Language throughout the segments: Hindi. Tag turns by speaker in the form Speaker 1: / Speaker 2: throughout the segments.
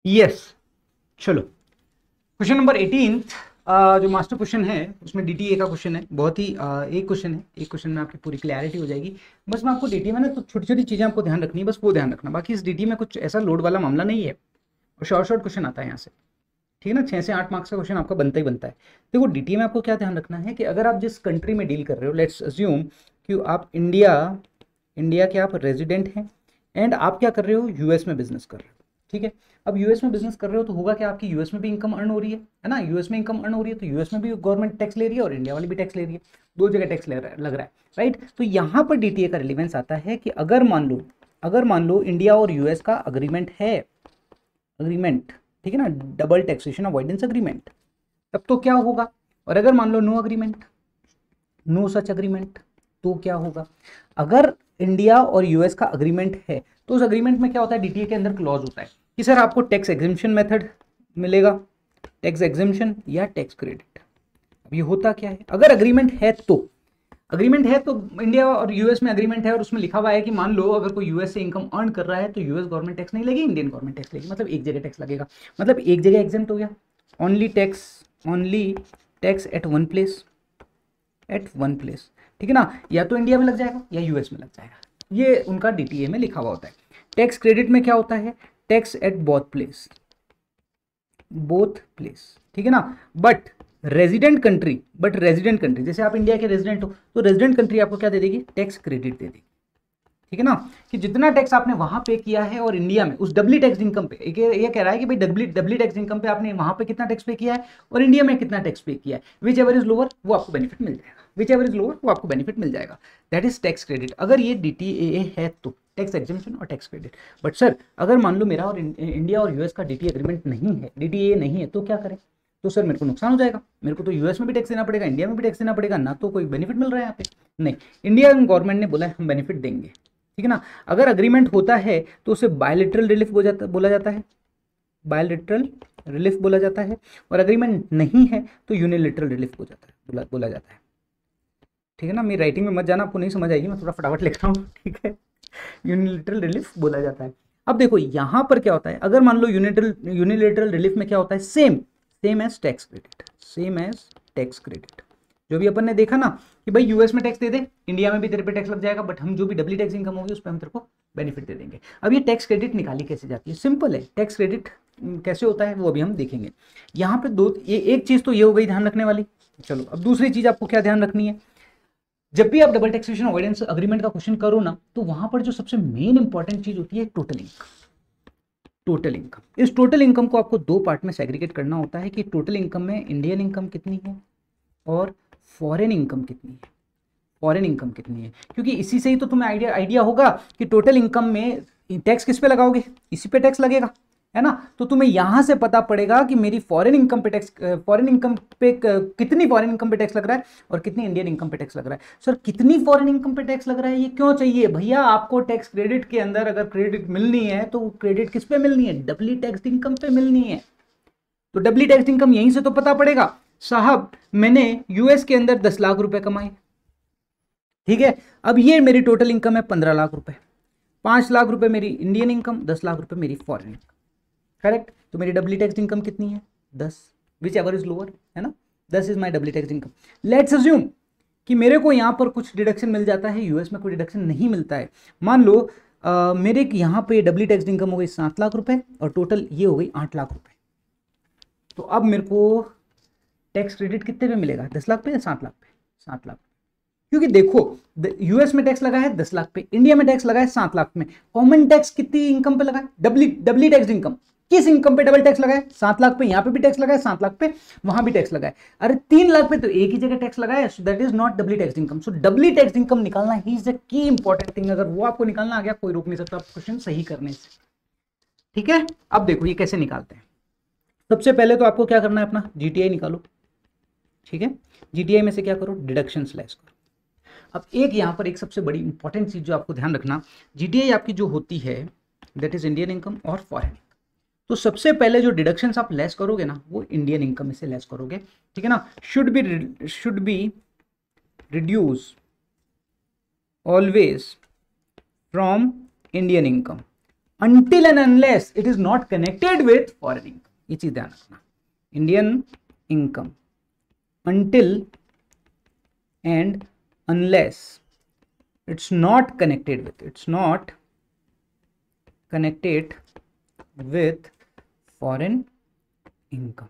Speaker 1: यस। चलो, क्वेश्चन नंबर 18 जो मास्टर क्वेश्चन है उसमें डीटीए का क्वेश्चन है। बहुत ही एक क्वेश्चन है, एक क्वेश्चन में आपकी पूरी क्लैरिटी हो जाएगी। बस मैं आपको डीटीए में ना तो छोटी छोटी चीज़ें आपको ध्यान रखनी है, बस वो ध्यान रखना। बाकी इस डीटीए में कुछ ऐसा लोड वाला मामला नहीं है, और शॉर्ट शॉर्ट क्वेश्चन आता है यहाँ से। ठीक है ना, 6 से 8 मार्क्स का क्वेश्चन आपका बनता ही बनता है। देखो डीटीए में आपको क्या ध्यान रखना है कि अगर आप जिस कंट्री में डील कर रहे हो, लेट्स अज्यूम कि आप इंडिया इंडिया के आप रेजिडेंट हैं, एंड आप क्या कर रहे हो, यूएस में बिजनेस कर रहे हो। ठीक है, अब यूएस में बिजनेस कर रहे हो तो होगा क्या, आपकी यूएस में भी इनकम अर्न हो रही है ना, यूएस में इनकम अर्न हो रही है तो यूएस में भी गवर्नमेंट टैक्स ले रही है और इंडिया वाली भी टैक्स ले रही है, दो जगह टैक्स लग रहा है। राइट, तो यहाँ पर डीटीए का रिलेवेंस आता है कि अगर मान लो इंडिया और यूएस का अग्रीमेंट है, अग्रीमेंट, ठीक है ना, डबल टैक्सेशन अवॉइडेंस अग्रीमेंट, तब तो क्या होगा। और अगर मान लो no agreement, no such agreement, तो क्या होगा। अगर इंडिया और यूएस का अग्रीमेंट है तो उस अग्रीमेंट में क्या होता है, डीटीए के अंदर क्लॉज होता है कि सर आपको टैक्स एग्जेम्पशन मेथड मिलेगा, टैक्स एग्जेम्पशन या टैक्स क्रेडिट। अब ये होता क्या है, अगर अग्रीमेंट है तो इंडिया और यूएस में अग्रीमेंट है और उसमें लिखा हुआ है कि मान लो अगर कोई यूएस से इनकम अर्न कर रहा है तो यूएस गवर्नमेंट टैक्स नहीं लेगी, इंडियन गवर्नमेंट टैक्स लेगी, मतलब एक जगह टैक्स लगेगा, मतलब एक जगह एग्जेम्प्ट हो गया। Only tax at one place, ठीक है ना, या तो इंडिया में लग जाएगा या यूएस में लग जाएगा, ये उनका डीटीए में लिखा हुआ होता है। टैक्स क्रेडिट में क्या होता है, टैक्स एट बोथ प्लेस, ठीक है ना। बट रेजिडेंट कंट्री जैसे आप इंडिया के रेजिडेंट हो तो रेजिडेंट कंट्री आपको क्या दे देगी, टैक्स क्रेडिट दे देगी। ठीक है ना, कि जितना टैक्स आपने वहां पे किया है और इंडिया में उस डबली टैक्स इनकम पे, ये कह रहा है कि भाई डबली डबली टैक्स इनकम पे आपने वहां पे कितना टैक्स पे किया है और इंडिया में कितना टैक्स पे किया है, विच एवर इज लोअर वो आपको बेनिफिट मिल जाएगा, विच एवर इज लोअर वो आपको बेनिफिट मिल जाएगा। दैट इज टैक्स क्रेडिट, अगर ये डीटीए है तो टैक्स एग्जेम्पशन और टैक्स क्रेडिट। बट सर अगर मान लो मेरा और इंडिया और यूएस का डीटीए एग्रीमेंट नहीं है, डीटीए नहीं है, तो क्या करें, तो सर मेरे को नुकसान हो जाएगा, मेरे को तो यूएस में भी टैक्स देना पड़ेगा, इंडिया में भी टैक्स देना पड़ेगा, ना तो कोई बेनिफिट मिल रहा है यहाँ पे। नहीं, इंडियन गवर्नमेंट ने बोला है हम बेनिफिट देंगे, ठीक है ना। अगर अग्रीमेंट होता है तो उसे बायलेटरल रिलीफ बोला जाता है, बायलेटरल रिलीफ बोला जाता है, और अग्रीमेंट नहीं है तो यूनिलेटरल रिलीफ बोला जाता है। ठीक है ना, मेरी राइटिंग में मत जाना, आपको नहीं समझ आएगी, मैं थोड़ा फटाफट लिख रहा हूँ, ठीक है। यूनिलेटरल रिलीफ बोला जाता है। अब देखो यहां पर क्या होता है, अगर मान लो यूनिलेटरल रिलीफ में क्या होता है, same same as tax credit, same as tax credit, जो भी अपन ने देखा ना कि भाई यूएस में टैक्स दे दे, इंडिया में भी तेरे पे टैक्स लग जाएगा, बट हम जो भी डबली टैक्स इनकम होगी उस पर हम तेरे को बेनिफिट दे देंगे। अब ये टैक्स क्रेडिट निकाली कैसे जाती है, सिंपल है, टैक्स क्रेडिट कैसे होता है वो अभी हम देखेंगे। यहाँ पे एक चीज तो ये हो गई ध्यान रखने वाली। चलो अब दूसरी चीज आपको क्या ध्यान रखनी है, जब भी आप डबल टैक्सेशन अवॉइडेंस अग्रीमेंट का क्वेश्चन करो ना तो वहां पर जो सबसे मेन इंपॉर्टेंट चीज होती है टोटल इनकम। टोटल इनकम, इस टोटल इनकम को आपको दो पार्ट में सेग्रीगेट करना होता है कि टोटल इनकम में इंडियन इनकम कितनी है और फॉरेन इनकम कितनी है, फॉरेन इनकम कितनी है, क्योंकि इसी से ही तो तुम्हें आइडिया आइडिया होगा कि टोटल इनकम में टैक्स किस पे लगाओगे, इसी पे टैक्स लगेगा, है ना। तो तुम्हें यहां से पता पड़ेगा कि मेरी फॉरेन इनकम पे टैक्स, फॉरेन इनकम पे कितनी फॉरेन इनकम पे टैक्स लग रहा है और कितनी इंडियन इनकम पे टैक्स लग रहा है। सर कितनी फॉरेन इनकम पे टैक्स लग रहा है, ये क्यों चाहिए भैया, आपको टैक्स क्रेडिट के अंदर अगर क्रेडिट मिलनी है तो क्रेडिट किस पे मिलनी है, डबली टैक्स इनकम पे मिलनी है। तो डबली टैक्स इनकम यहीं से तो पता पड़ेगा, साहब मैंने यूएस के अंदर 10 लाख रुपए कमाए, ठीक है, अब ये मेरी टोटल इनकम है 15 लाख रुपए, 5 लाख रुपए मेरी इंडियन इनकम, 10 लाख रुपए मेरी फॉरेन इनकम, करेक्ट। तो मेरी डबली टैक्स इनकम कितनी है, 10, विच एवर इज लोअर, है ना, 10 is my doubly tax income. Let's assume कि मेरे को यहां पर कुछ डिडक्शन मिल जाता है, यूएस में कोई डिडक्शन नहीं मिलता है। मान लो मेरे यहाँ पे डबली टैक्स इनकम हो गई 7 लाख रुपए और टोटल ये हो गई 8 लाख रुपए। तो अब मेरे को टैक्स क्रेडिट कितने पे मिलेगा, 10 लाख पे या 7 लाख पे, 7 लाख। क्योंकि देखो यूएस में टैक्स लगा है 10 लाख पे, इंडिया में टैक्स लगा है 7 लाख में, कॉमन टैक्स कितनी इनकम पे लगा है, डबली डबली टैक्स इनकम, किस इनकम पे डबल टैक्स लगा है, 7 लाख पे, यहां पे भी टैक्स लगा है 7 लाख पे, वहां भी टैक्स लगा है, अरे 3 लाख पे तो एक ही जगह टैक्स लगा है, so that is not doubly tax income. So doubly tax income निकालना ही is the key important thing, अगर वो आपको निकालना आ गया कोई रोक नहीं सकता क्वेश्चन सही करने से, ठीक है। अब देखो ये कैसे निकालते हैं, सबसे पहले तो आपको क्या करना है, अपना जीटीआई निकालो, ठीक है, जीटीआई में से क्या करो, डिडक्शन स्लैश करो। अब एक यहां पर एक सबसे बड़ी इंपॉर्टेंट चीज जो आपको ध्यान रखना, जीटीआई आपकी जो होती है दैट इज इंडियन इनकम और फॉरेन, तो सबसे पहले जो डिडक्शंस आप लेस करोगे ना वो इंडियन इनकम में से लेस करोगे, ठीक है ना। Should be reduce always from Indian income, until and unless it is not connected with foreign income. ये चीज ध्यान रखना, Indian income until and unless it's not connected with foreign income.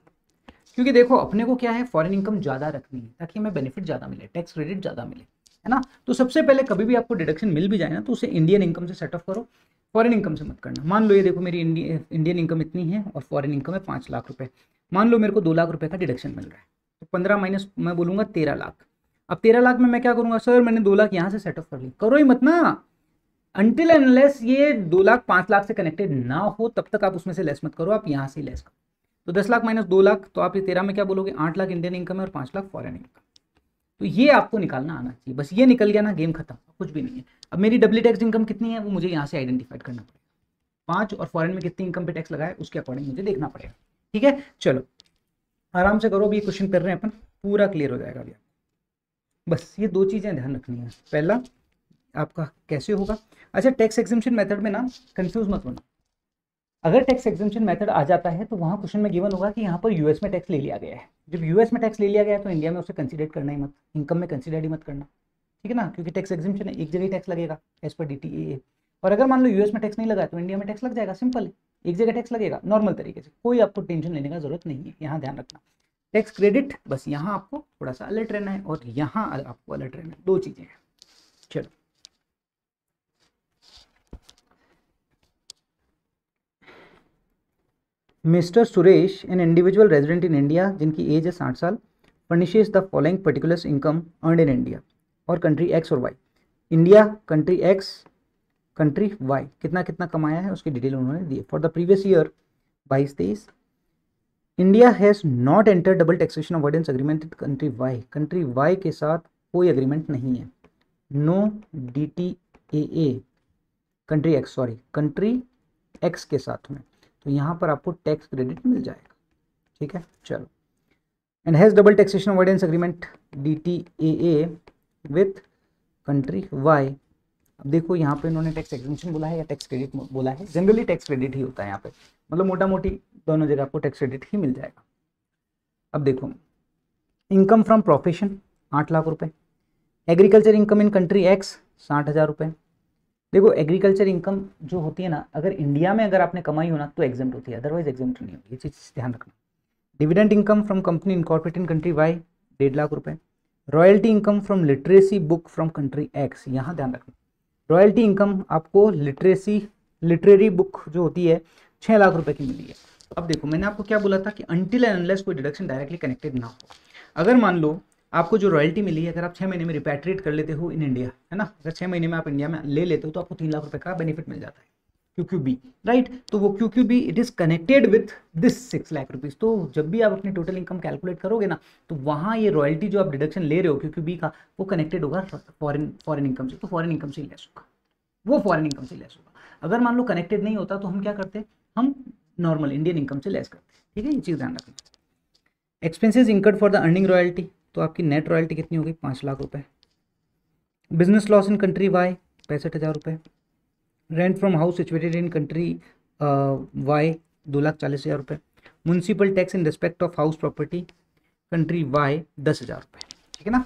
Speaker 1: क्योंकि देखो अपने को क्या है, फॉरेन इनकम ज्यादा रखनी है ताकि हमें बेनिफिट ज्यादा मिले, टैक्स क्रेडिट ज्यादा मिले, है ना। तो सबसे पहले कभी भी आपको डिडक्शन मिल भी जाए ना तो उसे इंडियन इनकम से सेट ऑफ करो, फॉरेन इनकम से मत करना। मान लो ये देखो मेरी इंडियन इनकम इतनी है और फॉरेन इनकम है 5 लाख रुपए, मान लो मेरे को 2 लाख रुपए का डिडक्शन मिल रहा है, तो 15 माइनस मैं बोलूँगा 13 लाख। अब 13 लाख में मैं क्या करूँगा, सर मैंने 2 लाख यहाँ से सेट ऑफ कर ली, करो ही मत ना, अनटिल एंड लेस ये 2 लाख 5 लाख से कनेक्टेड ना हो तब तक आप उसमें से लेस मत करो, आप यहाँ से लेस करो। तो 10 लाख माइनस 2 लाख, तो आप ये 13 में क्या बोलोगे, 8 लाख इंडियन इनकम है और 5 लाख फॉरेन इनकम। तो ये आपको निकालना आना चाहिए, बस ये निकल गया ना गेम खत्म, कुछ भी नहीं है। अब मेरी डब्ल्यू टैक्स इनकम कितनी है वो मुझे यहाँ से आइडेंटिफाइड करना पड़ेगा, 5 और फॉरेन में कितनी इनकम पे टैक्स लगाए उसके अकॉर्डिंग मुझे देखना पड़ेगा, ठीक है। चलो आराम से करो, अभी ये क्वेश्चन कर रहे हैं अपन, पूरा क्लियर हो जाएगा अभी। बस ये 2 चीज़ें ध्यान रखनी है, पहला आपका कैसे होगा। अच्छा टैक्स एग्जम्पशन मेथड में ना कंफ्यूज मत होना, अगर टैक्स एग्जम्पशन मेथड आ जाता है तो वहाँ क्वेश्चन में गिवन होगा कि यहाँ पर यूएस में टैक्स ले लिया गया है, जब यूएस में टैक्स ले लिया गया है तो इंडिया में उसे कंसीडर करना ही मत, इनकम में कंसीडर ही मत करना, ठीक है ना, क्योंकि टैक्स एग्जम्पशन है, एक जगह टैक्स लगेगा एज पर DTA। और अगर मान लो यूएस में टैक्स नहीं लगा तो इंडिया में टैक्स लग जाएगा, सिंपल है, एक जगह टैक्स लगेगा नॉर्मल तरीके से, कोई आपको टेंशन लेने का जरूरत नहीं है। यहाँ ध्यान रखना टैक्स क्रेडिट, बस यहाँ आपको थोड़ा सा अलर्ट रहना है और यहाँ आपको अलर्ट रहना है, 2 चीज़ें हैं। चलो mister Suresh, an individual resident in India जिनकी एज है 60 साल, furnishes the following particulars income earned in India और कंट्री एक्स और Y. India, country X, country Y कितना कितना कमाया है उसकी डिटेल उन्होंने दी for the previous year 22-23। India has not enter double taxation avoidance agreement with country Y, country Y के साथ कोई एग्रीमेंट नहीं है, no DTAA country x, sorry country x के साथ में, तो यहाँ पर आपको टैक्स क्रेडिट मिल जाएगा, ठीक है। चलो and has double taxation avoidance agreement DTAA with country Y. अब देखो यहाँ पे इन्होंने टैक्स एग्जेम्पशन बोला है या टैक्स क्रेडिट बोला है, जनरली टैक्स क्रेडिट ही होता है यहाँ पे, मतलब मोटा मोटी दोनों जगह आपको टैक्स क्रेडिट ही मिल जाएगा। अब देखो इनकम फ्रॉम प्रोफेशन 8 लाख रुपए, agriculture income in country x 60,000 रुपये। देखो एग्रीकल्चर इनकम जो होती है ना, अगर इंडिया में अगर आपने कमाई हो ना तो एग्जेम्प्ट होती है, अदरवाइज एग्जेम्प्ट नहीं होती, ये चीज़ ध्यान रखना। Dividend income from company incorporated in country Y 1.5 lakh रुपए, royalty income from literacy book from country X, यहाँ ध्यान रखना रॉयल्टी इनकम आपको लिटरेरी बुक जो होती है 6 लाख रुपए की मिली है। अब देखो मैंने आपको क्या बोला था कि अनटिल एंड अनलेस कोई डिडक्शन डायरेक्टली कनेक्टेड ना हो, अगर मान लो आपको जो रॉयल्टी मिली है अगर आप 6 महीने में रिपैट्रिएट कर लेते हो इन इंडिया, है ना, अगर 6 महीने में आप इंडिया में ले लेते हो तो आपको 3 लाख रुपए का बेनिफिट मिल जाता है QQB, राइट। तो वो QQB it is connected with this 6 lakh rupees. तो जब भी आप अपनी टोटल इनकम कैलकुलेट करोगे ना तो वहाँ ये रॉयल्टी जो आप डिडक्शन ले रहे हो QQB का वो कनेक्टेड होगा फॉरेन इनकम से, तो फॉरेन इनकम से ही लेस होगा, वो फॉरेन इनकम से लेस होगा। अगर मान लो कनेक्टेड नहीं होता तो हम क्या करते, हम नॉर्मल इंडियन इनकम से लेस करते, ठीक है, ये चीज़ ध्यान रखना। Expenses incurred for the earning royalty, तो आपकी नेट रॉयल्टी कितनी होगी 5 लाख रुपए। Business loss in country Y 65,000 रुपये। Rent from house situated in country Y 2,40,000 रुपये। Municipal tax in respect of house property country Y 10,000 रुपये, ठीक है ना।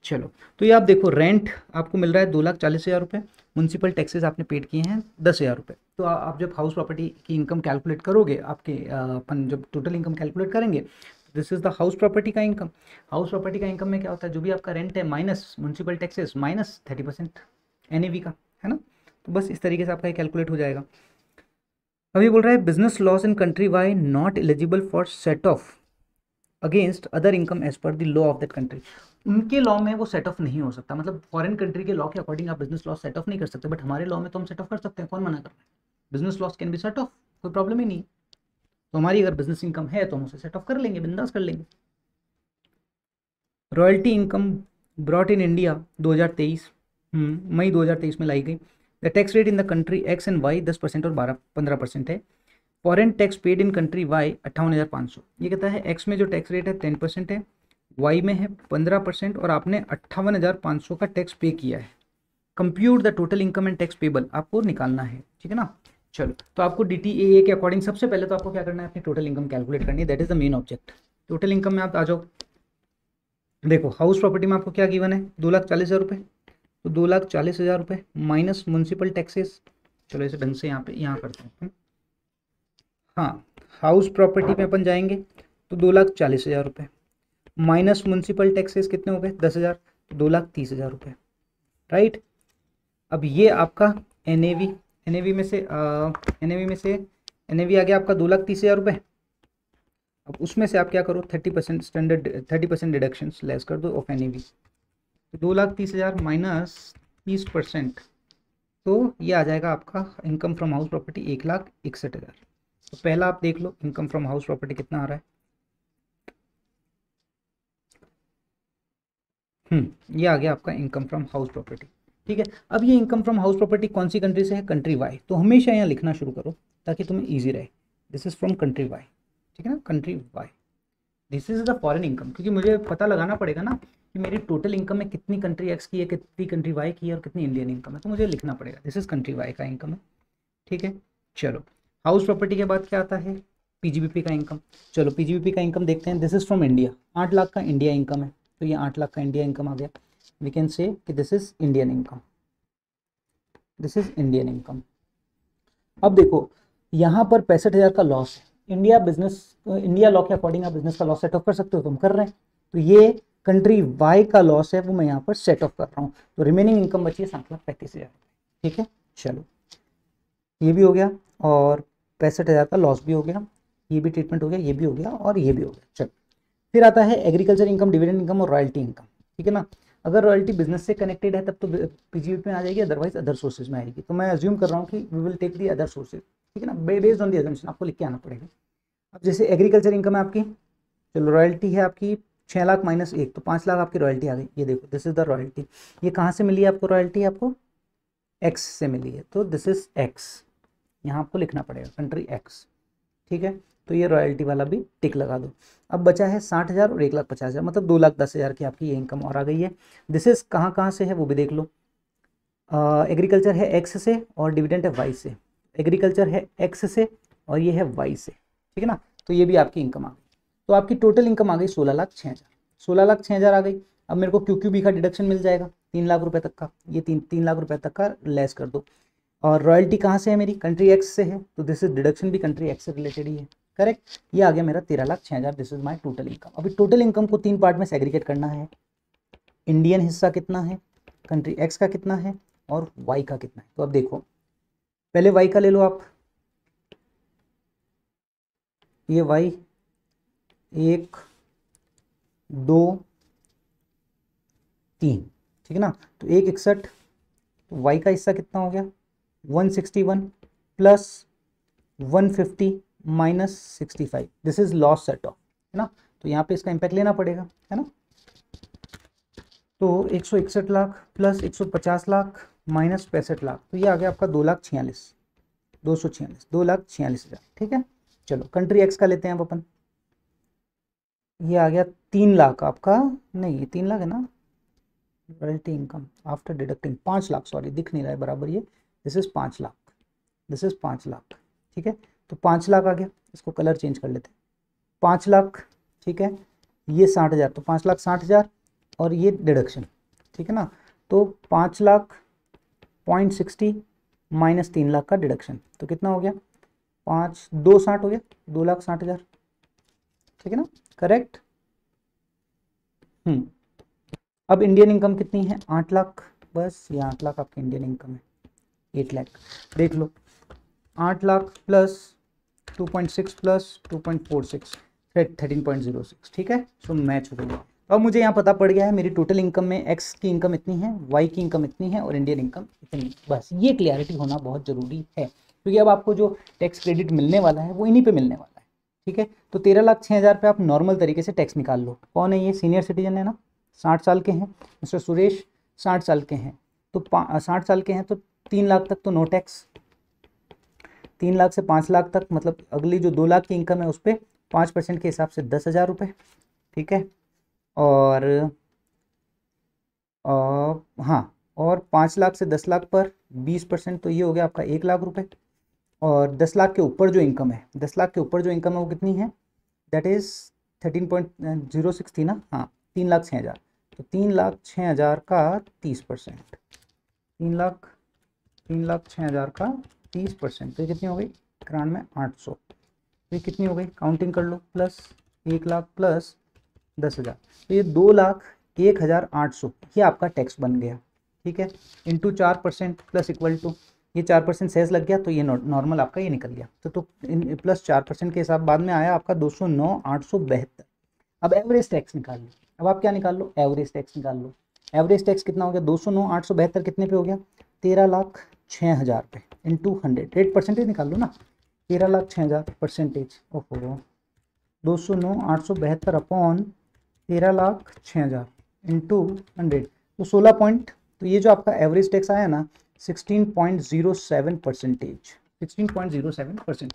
Speaker 1: चलो तो ये आप देखो रेंट आपको मिल रहा है 2,40,000 रुपये, म्यूनसिपल टैक्सेस आपने पेड किए हैं 10,000 रुपये। तो आप जब हाउस प्रॉपर्टी की इनकम कैलकुलेट करोगे, आपके अपन जब टोटल इनकम कैलकुलेट करेंगे, this is the house property का इनकम। हाउस प्रॉपर्टी का इनकम में क्या होता है, जो भी आपका रेंट है minus municipal taxes minus 30% NAV का, है ना। तो बस इस तरीके से आपका ये कैलकुलेट हो जाएगा। अभी बोल रहा है business loss in country Y not eligible for set off against other income as per the law of that country. उनके लॉ में वो सेट ऑफ नहीं हो सकता, मतलब फॉरेन कंट्री के लॉ के अकॉर्डिंग आप बिजनेस लॉस सेट ऑफ नहीं कर सकते, बट हमारे लॉ में तो हम सेट ऑफ कर सकते हैं, कौन मना कर रहा है। Business loss can be set of, कोई प्रॉब्लम ही नहीं है। तो हमारी अगर बिजनेस इनकम है तो हम उसे सेट ऑफ कर लेंगे, बिंदास कर लेंगे। Royalty income brought in India 2023 मई 2023 में लाई गई। The tax rate in the country X and Y 10% और 15% है। Foreign tax paid in country Y 58,500। ये कहता है एक्स में जो टैक्स रेट है 10% है, वाई में है 15% और आपने 58,500 का टैक्स पे किया है। Compute the total income and tax payable आपको निकालना है, ठीक है ना। चलो, तो आपको DTAA के अकॉर्डिंग सबसे पहले तो आपको क्या करना है, अपनी टोटल इनकम कैलकुलेट करनी है, that is the main object. Total income में आप आ जाओ, देखो हाउस प्रॉपर्टी में आपको क्या गिवन है, 2,40,000 रुपये, तो 2,40,000 रुपये माइनस म्यूनसिपल टैक्सेस। चलो इसे ढंग से यहाँ पे यहाँ करते हैं। हाँ, हाउस प्रॉपर्टी में अपन जाएंगे तो 2,40,000 रुपये माइनस म्यूनसिपल टैक्सेस कितने हो गए, 10,000, 2,30,000 रुपये, राइट। अब ये आपका एनएवी, एनएवी में से एनएवी आ गया आपका 2,30,000 रुपये। अब उसमें से आप क्या करो, 30% स्टैंडर्ड 30% डिडक्शन लेस कर दो ऑफ एनएवी, 2,30,000 माइनस 30%, तो ये आ जाएगा आपका इनकम फ्रॉम हाउस प्रॉपर्टी 1,61,000। तो पहला आप देख low income from house property कितना आ रहा है। ये आ गया आपका इनकम फ्रॉम हाउस प्रॉपर्टी, ठीक है। अब ये इनकम फ्रॉम हाउस प्रॉपर्टी कौन सी कंट्री से है, कंट्री वाई, तो हमेशा यहाँ लिखना शुरू करो ताकि तुम्हें ईजी रहे। This is from country Y, ठीक है ना, country Y. This is the foreign income, क्योंकि मुझे पता लगाना पड़ेगा ना कि मेरी टोटल इनकम में कितनी कंट्री एक्स की है, कितनी कंट्री वाई की है और कितनी इंडियन इनकम है, तो मुझे लिखना पड़ेगा दिस इज कंट्री वाई का इनकम है, ठीक है। चलो, हाउस प्रॉपर्टी के बाद क्या आता है, पीजीबीपी का इनकम। चलो पीजीबीपी का इनकम देखते हैं, this is from India, 8 lakh का इंडिया इनकम है, तो ये 8 लाख का इंडिया इनकम आ गया। वी कैन से कि this is Indian income, this is Indian income. अब देखो यहाँ पर 65,000 का लॉस है, इंडिया लॉ के अकॉर्डिंग आप बिजनेस का लॉस सेट ऑफ कर सकते हो, तुम कर रहे हैं, तो ये कंट्री वाई का लॉस है वो मैं यहाँ पर सेट ऑफ कर रहा हूँ, तो रिमेनिंग इनकम बची है 7,35,000, ठीक है। चलो ये भी हो गया और 65,000 का लॉस भी हो गया, ये भी ट्रीटमेंट हो गया, ये भी हो गया और ये भी हो गया। चलो फिर आता है एग्रीकल्चर इनकम, डिविडेंड इनकम और रॉयल्टी इनकम, ठीक है ना। अगर रॉयल्टी बिजनेस से कनेक्टेड है तब तो पीजीबीपी में आ जाएगी, अदरवाइज अदर सोर्सेज में आएगी, तो मैं अज्यूम कर रहा हूँ कि we will take the other sources, ठीक है ना, बेस्ड ऑन दी अजम्पशन आपको लिख के आना पड़ेगा। अब जैसे एग्रीकल्चर इनकम है आपकी, चलो रॉयल्टी है आपकी 6 लाख माइनस 1, तो 5 लाख आपकी रॉयल्टी आ गई, ये देखो दिस इज द रॉयल्टी। ये कहाँ से मिली है आपको रॉयल्टी, आपको एक्स से मिली है, तो दिस इज एक्स, यहाँ आपको लिखना पड़ेगा कंट्री एक्स, ठीक है। तो ये रॉयल्टी वाला भी टिक लगा दो। अब बचा है 60,000 और 1,50,000, मतलब 2,10,000 की आपकी ये इनकम और आ गई है। दिस इज कहाँ से है वो भी देख लो, एग्रीकल्चर है एक्स से और डिविडेंड है वाई से, एग्रीकल्चर है एक्स से और ये है वाई से, ठीक है ना, तो ये भी आपकी इनकम आ गई। तो आपकी टोटल इनकम आ गई 16,06,000, 16,06,000 आ गई। अब मेरे को क्यूक्यूबी का डिडक्शन मिल जाएगा 3 लाख रुपए तक का, ये 3 लाख रुपए तक का लेस कर दो। और रॉयल्टी कहाँ से है मेरी, कंट्री एक्स से है, तो दिस इज डिडक्शन भी कंट्री एक्स से रिलेटेड ही है, करेक्ट। ये आ गया मेरा 13,06,000, this is my total income. अभी टोटल इनकम को 3 पार्ट में सेग्रीगेट करना है, इंडियन हिस्सा कितना है, कंट्री एक्स का कितना है और वाई का कितना है। तो अब देखो पहले वाई का ले लो आप, ये वाई 1 2 3, ठीक है ना, तो 1,61, तो वाई का हिस्सा कितना हो गया 161 plus 150 minus 65, this is loss set of, है ना, तो यहाँ पे इसका इम्पैक्ट लेना पड़ेगा, है ना। तो 161 लाख प्लस 150 लाख माइनस 65 लाख, तो ये आ गया आपका 2,46,000, 2,46,000, ठीक है। चलो कंट्री एक्स का लेते हैं अब अपन, ये आ गया 3 लाख आपका, नहीं ये 3 लाख है ना, royalty income after deducting 5 lakh, sorry दिख नहीं रहा है बराबर, ये this is 5 lakh, this is 5 lakh, ठीक है। तो 5 लाख आ गया, इसको कलर चेंज कर लेते हैं, 5 लाख, ठीक है। ये 60,000, तो 5,60,000 और ये डिडक्शन, ठीक है ना, तो 5,60,000 माइनस 3 लाख का डिडक्शन, तो कितना हो गया 5,260 हो गया, 2,60,000, ठीक है ना, करेक्ट। अब इंडियन इनकम कितनी है 8 लाख, बस ये 8 लाख आपकी इंडियन इनकम है, 8 लाख देख लो, 8 लाख प्लस 2.6 प्लस 2.46 13.06, ठीक है, सो मैच हो गई। अब मुझे यहाँ पता पड़ गया है मेरी टोटल इनकम में एक्स की इनकम इतनी है, वाई की इनकम इतनी है और इंडियन इनकम इतनी, बस ये क्लियरिटी होना बहुत ज़रूरी है, क्योंकि अब आपको जो टैक्स क्रेडिट मिलने वाला है वो इन्हीं पे मिलने वाला है, ठीक है। तो 13,06,000 पे आप नॉर्मल तरीके से टैक्स निकाल लो। कौन है ये, सीनियर सिटीजन है ना, 60 साल के हैं, मिस्टर सुरेश 60 साल के हैं, तो 60 साल के हैं तो 3 लाख तक तो नो टैक्स, 3 लाख से 5 लाख तक, मतलब अगली जो 2 लाख की इनकम है उस पर 5% के हिसाब से 10,000 रुपये, ठीक है। और हाँ, और 5 लाख से 10 लाख पर 20%, तो ये हो गया आपका 1 लाख रुपए। और 10 लाख के ऊपर जो इनकम है, 10 लाख के ऊपर जो इनकम है वो कितनी है, दैट इज़ 13.06 थी ना, हाँ 3,06,000। तो 3,06,000 का 30%, 3,06,000 का 30%, तो ये कितनी हो गई 91,800। तो ये कितनी हो गई, काउंटिंग कर लो, प्लस 1 लाख प्लस 10,000, तो ये 2,01,800 ये आपका टैक्स बन गया। ठीक है, इंटू 4% प्लस इक्वल टू, ये 4% सेस लग गया तो ये नॉर्मल आपका ये निकल गया। तो प्लस 4% के हिसाब बाद में आया आपका 209,872। अब एवरेज टैक्स निकाल लो। अब आप क्या निकाल लो, एवरेज टैक्स निकाल लो। एवरेज टैक्स कितना हो गया, 209,872 कितने पे हो गया, 13,06,000 पे इंटू 100, रेट परसेंटेज निकाल लो ना, 13,06,000 परसेंटेज, ओहो 209,872 अपॉन 13,06,000 इंटू 100, तो 16 पॉइंट, तो ये जो आपका एवरेज टैक्स आया ना 16.07%, 16.07%।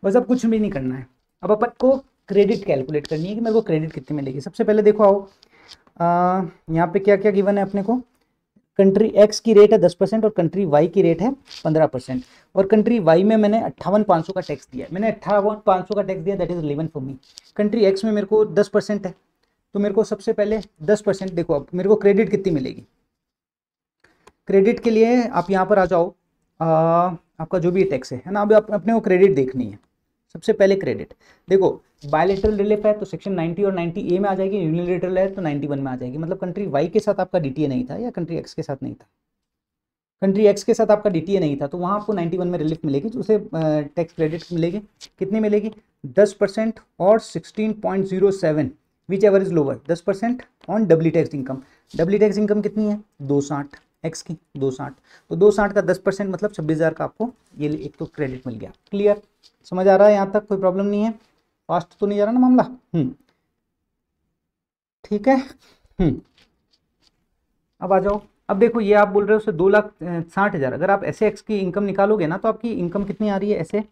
Speaker 1: बस अब कुछ भी नहीं करना है, अब अपन को क्रेडिट कैलकुलेट करनी है कि मेरे को क्रेडिट कितनी मिलेगी। सबसे पहले देखो आओ, यहाँ पे क्या क्या गिवन है अपने को, कंट्री एक्स की रेट है 10% और कंट्री वाई की रेट है 15%, और कंट्री वाई में मैंने 58,500 का टैक्स दिया है, मैंने 58,500 का टैक्स दिया, that is 11 for me. Country x में मेरे को 10% है, तो मेरे को सबसे पहले 10%, देखो अब मेरे को क्रेडिट कितनी मिलेगी। क्रेडिट के लिए आप यहाँ पर आ जाओ, आपका जो भी टैक्स है ना, अब अपने को क्रेडिट देखनी है। सबसे पहले क्रेडिट देखो, बायलेटरल रिलीफ है तो सेक्शन 90 और 90A में आ जाएगी, यूनिलेटरल है तो 91 में आ जाएगी। मतलब कंट्री वाई के साथ आपका डीटीए नहीं था या कंट्री एक्स के साथ नहीं था, कंट्री एक्स के साथ आपका डीटीए नहीं था, तो वहाँ आपको 91 में रिलीफ मिलेगी, तो उसे टैक्स क्रेडिट मिलेगी। कितनी मिलेगी, 10% और 16.07, which ever is lower, 10% on doubly tax income. Doubly tax income कितनी है, 260 एक्स की, 260, तो 260 का 10% मतलब 26,000 का आपको ये एक तो क्रेडिट मिल गया। क्लियर, समझ आ रहा है यहाँ तक, कोई प्रॉब्लम नहीं है, फास्ट तो नहीं जा रहा ना मामला। ठीक है। अब आ जाओ, अब देखो ये आप बोल रहे हो उसे 2,60,000, अगर आप ऐसे एक्स की इनकम निकालोगे ना तो आपकी इनकम कितनी आ रही है, ऐसे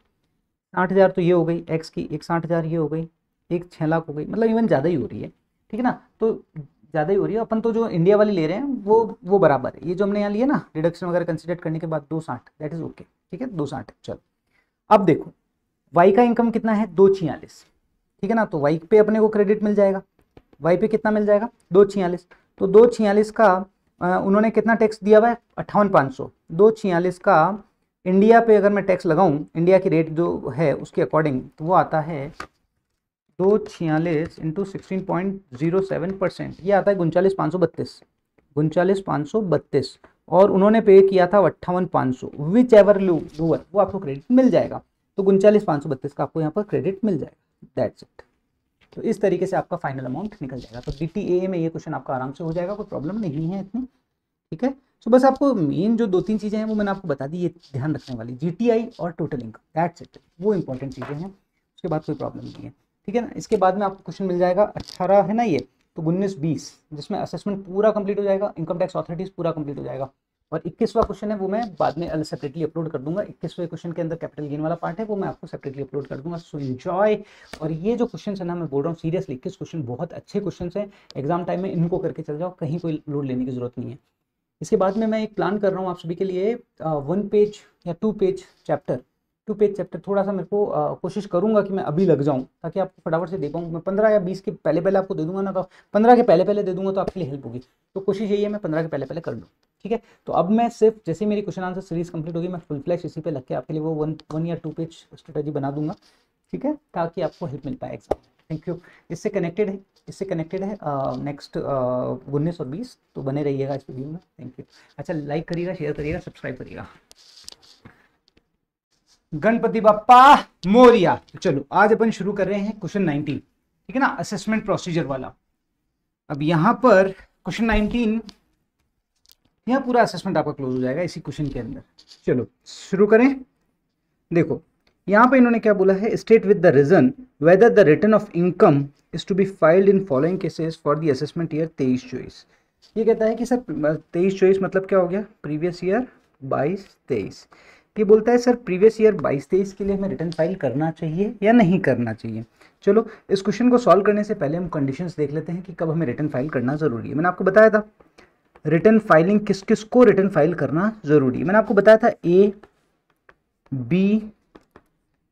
Speaker 1: 60,000 तो ये हो गई एक्स की, एक 60,000 ये हो गई, एक 6 लाख हो गई, मतलब इवन ज़्यादा ही हो रही है। ठीक है ना, तो ज़्यादा ही हो रही है। अपन तो जो इंडिया वाली ले रहे हैं वो बराबर है, ये जो हमने यहाँ लिया ना डिडक्शन वगैरह कंसिडर करने के बाद 260, दैट इज ओके। ठीक है 260, चलो अब देखो वाई का इनकम कितना है, 246। ठीक है ना, तो वाई पे अपने को क्रेडिट मिल जाएगा, वाई पे कितना मिल जाएगा, 246। तो 246 का उन्होंने कितना टैक्स दिया हुआ है, 58,500। 246 का इंडिया पे अगर मैं टैक्स लगाऊं, इंडिया की रेट जो है उसके अकॉर्डिंग, तो वो आता है 246 इंटू 16.07%, ये आता है 39,532, 39,532, और उन्होंने पे किया था 58,500, विच एवर लोअर वो आपको क्रेडिट मिल जाएगा। तो 39,532 का आपको यहाँ पर क्रेडिट मिल जाएगा, दैट्स इट। तो इस तरीके से आपका फाइनल अमाउंट निकल जाएगा। तो डीटीए में ये क्वेश्चन आपका आराम से हो जाएगा, कोई प्रॉब्लम नहीं है इतनी। ठीक है, तो बस आपको मेन जो 2-3 चीज़ें हैं वो मैंने आपको बता दी, ये ध्यान रखने वाली, जीटीआई और टोटल इनकम, दैट्स इट, वो इंपॉर्टेंट चीज़ें हैं, उसके बाद कोई प्रॉब्लम नहीं है। ठीक है ना, इसके बाद में आपको क्वेश्चन मिल जाएगा 18 है ना ये, तो 19-20 जिसमें असेसमेंट पूरा कंप्लीट हो जाएगा, इनकम टैक्स ऑथोरिटीज पूरा कंप्लीट हो जाएगा, और 21वां क्वेश्चन है वो मैं बाद में सेपरेटली अपलोड कर दूंगा। 21वें क्वेश्चन के अंदर कैपिटल गेन वाला पार्ट है, वो मैं आपको सेपरेटली अपलोड कर दूंगा, सो एंजॉय। और ये जो क्वेश्चन है ना, मैं बोल रहा हूँ सीरियसली, 21 क्वेश्चन बहुत अच्छे क्वेश्चन हैं, एग्जाम टाइम में इनको करके चल जाओ, कहीं कोई लोड लेने की जरूरत नहीं है। इसके बाद में मैं एक प्लान कर रहा हूँ आप सभी के लिए 1 पेज या 2 पेज चैप्टर थोड़ा सा मेरे को कोशिश करूंगा कि मैं अभी लग जाऊं, ताकि आपको फटाफट से दे पाऊँ। मैं 15 या 20 के पहले आपको दे दूंगा ना, तो 15 के पहले दे दूंगा तो आपके लिए हेल्प होगी। तो कोशिश यही है मैं 15 के पहले कर लूँ। ठीक है, तो अब मैं सिर्फ जैसे मेरी क्वेश्चन आंसर सीरीज कंप्लीट होगी, मैं फुल फ्लैश इसी पे लग के आपके लिए वो 1 या 2 पेज स्ट्रेटेजी बना दूंगा। ठीक है, ताकि आपको हेल्प मिल पाए एग्जाम। Thank you. इससे कनेक्टेड है नेक्स्ट 19 और 20, तो बने रहिएगा इस वीडियो में। Thank you. अच्छा, लाइक करिएगा, शेयर करिएगा, सब्सक्राइब करिएगा। गणपति बप्पा मोरिया। चलो आज अपन शुरू कर रहे हैं क्वेश्चन 19। ठीक है ना, असेसमेंट प्रोसीजर वाला। अब यहाँ पर क्वेश्चन 19, यहाँ पूरा असेसमेंट आपका क्लोज हो जाएगा इसी क्वेश्चन के अंदर। चलो शुरू करें। देखो यहाँ पे इन्होंने क्या बोला है, state with the reason whether the return of income is to be filed in following cases for the assessment year 23-24। ये कहता है कि सर 23-24 मतलब क्या हो गया, प्रीवियस ईयर 22-23। ये बोलता है सर प्रीवियस ईयर 22-23 के लिए हमें रिटर्न फाइल करना चाहिए या नहीं करना चाहिए। चलो इस क्वेश्चन को सॉल्व करने से पहले हम कंडीशंस देख लेते हैं कि कब हमें रिटर्न फाइल करना जरूरी है। मैंने आपको बताया था रिटर्न फाइलिंग किस किस को रिटर्न फाइल करना जरूरी है। मैंने आपको बताया था A, B,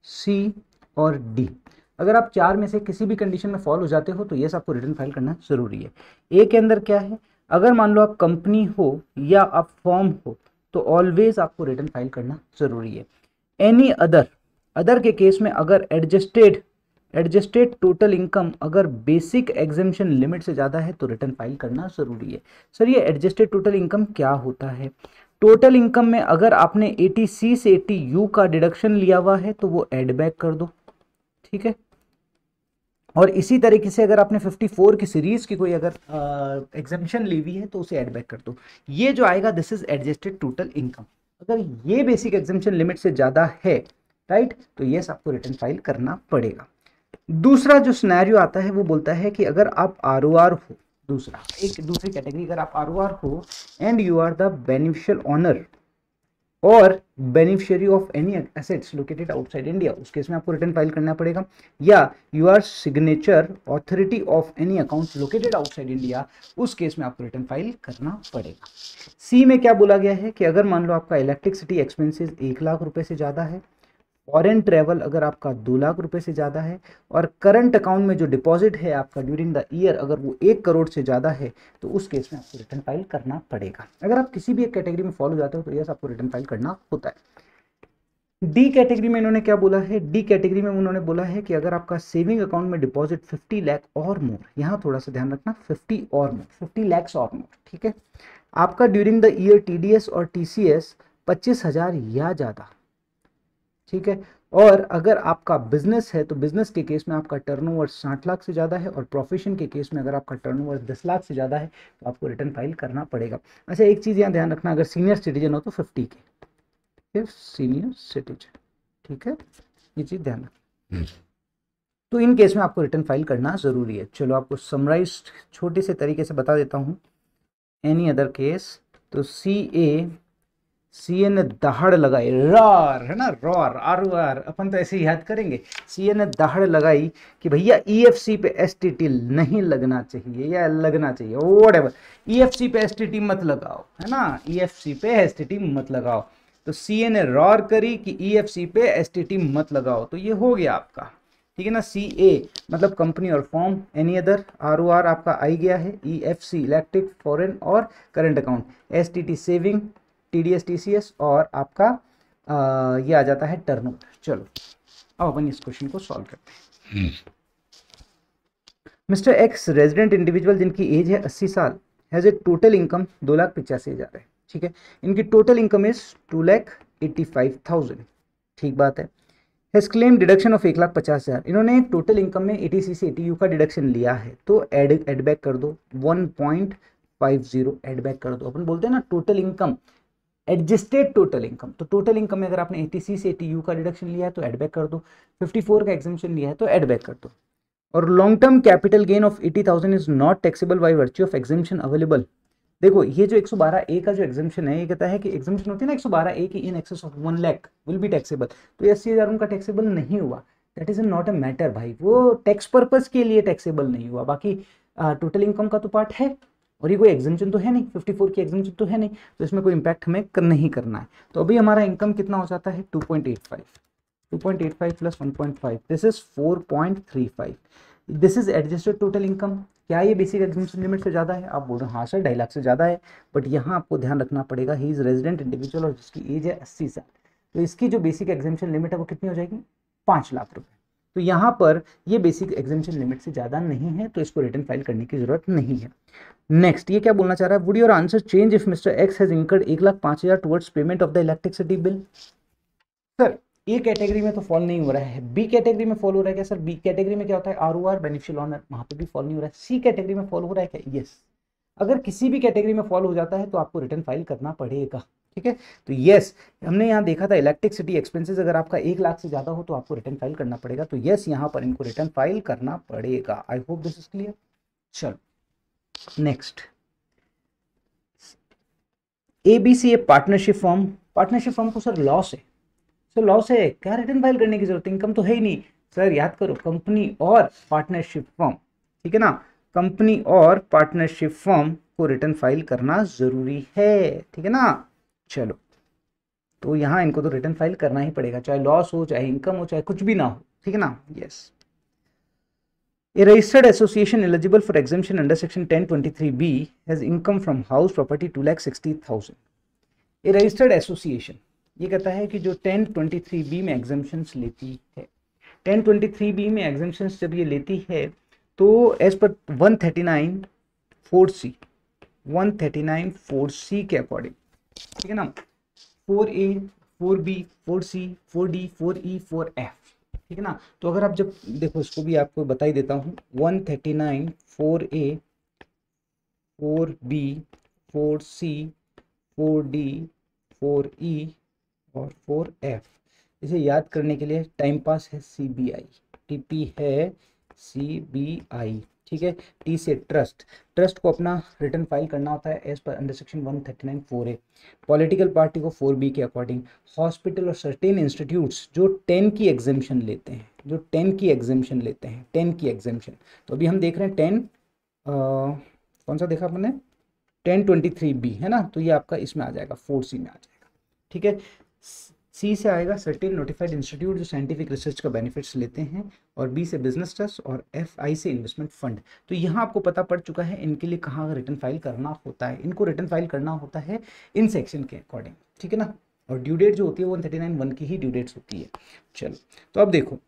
Speaker 1: सी और डी। अगर आप चार में से किसी भी कंडीशन में फॉल हो जाते हो तो यस आपको रिटर्न फाइल करना जरूरी है। ए के अंदर क्या है, अगर मान लो आप कंपनी हो या आप फर्म हो तो ऑलवेज आपको रिटर्न फाइल करना जरूरी है। एनी अदर, अदर के केस में अगर एडजस्टेड टोटल इनकम अगर बेसिक एग्जेम्पशन लिमिट से ज़्यादा है तो रिटर्न फाइल करना ज़रूरी है। सर ये एडजस्टेड टोटल इनकम क्या होता है? टोटल इनकम में अगर आपने 80C से 80U का डिडक्शन लिया हुआ है तो वो एड बैक कर दो, ठीक है। और इसी तरीके से अगर आपने 54 की सीरीज की कोई अगर एग्जेम्पशन ली हुई है तो उसे एड बैक कर दो। ये जो आएगा this is adjusted total income. अगर ये बेसिक एग्जेम्पशन लिमिट से ज़्यादा है, राइट, तो यस आपको रिटर्न फाइल करना पड़ेगा। दूसरा जो सिनेरियो आता है वो बोलता है कि अगर आप आरओआर हो, दूसरा एक दूसरी कैटेगरी, अगर आप आरओआर हो and you are the beneficial owner और beneficiary of any assets located outside India, उस केस में आपको रिटर्न फाइल करना पड़ेगा। या you are signature authority of any account located outside India, उस केस में आपको रिटर्न फाइल करना पड़ेगा। सी में क्या बोला गया है कि अगर मान लो आपका इलेक्ट्रिसिटी एक्सपेंसेस 1 लाख रुपए से ज़्यादा है, फॉरेन ट्रेवल अगर आपका 2 लाख रुपए से ज़्यादा है, और करंट अकाउंट में जो डिपॉजिट है आपका ड्यूरिंग द ईयर अगर वो 1 करोड़ से ज़्यादा है तो उस केस में आपको रिटर्न फाइल करना पड़ेगा। अगर आप किसी भी एक कैटेगरी में फॉलो हो जाते हो तो यस आपको रिटर्न फाइल करना होता है। डी कैटेगरी में इन्होंने क्या बोला है, डी कैटेगरी में उन्होंने बोला है कि अगर आपका सेविंग अकाउंट में डिपॉजिट 50 लाख और मोर, यहाँ थोड़ा सा ध्यान रखना, 50 और मोर, 50 लैक्स और मोर, ठीक है, आपका ड्यूरिंग द ईयर टीडीएस और टीसीएस 25,000 या ज़्यादा, ठीक है। और अगर आपका बिजनेस है तो बिजनेस के केस में आपका टर्नओवर 60 लाख से ज़्यादा है, और प्रोफेशन के केस में अगर आपका टर्नओवर 10 लाख से ज़्यादा है तो आपको रिटर्न फाइल करना पड़ेगा। अच्छा एक चीज़ यहाँ ध्यान रखना, अगर सीनियर सिटीजन हो तो 50 के, सीनियर सिटीजन, ठीक है, ये चीज़ ध्यान रखना। तो इन केस में आपको रिटर्न फाइल करना ज़रूरी है। चलो आपको समराइज छोटे से तरीके से बता देता हूँ। एनी अदर केस, तो सी ए ने दहाड़ लगाई, रॉर है ना, रॉर आर ओ आर, अपन तो ऐसे ही याद करेंगे। सी ए ने दहाड़ लगाई कि भैया ईएफसी पे एसटीटी नहीं लगना चाहिए या लगना चाहिए, व्हाटएवर, ईएफसी पे एसटीटी मत लगाओ, है ना, ईएफसी पे एसटीटी मत लगाओ। तो सी ए ने रॉर करी कि ईएफसी पे एसटीटी मत लगाओ, तो ये हो गया आपका, ठीक है ना। सी ए मतलब कंपनी और firm, any other, R O R आपका आई गया है, ईएफसी इलेक्ट्रिक, फॉरेन और current account, STT saving, TDS TCS, और आपका ये आ जाता है टर्नओवर। चलो अब अपन इस क्वेश्चन को सॉल्व करते हैं। मिस्टर एक्स रेजिडेंट इंडिविजुअल जिनकी एज है 80 साल, हैज ए टोटल इनकम 2,85,000 है, ठीक है, इनकी टोटल इनकम इज 2,85,000, ठीक बात है। हैज क्लेम डिडक्शन ऑफ 1,50,000, इन्होंने टोटल इनकम में 80C से 80U का डिडक्शन लिया है तो एड बैक कर दो, 1.50 एड बैक कर दो। अपन बोलते हैं ना total income, adjusted total income, तो टोटल इनकम में अगर आपने 80C से 80U का डिडक्शन लिया है तो एड बैक कर दो, 54 का एग्जेम्पशन लिया है तो एड बैक कर दो। और long term capital gain of 80,000 is not taxable by virtue of exemption available. देखो ये जो 112A का जो एग्जेम्पशन है, ये कहता है कि एग्जेम्पशन होती है ना 112A की, in excess of 1 lakh will be taxable, तो 80,000 उनका टैक्सेबल नहीं हुआ, that is not a matter भाई, वो टैक्स पर्पज के लिए टैक्सेबल नहीं हुआ, बाकी टोटल इनकम का तो पार्ट है, और ये कोई एग्जेम्पशन तो है नहीं, 54 की एग्जेम्पशन तो है नहीं, तो इसमें कोई इम्पैक्ट हमें नहीं करना है। तो अभी हमारा इनकम कितना हो जाता है 2.85 plus 1.5, this is 4.35, this is adjusted total income. क्या ये बेसिक एग्जेम्पशन लिमिट से ज़्यादा है? आप बोल रहे हो हाँ सर 2.5 लाख से ज़्यादा है, बट यहाँ आपको ध्यान रखना पड़ेगा ही इज रेजिडेंट इंडिविजुअल और जिसकी एज है 80 साल, तो इसकी जो बेसिक एग्जेम्पशन लिमिट है वो कितनी हो जाएगी 5 लाख रुपए। तो यहाँ पर ये बेसिक एग्जेम्पशन लिमिट से ज़्यादा नहीं है, तो इसको रिटर्न फाइल करने की जरूरत नहीं है। नेक्स्ट ये क्या बोलना चाह रहा है, would your answer change if mister x has incurred 1,05,000 towards payment of the electricity bill? Sir A category में तो फॉल नहीं हो रहा है, बी कैटेगरी में फॉल हो रहा है क्या? सर बी कैटेगरी में क्या होता है आरओआर बेनिफिशियल ऑनर, वहां पे भी फॉल नहीं हो रहा है। सी कैटेगरी में फॉल हो रहा है क्या? यस। अगर किसी भी कैटेगरी में फॉल हो जाता है तो आपको रिटर्न फाइल करना पड़ेगा, ठीक है। तो यस हमने यहाँ देखा था इलेक्ट्रिसिटी एक्सपेंसेस अगर आपका 1 लाख से ज्यादा हो तो आपको रिटर्न फाइल करना पड़ेगा, तो यस यहाँ पर इनको रिटर्न फाइल करना पड़ेगा। I hope this is clear. चलो next, ABC partnership form, partnership form को सर लॉस है, सर लॉस है, क्या रिटर्न फाइल करने की जरूरत है, इनकम तो है ही नहीं। सर याद करो कंपनी और पार्टनरशिप फॉर्म, ठीक है ना, कंपनी और पार्टनरशिप फॉर्म को रिटर्न फाइल करना जरूरी है, ठीक है ना। चलो तो यहाँ इनको तो रिटर्न फाइल करना ही पड़ेगा, चाहे लॉस हो, चाहे इनकम हो, चाहे कुछ भी ना हो, ठीक है ना। Yes. A registered association eligible for exemption under section 1023B has income from house property 2,60,000. A registered association ये कहता है कि जो 1023B में exemptions लेती है, 1023B में exemptions जब ये लेती है तो as per 139(4)(c) 139(4)(c के अकॉर्डिंग, ठीक है ना, 4A 4B 4C 4D 4E 4F, ठीक है ना। तो अगर आप जब देखो, इसको भी आपको बता ही देता हूँ, 139(4)(a 4B 4C 4D 4E और 4F, इसे याद करने के लिए टाइम पास है CBI, TP है CBI, ठीक है। T से ट्रस्ट, ट्रस्ट को अपना रिटर्न फाइल करना होता है as per under section 139(4)(a), political party को 4B के अकॉर्डिंग, हॉस्पिटल और सर्टेन इंस्टीट्यूट्स जो 10 की एग्जेम्पशन लेते हैं, जो 10 की एग्जेम्पशन लेते हैं, 10 की एग्जेम्पशन, तो अभी हम देख रहे हैं 10 कौन सा देखा अपने, 1023B है ना, तो ये आपका इसमें आ जाएगा, 4C में आ जाएगा, ठीक है। C से आएगा सर्टेन नोटिफाइड इंस्टीट्यूट जो साइंटिफिक रिसर्च का बेनिफिट्स लेते हैं, और B से बिजनेस ट्रस्ट, और FI से इन्वेस्टमेंट फंड। तो यहाँ आपको पता पड़ चुका है इनके लिए कहाँ रिटर्न फाइल करना होता है, इनको रिटर्न फाइल करना होता है इन सेक्शन के अकॉर्डिंग, ठीक है ना। और ड्यू डेट जो होती है 139(1) की ही ड्यू डेट्स होती है। चलो, तो अब देखो,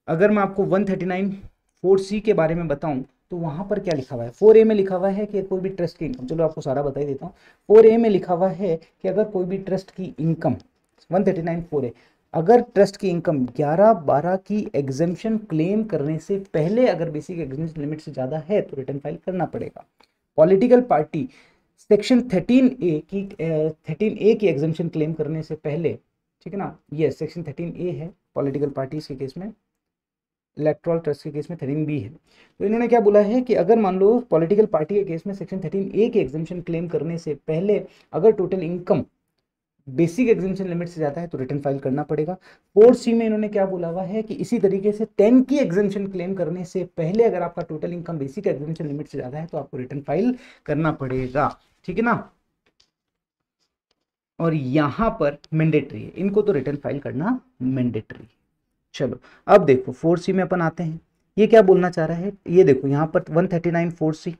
Speaker 1: अगर मैं आपको 139(4)(c) के बारे में बताऊं तो वहां पर क्या लिखा हुआ है, 4A में लिखा हुआ है कि कोई भी ट्रस्ट की इनकम, चलो आपको सारा बता ही देता हूँ। 4A में लिखा हुआ है कि अगर कोई भी ट्रस्ट की इनकम 139(4)(a), अगर ट्रस्ट की इनकम 11/12 की एग्जेम्पशन क्लेम करने से पहले अगर बेसिक एग्जेम्पशन लिमिट से ज़्यादा है तो रिटर्न फाइल करना पड़ेगा। पॉलिटिकल पार्टी सेक्शन 13A की एग्जेम्पशन क्लेम करने से पहले, ठीक है ना, ये सेक्शन 13A है पॉलिटिकल पार्टीज के केस में, इलेक्ट्रल ट्रस्ट के केस में 13B है। तो इन्होंने क्या बोला है कि अगर मान लो पॉलिटिकल पार्टी के केस में सेक्शन 13A की एग्जेम्पशन क्लेम करने से पहले अगर total income basic exemption limit से ज़्यादा है तो रिटर्न फाइल करना पड़ेगा। 4C में इन्होंने क्या बोला हुआ है कि इसी तरीके से 10 की एग्जेम्पशन क्लेम करने से पहले अगर आपका total income basic exemption limit से ज़्यादा है तो आपको रिटर्न फाइल करना पड़ेगा, ठीक है ना। और यहाँ पर मैंडेटरी है, इनको तो रिटर्न फाइल करना मैंडेटरी। चलो, अब देखो 4C में अपन आते हैं, ये क्या बोलना चाह रहा है, ये देखो यहाँ पर 139(4)(c)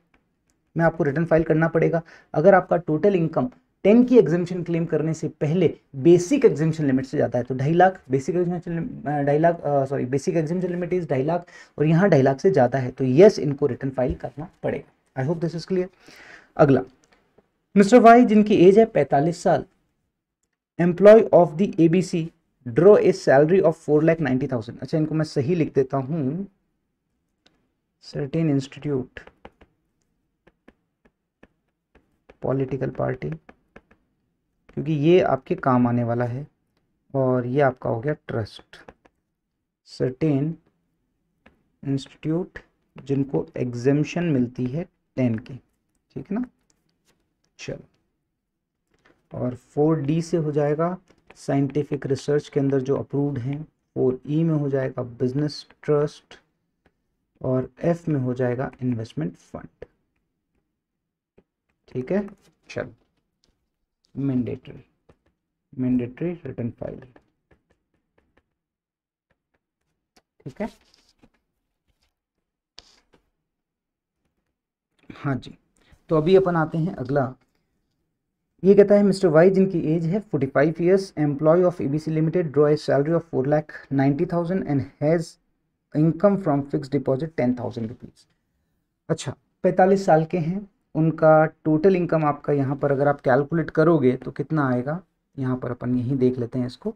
Speaker 1: में आपको रिटर्न फाइल करना पड़ेगा अगर आपका टोटल इनकम 10 की एग्जेम्पशन क्लेम करने से पहले बेसिक एग्जेम्पशन लिमिट से ज़्यादा है। तो 2.5 lakh basic exemption, 2.5 lakh sorry basic exemption limit is 2.5 lakh, और यहाँ 2.5 लाख से ज़्यादा है तो यस इनको रिटर्न फाइल करना पड़ेगा। I hope this is clear. अगला, मिस्टर वाई जिनकी एज है 45 साल, employ of the ABC, draw a salary of 4,90,000। अच्छा, इनको मैं सही लिख देता हूँ, सर्टेन इंस्टीट्यूट, पॉलिटिकल पार्टी, क्योंकि ये आपके काम आने वाला है, और ये आपका हो गया ट्रस्ट, सर्टेन इंस्टीट्यूट जिनको एग्जेम्पशन मिलती है 10 की, ठीक है ना। चलो, और 4D से हो जाएगा साइंटिफिक रिसर्च के अंदर जो अप्रूव्ड हैं, 4E में हो जाएगा बिजनेस ट्रस्ट, और F में हो जाएगा इन्वेस्टमेंट फंड, ठीक है। चलो, मैंडेटरी रिटर्न फाइल, ठीक है। हाँ जी, तो अभी अपन आते हैं अगला, ये कहता है मिस्टर वाई जिनकी एज है 45 years, employ of ABC limited, draw a salary of 4,90,000 and has income from fix deposit 10,000 rupees. अच्छा, 45 साल के हैं, उनका टोटल इनकम आपका यहाँ पर अगर आप कैलकुलेट करोगे तो कितना आएगा, यहाँ पर अपन यहीं देख लेते हैं इसको।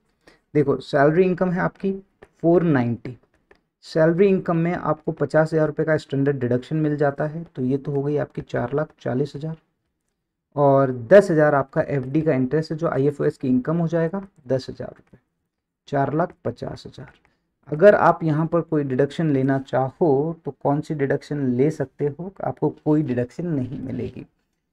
Speaker 1: देखो, सैलरी इनकम है आपकी 490, सैलरी इनकम में आपको 50,000 रुपये का स्टैंडर्ड डिडक्शन मिल जाता है, तो ये तो हो गई आपकी 4,40,000, और 10,000 आपका FD का इंटरेस्ट है जो IFOS की इनकम हो जाएगा 10,000 रुपये, 4,50,000। अगर आप यहाँ पर कोई डिडक्शन लेना चाहो तो कौन सी डिडक्शन ले सकते हो, आपको कोई डिडक्शन नहीं मिलेगी,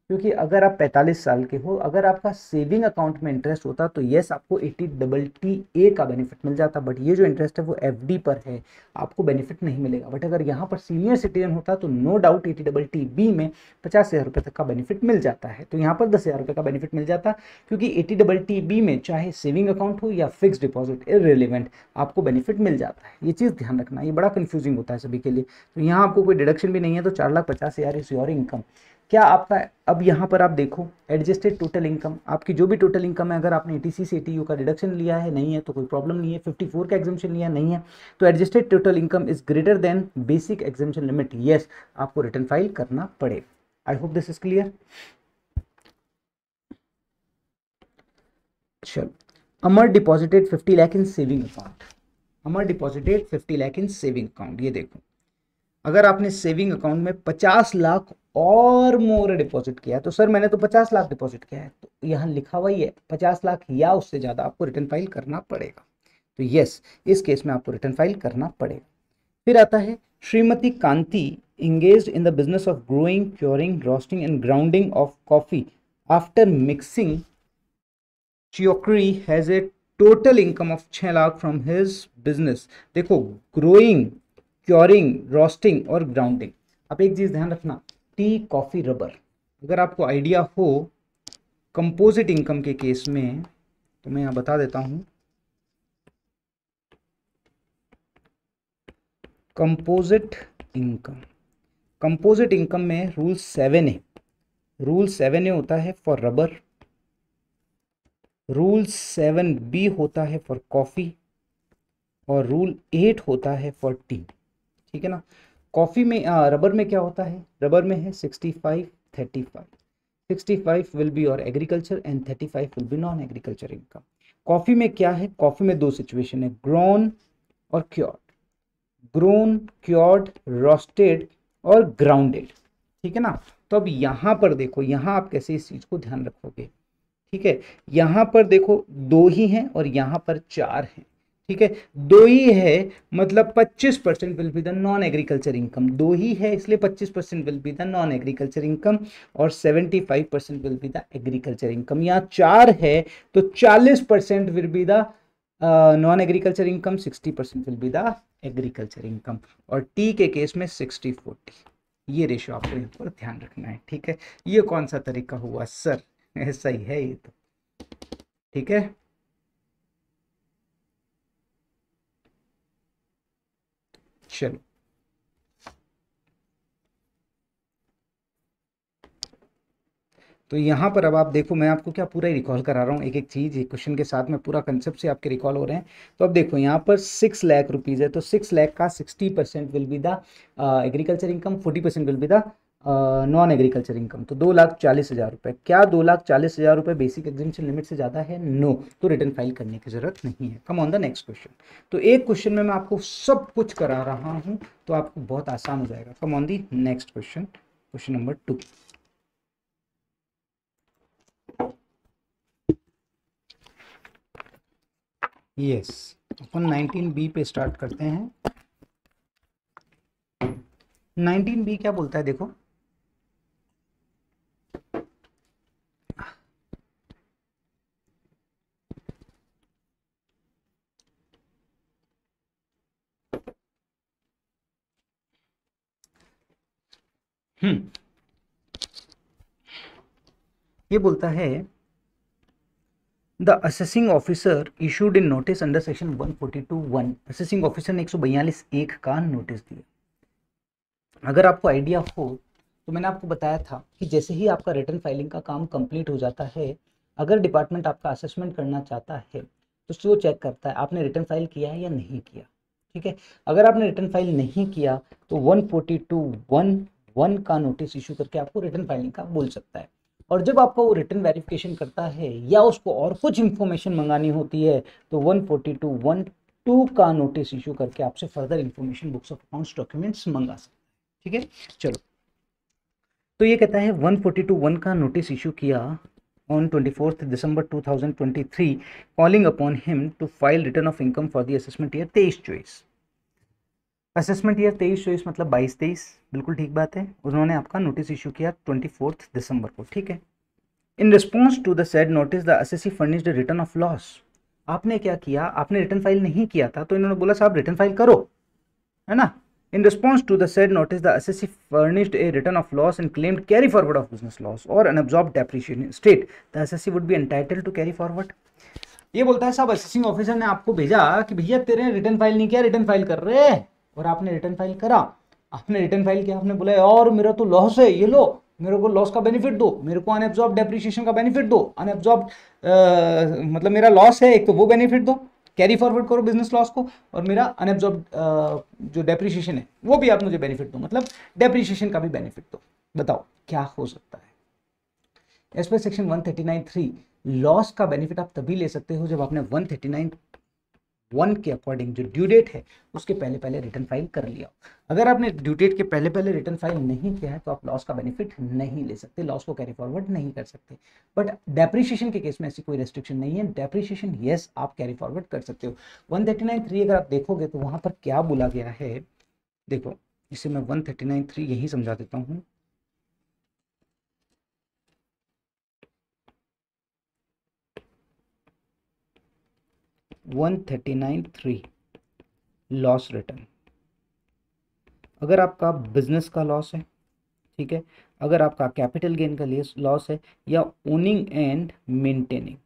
Speaker 1: क्योंकि अगर आप 45 साल के हो, अगर आपका सेविंग अकाउंट में इंटरेस्ट होता तो यस आपको 80TTA का बेनिफिट मिल जाता, बट ये जो इंटरेस्ट है वो एफडी पर है, आपको बेनिफिट नहीं मिलेगा। बट अगर यहाँ पर सीनियर सिटीजन होता तो नो डाउट 80TB में 50,000 रुपये तक का बेनिफिट मिल जाता है, तो यहाँ पर 10,000 रुपये का बेनिफिट मिल जाता, क्योंकि 80TB में चाहे सेविंग अकाउंट हो या फिक्स डिपॉजिट इररिलेवेंट आपको बेनिफिट मिल जाता है। ये चीज़ ध्यान रखना, ये बड़ा कंफ्यूजिंग होता है सभी के लिए। तो यहाँ आपको कोई डिडक्शन भी नहीं है, तो 4,50,000 इज योर इनकम। क्या आपका, अब यहाँ पर आप देखो एडजस्टेड टोटल इनकम, आपकी जो भी टोटल इनकम है, अगर आपने एटीसी से एटीयू का डिडक्शन लिया है नहीं है तो कोई प्रॉब्लम नहीं है, 54 का एग्जाम्शन लिया नहीं है तो adjusted total income is greater than basic exemption limit, yes आपको रिटर्न फाइल करना पड़ेगा। I hope this is clear. चलो, Amar deposited 50 lakh in saving account, Amar deposited 50 lakh in saving account. ये देखो, अगर आपने सेविंग अकाउंट में 50 लाख और मोर डिपॉजिट किया है, तो सर मैंने तो 50 लाख डिपॉजिट किया है, तो यहाँ लिखा हुआ ही है 50 लाख या उससे ज़्यादा आपको रिटर्न फाइल करना पड़ेगा। तो यस, इस केस में आपको रिटर्न फाइल करना पड़ेगा। फिर आता है श्रीमती कांति engaged in the business of growing, curing, roasting and grounding of coffee after mixing chicory has a total income of 6 lakh from his business। देखो, ग्रोइंग, क्योरिंग, रोस्टिंग और ग्राउंडिंग, अब एक चीज ध्यान रखना, टी, कॉफी, रबर, अगर आपको आइडिया हो कंपोजिट इनकम के केस में तो मैं यहां बता देता हूं। कंपोजिट इनकम, कंपोजिट इनकम में रूल 7A, रूल 7A होता है फॉर रबर, रूल 7B होता है फॉर कॉफी और रूल 8 होता है फॉर टी। ठीक है ना। कॉफी में रबर में क्या होता है, रबर में है 65-35, 65 विल बी और agriculture and 35 will be non agriculture income. Coffee में क्या है, कॉफी में दो सिचुएशन है, ग्रोन और क्योर्ड, ग्रोन, क्योर्ड, रोस्टेड और ग्राउंडेड। ठीक है ना। तो अब यहां पर देखो, यहां आप कैसे इस चीज को ध्यान रखोगे। ठीक है, यहां पर देखो 2 ही हैं और यहां पर 4 हैं। ठीक है, 2 ही है मतलब 25% will be the non agriculture income, 2 ही है इसलिए 25% will be the non agriculture income और 75% will be the agriculture income. यहाँ 4 है तो 40% will be the non agriculture income, 60% will be the agriculture income और टी के केस में 60-40। ये रेशो आपको यहाँ पर ध्यान रखना है। ठीक है, ये कौन सा तरीका हुआ सर, ऐसा ही है ये तो। ठीक है, चलो तो यहाँ पर अब आप देखो, मैं आपको क्या पूरा ही रिकॉल करा रहा हूँ, एक एक चीज़ एक क्वेश्चन के साथ में पूरा कंसेप्ट से आपके रिकॉल हो रहे हैं। तो अब देखो यहाँ पर 6 लाख रुपीज़ है, तो 6 लाख का 60% will be the agriculture income, 40% will be the non agriculture income, तो 2,40,000 रुपये। क्या 2,40,000 रुपये बेसिक एग्जामिशन लिमिट से ज़्यादा है? नो, तो रिटर्न फाइल करने की जरूरत नहीं है। कम ऑन द नेक्स्ट क्वेश्चन। तो एक क्वेश्चन में मैं आपको सब कुछ करा रहा हूँ तो आपको बहुत आसान हो जाएगा। Come on the next question, question number 2। Yes, upon 19B पे स्टार्ट करते हैं। 19B क्या बोलता है देखो, ये बोलता है the assessing officer issued in notice under section 142(1)। Assessing officer ने 142(1) का नोटिस दिया। अगर आपको आइडिया हो तो मैंने आपको बताया था कि जैसे ही आपका रिटर्न फाइलिंग का काम कंप्लीट हो जाता है, अगर डिपार्टमेंट आपका असेसमेंट करना चाहता है तो वो चेक करता है आपने रिटर्न फाइल किया है या नहीं किया। ठीक है, अगर आपने रिटर्न फाइल नहीं किया तो 142(1)(1) का नोटिस इशू करके आपको रिटर्न फाइलिंग का बोल सकता है। और जब आपको वो रिटर्न वेरिफिकेशन करता है या उसको और कुछ इंफॉर्मेशन मंगानी होती है तो 142(1)(2) का नोटिस इशू करके आपसे further information, books of accounts, documents मंगा सकता है। ठीक है, चलो तो ये कहता है 142(1) का नोटिस इशू किया on 24th December 2023, calling upon him to file return of income for the assessment year 23-24। Assessment year 23-24 मतलब 22-23, बिल्कुल ठीक बात है। उन्होंने आपका नोटिस इशू किया 24 दिसंबर को, ठीक है। In response to the said notice the assessee furnished return of loss. आपने क्या किया, आपने रिटर्न फाइल नहीं किया था तो इन्होंने बोला साहब रिटर्न फाइल करो, है ना। In response to the said notice the assessee furnished a return of loss and claimed carry forward of business loss और unabsorbed depreciation state the assessee would be entitled to carry forward. ये बोलता है साहब असेसिंग ऑफिसर ने आपको भेजा कि भैया तेरे रिटर्न फाइल नहीं किया, रिटर्न फाइल कर रहे हैं, और आपने रिटर्न फाइल करा। आपने रिटर्न फाइल किया, आपने बोला और मेरा तो लॉस है, ये लो मेरे को लॉस का बेनिफिट दो, मेरे को अनएब्जॉर्ब डेप्रिसिएशन का बेनिफिट दो, अनएब्जॉर्ब मतलब मेरा लॉस है एक तो वो बेनिफिट दो, कैरी फॉरवर्ड करो बिजनेस लॉस को, और मेरा अनएब्जॉर्ब जो डेप्रिसिएशन है वो भी आप मुझे बेनिफिट दो, मतलब डेप्रिसिएशन का भी बेनिफिट दो। बताओ क्या हो सकता है। एज पर सेक्शन 139(3) लॉस का बेनिफिट आप तभी ले सकते हो जब आपने 139(1) के अकॉर्डिंग जो ड्यू डेट है उसके पहले पहले रिटर्न फाइल कर लिया। अगर आपने ड्यू डेट के पहले पहले रिटर्न फाइल नहीं किया है तो आप लॉस का बेनिफिट नहीं ले सकते, लॉस को कैरी फॉरवर्ड नहीं कर सकते। बट डेप्रिसिएशन के केस में ऐसी कोई रेस्ट्रिक्शन नहीं है, डेप्रिसिएशन यस आप कैरी फॉरवर्ड कर सकते हो। 139(3) अगर आप देखोगे तो वहां पर क्या बोला गया है, देखो इसे मैं 139(3) यही समझा देता हूँ। वन 139(3) लॉस रिटर्न, अगर आपका बिजनेस का लॉस है, ठीक है, अगर आपका कैपिटल गेन का लॉस है या ओनिंग एंड मेंटेनिंग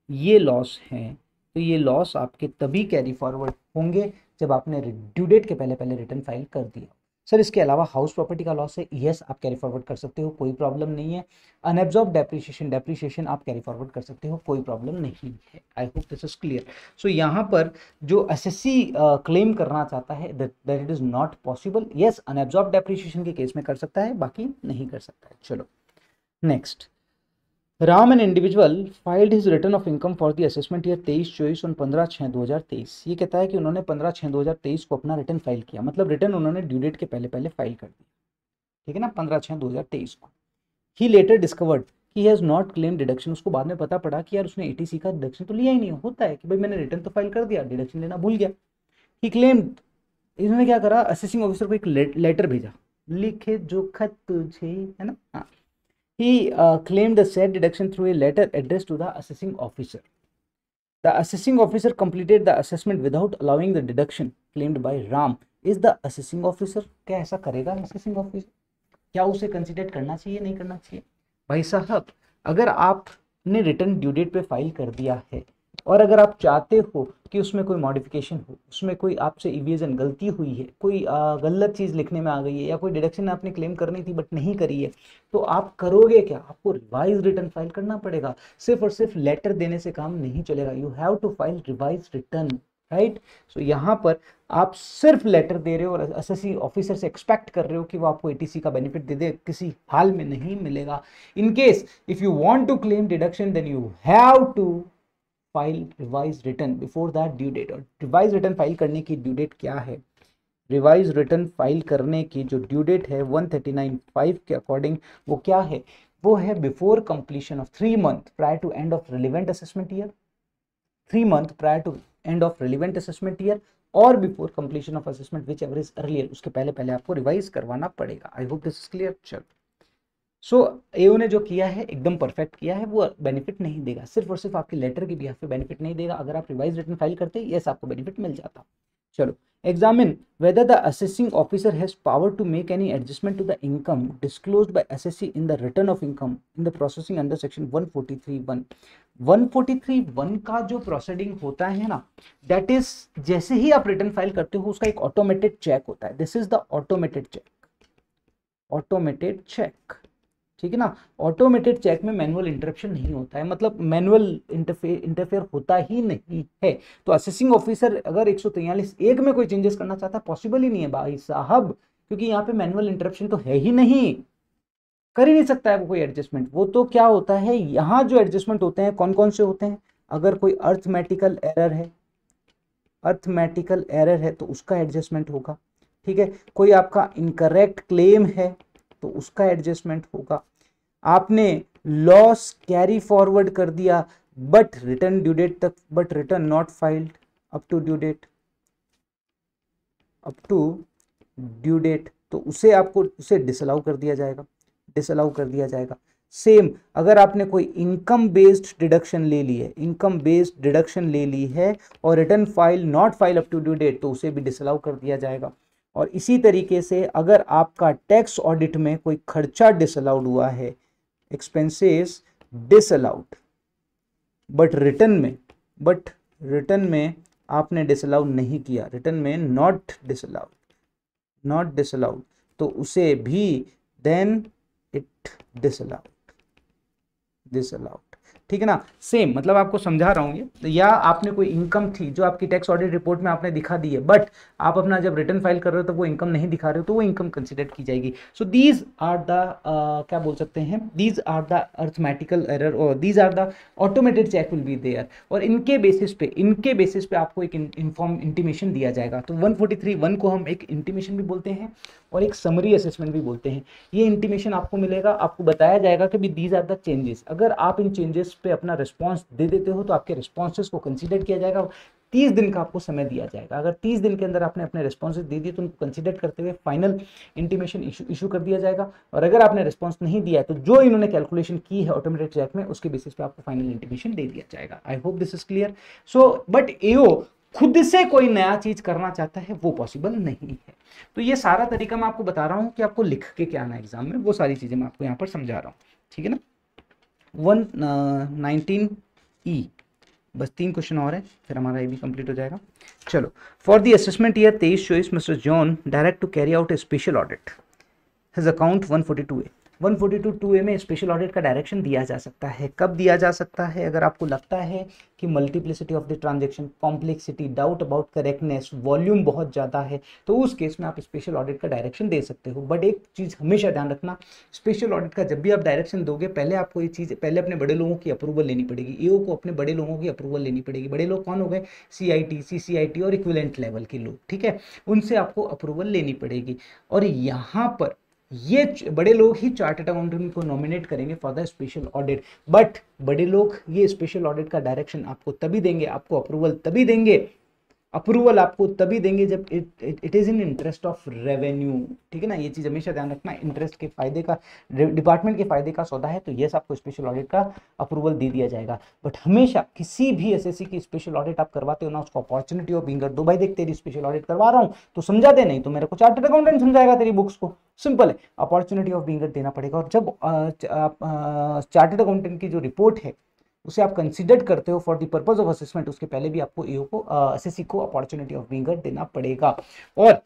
Speaker 1: ये लॉस है, तो ये लॉस आपके तभी कैरी फॉरवर्ड होंगे जब आपने ड्यू डेट के पहले पहले रिटर्न फाइल कर दिया। सर इसके अलावा हाउस प्रॉपर्टी का लॉस है, यस आप कैरी फॉरवर्ड कर सकते हो, कोई प्रॉब्लम नहीं है। अनएब्जॉर्ब डेप्रिसिएशन आप कैरी फॉरवर्ड कर सकते हो, कोई प्रॉब्लम नहीं है। I hope this is clear. So यहाँ पर जो एसएससी क्लेम करना चाहता है that it is not possible, yes unabsorb depreciation के केस में कर सकता है, बाकी नहीं कर सकता है। चलो next, Ram an individual filed his return of income for the assessment year 23-24 on 15/6/2023। ये कहता है कि उन्होंने 15/6/2023 को अपना रिटर्न फाइल किया, मतलब रिटर्न उन्होंने ड्यू डेट के पहले पहले फाइल कर दिया, ठीक है ना, 15/6/2023 को। He later discovered he has not claim deduction, उसको बाद में पता पड़ा कि यार उसने एटीसी का डिडक्शन तो लिया ही नहीं, होता है कि भाई मैंने रिटर्न तो फाइल कर दिया, डिडक्शन लेना भूल गया। ही क्लेम्ड, इन्होंने क्या करा, असेसिंग ऑफिसर को एक लेटर भेजा, लिखे जो खत तुझे, है ना, हाँ। He claimed the said deduction through a letter addressed to the assessing officer. The assessing officer completed the assessment without allowing the deduction claimed by Ram. Is the assessing officer, क्या ऐसा करेगा assessing officer? क्या उसे कंसिडर करना चाहिए, नहीं करना चाहिए? भाई साहब अगर आपने रिटर्न ड्यू डेट पे फाइल कर दिया है और अगर आप चाहते हो कि उसमें कोई मॉडिफिकेशन हो, उसमें कोई आपसे इवेजन गलती हुई है, कोई गलत चीज़ लिखने में आ गई है, या कोई डिडक्शन आपने क्लेम करनी थी बट नहीं करी है, तो आप करोगे क्या, आपको रिवाइज रिटर्न फाइल करना पड़ेगा। सिर्फ और सिर्फ लेटर देने से काम नहीं चलेगा, you have to file revise return, right. So यहाँ पर आप सिर्फ लेटर दे रहे हो और एसएससी ऑफिसर से एक्सपेक्ट कर रहे हो कि वो आपको एटीसी का बेनिफिट दे दे, किसी हाल में नहीं मिलेगा। In case if you want to claim deduction then you have to file revise return before that due date. और रिवाइज रिटर्न फाइल करने की ड्यू डेट क्या है, रिवाइज रिटर्न फाइल करने की जो ड्यू डेट है 139(5) के अकॉर्डिंग वो क्या है, वो है before completion of 3 month prior to end of relevant assessment year, 3 month prior to end of relevant assessment year, और before completion of assessment whichever is earlier, उसके पहले पहले आपको रिवाइज करवाना पड़ेगा। I hope this is clear. चलो सो एओ ने जो किया है एकदम परफेक्ट किया है, वो बेनिफिट नहीं देगा, सिर्फ और सिर्फ आपके लेटर की बिहाफ पे बेनिफिट नहीं देगा। अगर आप रिवाइज रिटर्न फाइल करते यस आपको बेनिफिट मिल जाता। चलो, examine whether the assessing officer has power to make any adjustment to the income disclosed by SSC in the return of income in the processing under section 143(1). 143(1) का जो प्रोसीडिंग होता है ना, दैट इज जैसे ही आप रिटर्न फाइल करते हो उसका एक ऑटोमेटेड चेक होता है, this is the automated check, automated check, ठीक है ना। ऑटोमेटेड चेक में मैनुअल इंटरप्शन नहीं होता है, मतलब मैनुअल इंटरफेयर होता ही नहीं है। तो असेसिंग ऑफिसर अगर 143(1) में कोई चेंजेस करना चाहता है पॉसिबल ही नहीं है भाई साहब, क्योंकि यहाँ पे मैनुअल इंटरप्शन तो है ही नहीं, कर ही नहीं सकता है वो कोई एडजस्टमेंट। वो तो क्या होता है, यहाँ जो एडजस्टमेंट होते हैं कौन कौन से होते हैं, अगर कोई अर्थमेटिकल एरर है, अर्थमेटिकल एरर है तो उसका एडजस्टमेंट होगा, ठीक है। कोई आपका इनकरेक्ट क्लेम है तो उसका एडजस्टमेंट होगा। आपने लॉस कैरी फॉरवर्ड कर दिया बट रिटर्न ड्यू डेट तक, but return not filed up to due date, up to due date, तो उसे आपको उसे डिसअलाउ कर दिया जाएगा, डिसअलाउ कर दिया जाएगा। सेम अगर आपने कोई इनकम बेस्ड डिडक्शन ले ली है, इनकम बेस्ड डिडक्शन ले ली है और return file not file up to due date, तो उसे भी डिसअलाउ कर दिया जाएगा। और इसी तरीके से अगर आपका टैक्स ऑडिट में कोई खर्चा डिसअलाउड हुआ है, एक्सपेंसेस डिसअलाउड, बट रिटर्न में आपने डिसअलाउ नहीं किया, रिटर्न में नॉट डिसअलाउड, तो उसे भी देन इट डिसअलाउड, ठीक है ना। सेम मतलब आपको समझा रहा हूँ ये, या आपने कोई इनकम थी जो आपकी टैक्स ऑडिट रिपोर्ट में आपने दिखा दी है, बट आप अपना जब रिटर्न फाइल कर रहे हो तो वो इनकम नहीं दिखा रहे हो, तो वो इनकम कंसिडर की जाएगी। सो दीज आर द क्या बोल सकते हैं, these are the arithmetical error और these are the automated check will be there, और इनके बेसिस पे आपको एक इंटीमेशन दिया जाएगा। तो 143(1) को हम एक इंटीमेशन भी बोलते हैं और एक समरी असेसमेंट भी बोलते हैं। ये इंटीमेशन आपको मिलेगा, आपको बताया जाएगा कि भी दीज आर द चेंजेस। अगर आप इन चेंजेस पे अपना रिस्पॉन्स दे देते हो तो आपके रिस्पॉन्सेस को कंसीडर किया जाएगा। 30 दिन का आपको समय दिया जाएगा। अगर 30 दिन के अंदर आपने अपने रिस्पॉन्सेस दे दिए तो उनको कंसीडर करते हुए फाइनल इंटीमेशन इशू कर दिया जाएगा। और अगर आपने रिस्पॉन्स नहीं दिया है तो जो इन्होंने कैलकुलेशन की है ऑटोमेटेड चेक में, उसके बेसिस पे आपको फाइनल इंटीमेशन दे दिया जाएगा। I hope this is clear. So but AO खुद से कोई नया चीज करना चाहता है वो पॉसिबल नहीं है। तो ये सारा तरीका मैं आपको बता रहा हूं कि आपको लिख के क्या आना एग्जाम में, वो सारी चीजें मैं आपको यहाँ पर समझा रहा हूँ, ठीक है ना। 119E, बस 3 क्वेश्चन और है फिर हमारा ये भी कंप्लीट हो जाएगा। चलो, for the assessment year 23 choice mister John direct to carry out a special audit his account 142A। 142(2)A में स्पेशल ऑडिट का डायरेक्शन दिया जा सकता है। कब दिया जा सकता है? अगर आपको लगता है कि multiplicity of the transaction, complexity, doubt about correctness, volume बहुत ज़्यादा है, तो उस केस में आप स्पेशल ऑडिट का डायरेक्शन दे सकते हो। बट एक चीज़ हमेशा ध्यान रखना, स्पेशल ऑडिट का जब भी आप डायरेक्शन दोगे, पहले आपको ये चीज़ पहले अपने बड़े लोगों की अप्रूवल लेनी पड़ेगी। ईओ को अपने बड़े लोगों की अप्रूवल लेनी पड़ेगी। बड़े लोग कौन हो गए? CIT, CCIT और इक्विवेलेंट लेवल के लोग, ठीक है, उनसे आपको अप्रूवल लेनी पड़ेगी। और यहाँ पर ये बड़े लोग ही चार्टर्ड अकाउंटेंट को नॉमिनेट करेंगे for the special audit. But बड़े लोग ये स्पेशल ऑडिट का डायरेक्शन आपको तभी देंगे, आपको अप्रूवल तभी देंगे, अप्रूवल आपको तभी देंगे जब it is in interest of revenue, ठीक है ना। ये चीज हमेशा ध्यान रखना, इंटरेस्ट के फायदे का, डिपार्टमेंट के फायदे का सौदा है, तो यस आपको स्पेशल ऑडिट का अप्रूवल दे दिया जाएगा। बट हमेशा किसी भी एसएससी की स्पेशल ऑडिट आप करवाते हो ना, उसको अपॉर्चुनिटी ऑफ बीइंग, दो भाई देख तेरी स्पेशल ऑडिट करवा रहा हूँ तो समझा दे, नहीं तो मेरे को चार्टर्ड अकाउंटेंट समझाएगा तेरी बुक्स को। सिंपल है, अपॉर्चुनिटी ऑफ बीइंग देना पड़ेगा। और जब चार्टर्ड अकाउंटेंट की जो रिपोर्ट है उसे आप कंसीडर करते हो for the purpose of assessment, उसके पहले भी आपको ईओ को एसएससी को अपॉर्चुनिटी ऑफ बीइंग देना पड़ेगा। और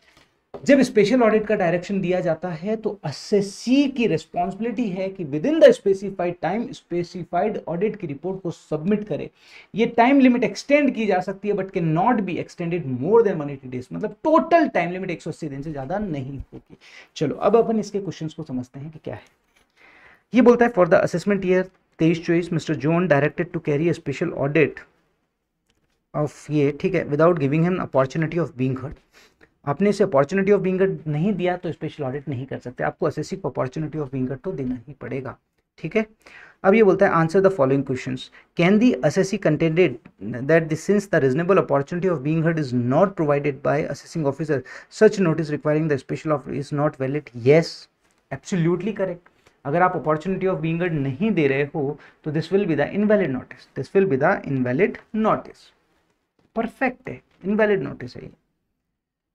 Speaker 1: जब स्पेशल ऑडिट का डायरेक्शन दिया जाता है तो एसएससी की रिस्पॉन्सिबिलिटी है कि with in the specified time specified audit की रिपोर्ट को सबमिट करे। ये टाइम लिमिट एक्सटेंड की जा सकती है but can not be extended more than 180 days, मतलब टोटल टाइम लिमिट 180 दिन से ज्यादा नहीं होगी। चलो अब अपन इसके क्वेश्चंस को समझते हैं कि क्या है। ये बोलता है for the assessment year 23 choice mister John directed to carry a special audit of ये, ठीक है, without giving him opportunity of being heard. आपने इसे अपॉर्चुनिटी ऑफ बीइंग हर्ड नहीं दिया तो स्पेशल ऑडिट नहीं कर सकते, आपको एसएससी को अपॉर्चुनिटी ऑफ बीइंग हर्ड तो देना ही पड़ेगा, ठीक है। अब ये बोलता है answer the following questions. Can the SSC contended that since the reasonable opportunity of being heard is not provided by assessing officer such notice requiring the special of is not valid? Yes, absolutely correct. अगर आप अपॉर्चुनिटी ऑफ बीइंग हर्ड नहीं दे रहे हो तो this will be the invalid notice, this will be the invalid notice. Perfect है, इनवैलिड नोटिस है ये।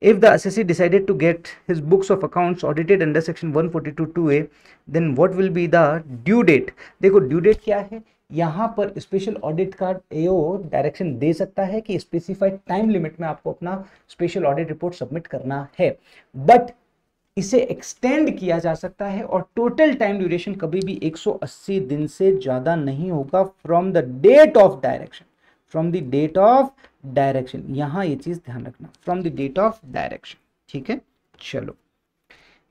Speaker 1: If the assessee decided to get his books of accounts audited under section 142(2)(a, then what will be the due date? देखो ड्यू डेट क्या है, यहाँ पर स्पेशल ऑडिट का एओ डायरेक्शन दे सकता है कि स्पेसिफाइड टाइम लिमिट में आपको अपना स्पेशल ऑडिट रिपोर्ट सबमिट करना है, बट इसे एक्सटेंड किया जा सकता है और टोटल टाइम ड्यूरेशन कभी भी 180 दिन से ज्यादा नहीं होगा from the date of direction, from the date of direction, यहां ये चीज ध्यान रखना, from the date of direction, ठीक है। चलो,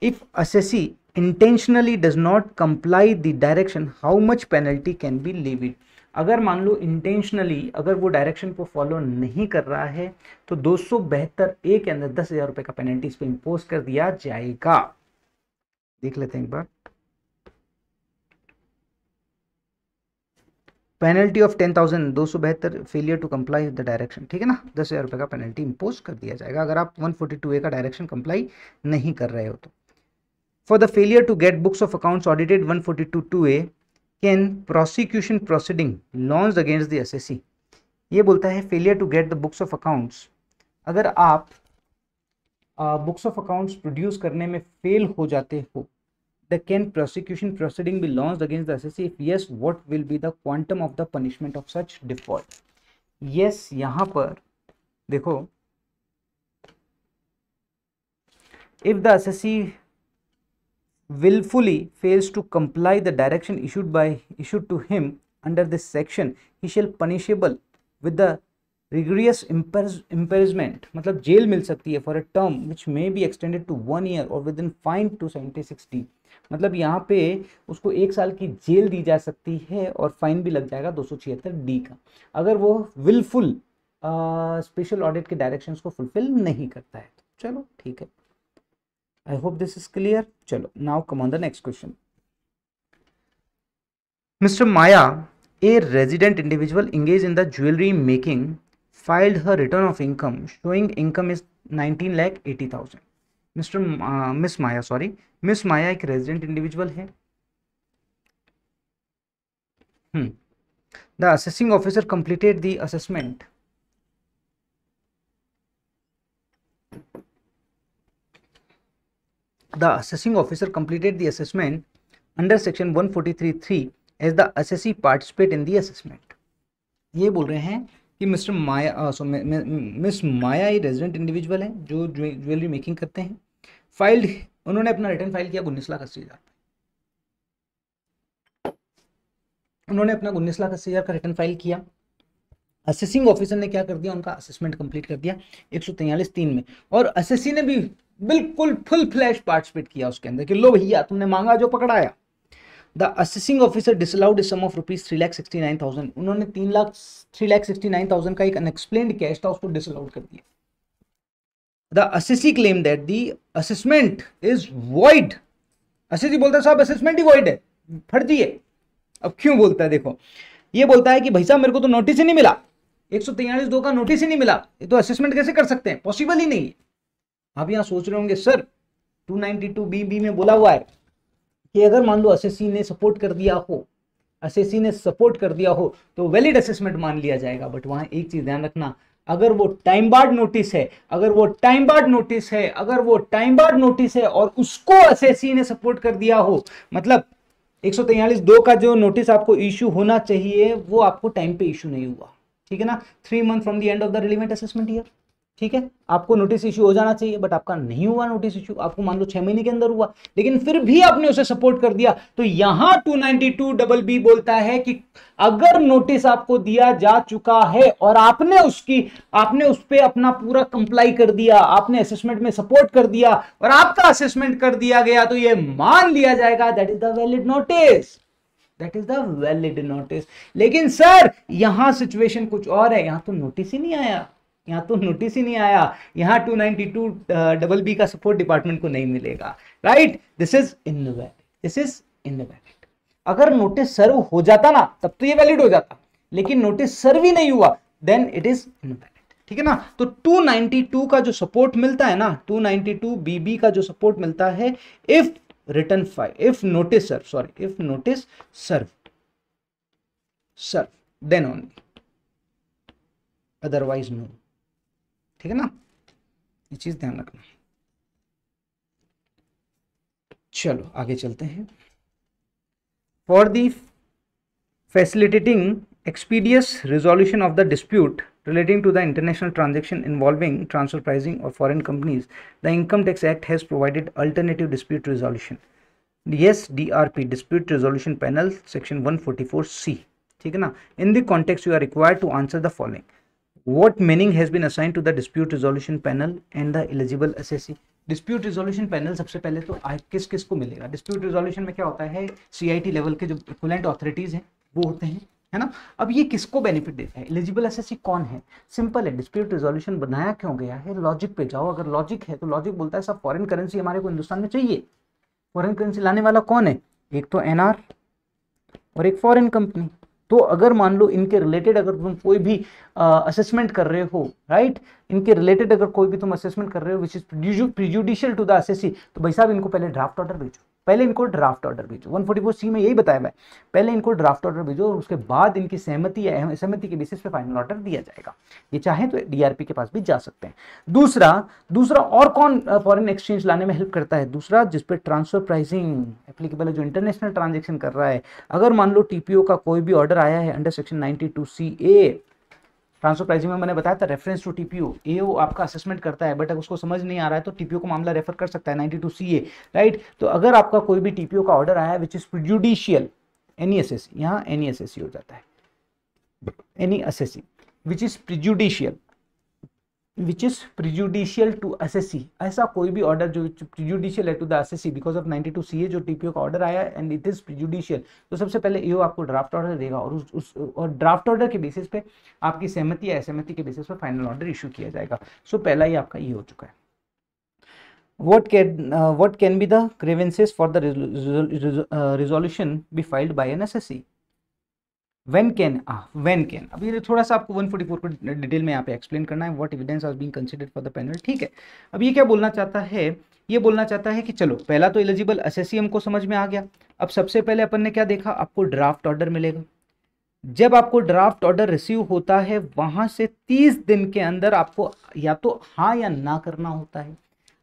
Speaker 1: if assessee intentionally does not comply the direction how much penalty can be levied? अगर मान लो इंटेंशनली अगर वो डायरेक्शन को फॉलो नहीं कर रहा है तो 272(a) के अंदर 10,000 रुपए का पेनल्टी इस पर इंपोज कर दिया जाएगा। देख लेते हैं एक बार। Penalty of 10,000 272 failure to comply with the direction, ठीक है ना, 10,000 रुपये का पेनल्टी इंपोज कर दिया जाएगा अगर आप 142A का डायरेक्शन कंप्लाई नहीं कर रहे हो तो। For the failure to get books of accounts audited 142A can prosecution proceeding launch against the SSC. ये बोलता है failure to get the books of accounts, अगर आप बुक्स ऑफ अकाउंट्स प्रोड्यूस करने में फेल हो जाते हो, the can prosecution proceeding B launched against the SSC, if yes what will be the quantum of the punishment of such default. Yes, यहां पर देखो, if the assessee willfully fails to comply the direction issued to him under this section, he shall punishable with the rigorous imprisonment, मतलब जेल मिल सकती है for a term which may be extended to 1 year or within fine to 76D। मतलब यहाँ पे उसको 1 साल की जेल दी जा सकती है और फाइन भी लग जाएगा 276D का, अगर वो विलफुल स्पेशल ऑडिट के डायरेक्शंस को फुलफिल नहीं करता है। चलो ठीक है, I hope this is clear. Chalo, now come on the next question. Mr. Maya, a resident individual engaged in the jewelry making, filed her return of income showing income is 19,80,000. Miss Maya, sorry, Miss Maya एक resident individual है। The assessing officer completed the assessment. The assessing officer completed the assessment under section 143(3) as the assessee participate in the assessment। ये बोल रहे हैं कि मिस्टर माया मिस माया ये रेजिडेंट इंडिविजुअल है जो ज्वेलरी मेकिंग करते हैं। फाइल्ड, उन्होंने अपना रिटर्न फाइल किया 19,80,000, उन्होंने अपना 19,80,000 का रिटर्न फाइल किया। असेसिंग ऑफिसर ने क्या कर दिया, उनका असेसमेंट कंप्लीट कर दिया 143(3) में, और असेसी ने भी बिल्कुल फुल फ्लैश पार्टिसिपेट किया उसके अंदर कि लो भैया तुमने मांगा जो पकड़ाया। The assessing officer disallowed a sum of rupees 3,69,000, उन्होंने 3,69,000 का एक अनएक्सप्लेन्ड कैश था उसको डिसअलाउड कर दिया। The assessee claim that the assessment is void. Assessee बोलता है साहब असेसमेंट ही वॉइड है, फर्जी है। अब क्यों बोलता है, देखो ये बोलता है कि भाई साहब मेरे को तो नोटिस ही नहीं मिला, 143(2) का नोटिस ही नहीं मिला, ये तो असेसमेंट कैसे कर सकते हैं, पॉसिबल ही नहीं है। आप यहां सोच रहे होंगे सर 292BB में बोला हुआ है कि अगर मान लो असेसी ने सपोर्ट कर दिया हो, असेसी ने सपोर्ट कर दिया हो तो वैलिड असेसमेंट मान लिया जाएगा। बट वहां एक चीज ध्यान रखना, अगर वो टाइम बार्ड नोटिस है, अगर वो टाइम बार्ड नोटिस है, अगर वो टाइम बार्ड नोटिस है और उसको असेसी ने सपोर्ट कर दिया हो, मतलब 143(2) का जो नोटिस आपको इशू होना चाहिए वो आपको टाइम पे इशू नहीं हुआ, ठीक है ना, 3 month from the end of the relevant assessment year, ठीक है, आपको नोटिस इशू हो जाना चाहिए, बट आपका नहीं हुआ नोटिस इशू, आपको मान लो 6 महीने के अंदर हुआ, लेकिन फिर भी आपने उसे सपोर्ट कर दिया। तो यहां 292BB बोलता है कि अगर नोटिस आपको दिया जा चुका है और आपने उस पर अपना पूरा कंप्लाई कर दिया, आपने असेसमेंट में सपोर्ट कर दिया और आपका असेसमेंट कर दिया गया, तो यह मान लिया जाएगा that is the valid notice, that is the valid notice. लेकिन सर यहां सिचुएशन कुछ और है, यहां तो नोटिस ही नहीं आया, यहां तो नोटिस ही नहीं आया, यहां 292BB का सपोर्ट डिपार्टमेंट को नहीं मिलेगा, right. This is invalid, this is invalid. अगर नोटिस सर्व हो जाता ना तब तो ये वैलिड हो जाता, लेकिन नोटिस सर्व ही नहीं हुआ, देन इट इज इनवैलिड, ठीक है ना। तो 292 का जो सपोर्ट मिलता है ना, 292BB का जो सपोर्ट मिलता है, if return file, if notice serve, sorry if notice serve then only, otherwise no, ठीक है ना, ये चीज ध्यान रखना। चलो आगे चलते हैं। For the facilitating expeditious resolution of the dispute relating to the international transaction involving transfer pricing or foreign companies, the Income Tax Act has provided alternative dispute resolution, yes DRP, dispute resolution panel, section 144C, ठीक है ना। in the context you are required to answer the following: what meaning has been assigned to the dispute resolution panel and the eligible assessee। dispute resolution panel सबसे पहले तो किस किस को मिलेगा, dispute resolution में क्या होता है, CIT लेवल के जो इक्विवेलेंट ऑथोरिटीज हैं वो होते हैं, है ना। अब ये किसको बेनिफिट देता है, एलिजिबल असेसी कौन है, सिंपल है, डिस्प्यूट रिजोल्यूशन बनाया क्यों गया है, लॉजिक पे जाओ, अगर लॉजिक है तो लॉजिक बोलता है सब फॉरेन करेंसी हमारे को हिंदुस्तान में चाहिए, फॉरेन करेंसी लाने वाला कौन है, एक तो NR और एक फॉरेन कंपनी, तो अगर मान लो इनके रिलेटेड अगर तुम कोई भी असेसमेंट कर रहे हो, राइट, इनके रिलेटेड अगर कोई भी तुम असेसमेंट कर रहे हो which is prejudicial to the assessee, तो भाई साहब इनको पहले ड्राफ्ट ऑर्डर भेजो, पहले इनको ड्राफ्ट ऑर्डर भेजो। 144C में यही बताया मैं, पहले इनको ड्राफ्ट ऑर्डर भेजो और उसके बाद इनकी सहमति या असहमति के बेसिस पे फाइनल ऑर्डर दिया जाएगा। ये चाहे तो डीआरपी के पास भी जा सकते हैं। दूसरा और कौन फॉरेन एक्सचेंज लाने में हेल्प करता है? दूसरा जिसपे ट्रांसफर प्राइसिंग एप्लीकेबल है, जो इंटरनेशनल ट्रांजेक्शन कर रहा है। अगर मान लो टीपीओ का कोई भी ऑर्डर आया है under section 92CA, transfer pricing में मैंने बताया था रेफरेंस टू टीपीओ, एओ आपका असेसमेंट करता है, बट अगर उसको समझ नहीं आ रहा है तो टीपीओ को मामला रेफर कर सकता है 92CA, राइट। तो अगर आपका कोई भी टीपीओ का ऑर्डर आया है which is prejudicial, any assessee, यहाँ एनी असेसी हो जाता है, any assessee which is prejudicial to assessee, ऐसा कोई भी ऑर्डर जो प्रिजुडिशियल है to the assessee because of 92CA, जो टीपीओ का ऑर्डर आया एंड इट इज प्रिजुडिशियल, तो सबसे पहले ईओ आपको ड्राफ्ट ऑर्डर देगा और और ड्राफ्ट ऑर्डर के बेसिस पे आपकी सहमति या असहमति के बेसिस पे फाइनल ऑर्डर इशू किया जाएगा। सो पहला ही आपका ये हो चुका है। what can be the grievances for the resolution be filed by an assessee? when can अब ये थोड़ा सा आपको 144 को डिटेल में यहाँ पे एक्सप्लेन करना है। What evidence are being considered for the panel, ठीक है। अब ये क्या बोलना चाहता है? ये बोलना चाहता है कि चलो पहला तो एलिजिबल असेसी हमको समझ में आ गया। अब सबसे पहले अपन ने क्या देखा, आपको ड्राफ्ट ऑर्डर मिलेगा। जब आपको ड्राफ्ट ऑर्डर रिसीव होता है वहां से 30 दिन के अंदर आपको या तो हाँ या ना करना होता है।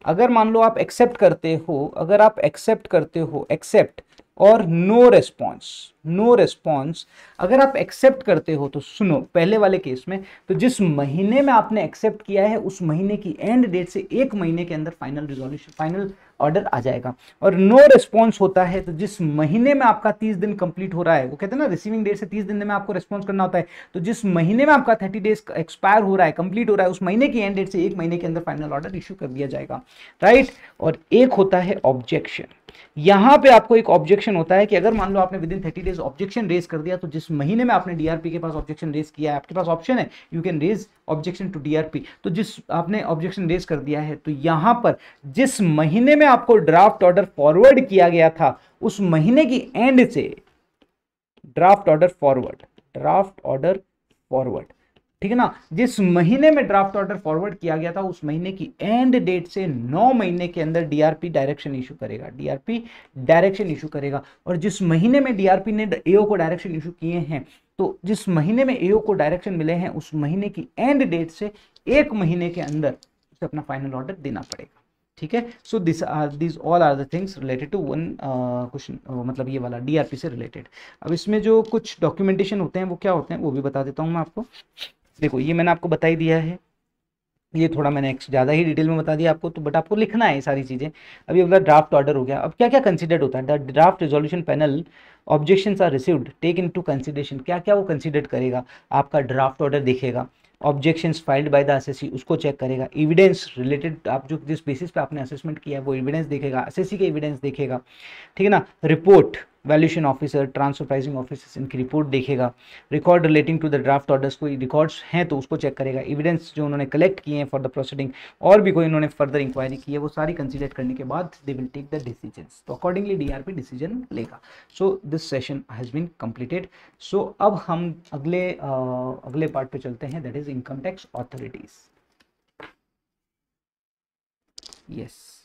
Speaker 1: अगर मान लो आप एक्सेप्ट करते हो, अगर आप एक्सेप्ट करते हो, एक्सेप्ट और नो रिस्पॉन्स, अगर आप एक्सेप्ट करते हो तो सुनो, पहले वाले केस में तो जिस महीने में आपने एक्सेप्ट किया है उस महीने की एंड डेट से 1 महीने के अंदर फाइनल ऑर्डर आ जाएगा। और नो रिस्पॉन्स होता है तो जिस महीने में आपका 30 दिन कंप्लीट हो रहा है, वो कहते हैं ना रिसीविंग डेट से 30 दिन में आपको रिस्पॉन्स करना होता है, तो जिस महीने में आपका 30 डेज एक्सपायर हो रहा है, कंप्लीट हो रहा है, उस महीने की एंड डेट से 1 महीने के अंदर फाइनल ऑर्डर इशू कर दिया जाएगा, राइट। और एक होता है ऑब्जेक्शन। यहां पे आपको एक ऑब्जेक्शन होता है कि अगर मान लो आपने within 30 days objection raise कर दिया, तो जिस महीने में आपने डीआरपी के पास ऑब्जेक्शन रेज किया है, आपके पास ऑप्शन है you can raise objection to DRP, तो जिस आपने ऑब्जेक्शन रेज कर दिया है, तो यहां पर जिस महीने में आपको ड्राफ्ट ऑर्डर फॉरवर्ड किया गया था उस महीने की एंड से ड्राफ्ट ऑर्डर फॉरवर्ड, ठीक है ना। जिस महीने में ड्राफ्ट ऑर्डर फॉरवर्ड किया गया था उस महीने की एंड डेट से 9 महीने के अंदर डीआरपी डायरेक्शन इशू करेगा। और जिस महीने में डीआरपी ने एओ को डायरेक्शन इशू किए हैं, तो जिस महीने में एओ को डायरेक्शन मिले हैं उस महीने की एंड डेट से 1 महीने के अंदर उसे अपना फाइनल ऑर्डर देना पड़ेगा, ठीक है। So this all are the things related to one question, मतलब ये वाला डीआरपी से रिलेटेड। अब इसमें जो कुछ डॉक्यूमेंटेशन होते हैं वो क्या होते हैं वो भी बता देता हूँ मैं आपको। देखो ये मैंने आपको बता ही दिया है, ये थोड़ा मैंने ज़्यादा ही डिटेल में बता दिया आपको, तो बट आपको लिखना है ये सारी चीज़ें। अभी अगला ड्राफ्ट ऑर्डर हो गया। अब क्या क्या कंसीडर्ड होता है? The draft resolution panel objections are received take into consideration. क्या क्या वो कंसीडर करेगा? आपका ड्राफ्ट ऑर्डर देखेगा, objections filed by the assessee उसको चेक करेगा, एविडेंस रिलेटेड आप जो जिस बेसिस पे आपने असेसमेंट किया है वो एविडेंस देखेगा, असेसी के एविडेंस देखेगा, ठीक है ना। Report valuation officer, transfer pricing officers इनकी रिपोर्ट देखेगा, record relating to the draft orders, कोई रिकॉर्ड्स हैं तो उसको चेक करेगा, एविडेंस जो उन्होंने कलेक्ट किए हैं फॉर द प्रोसीडिंग, और भी कोई उन्होंने फर्दर इंक्वायरी की है वो सारी कंसीडर करने के बाद they will take the decisions, तो अकॉर्डिंगली डीआरपी डिसीजन लेगा। So this session has been completed. So अब हम अगले पार्ट पे चलते हैं, that is income tax authorities. Yes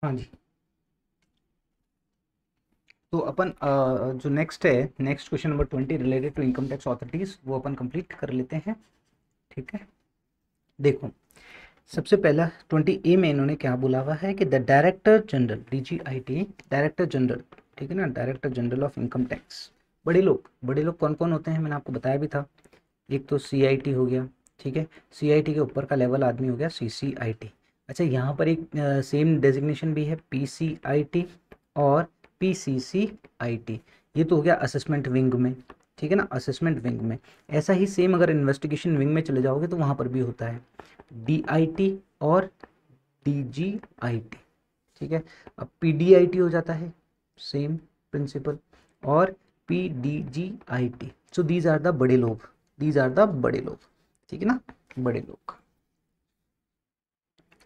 Speaker 1: हाँ जी। तो अपन जो नेक्स्ट है, next question number 20 related to income tax authorities, वो अपन कंप्लीट कर लेते हैं, ठीक है। देखो सबसे पहला 20A में इन्होंने क्या बोला हुआ है कि the director general DGIT, director general, ठीक है ना, director general of income tax. बड़े लोग कौन कौन होते हैं मैंने आपको बताया भी था। एक तो CIT हो गया, ठीक है, CIT के ऊपर का लेवल आदमी हो गया CCIT। अच्छा यहाँ पर एक सेम डेजिग्नेशन भी है PCIT और PCCIT, ये तो हो गया असेसमेंट विंग में, ठीक है ना, असेसमेंट विंग में। ऐसा ही सेम अगर इन्वेस्टिगेशन विंग में चले जाओगे तो वहाँ पर भी होता है DIT और DGIT, ठीक है। अब PDIT हो जाता है, सेम प्रिंसिपल, और PDGIT। So these are the बड़े लोग, दीज आर द बड़े लोग, ठीक है ना, बड़े लोग।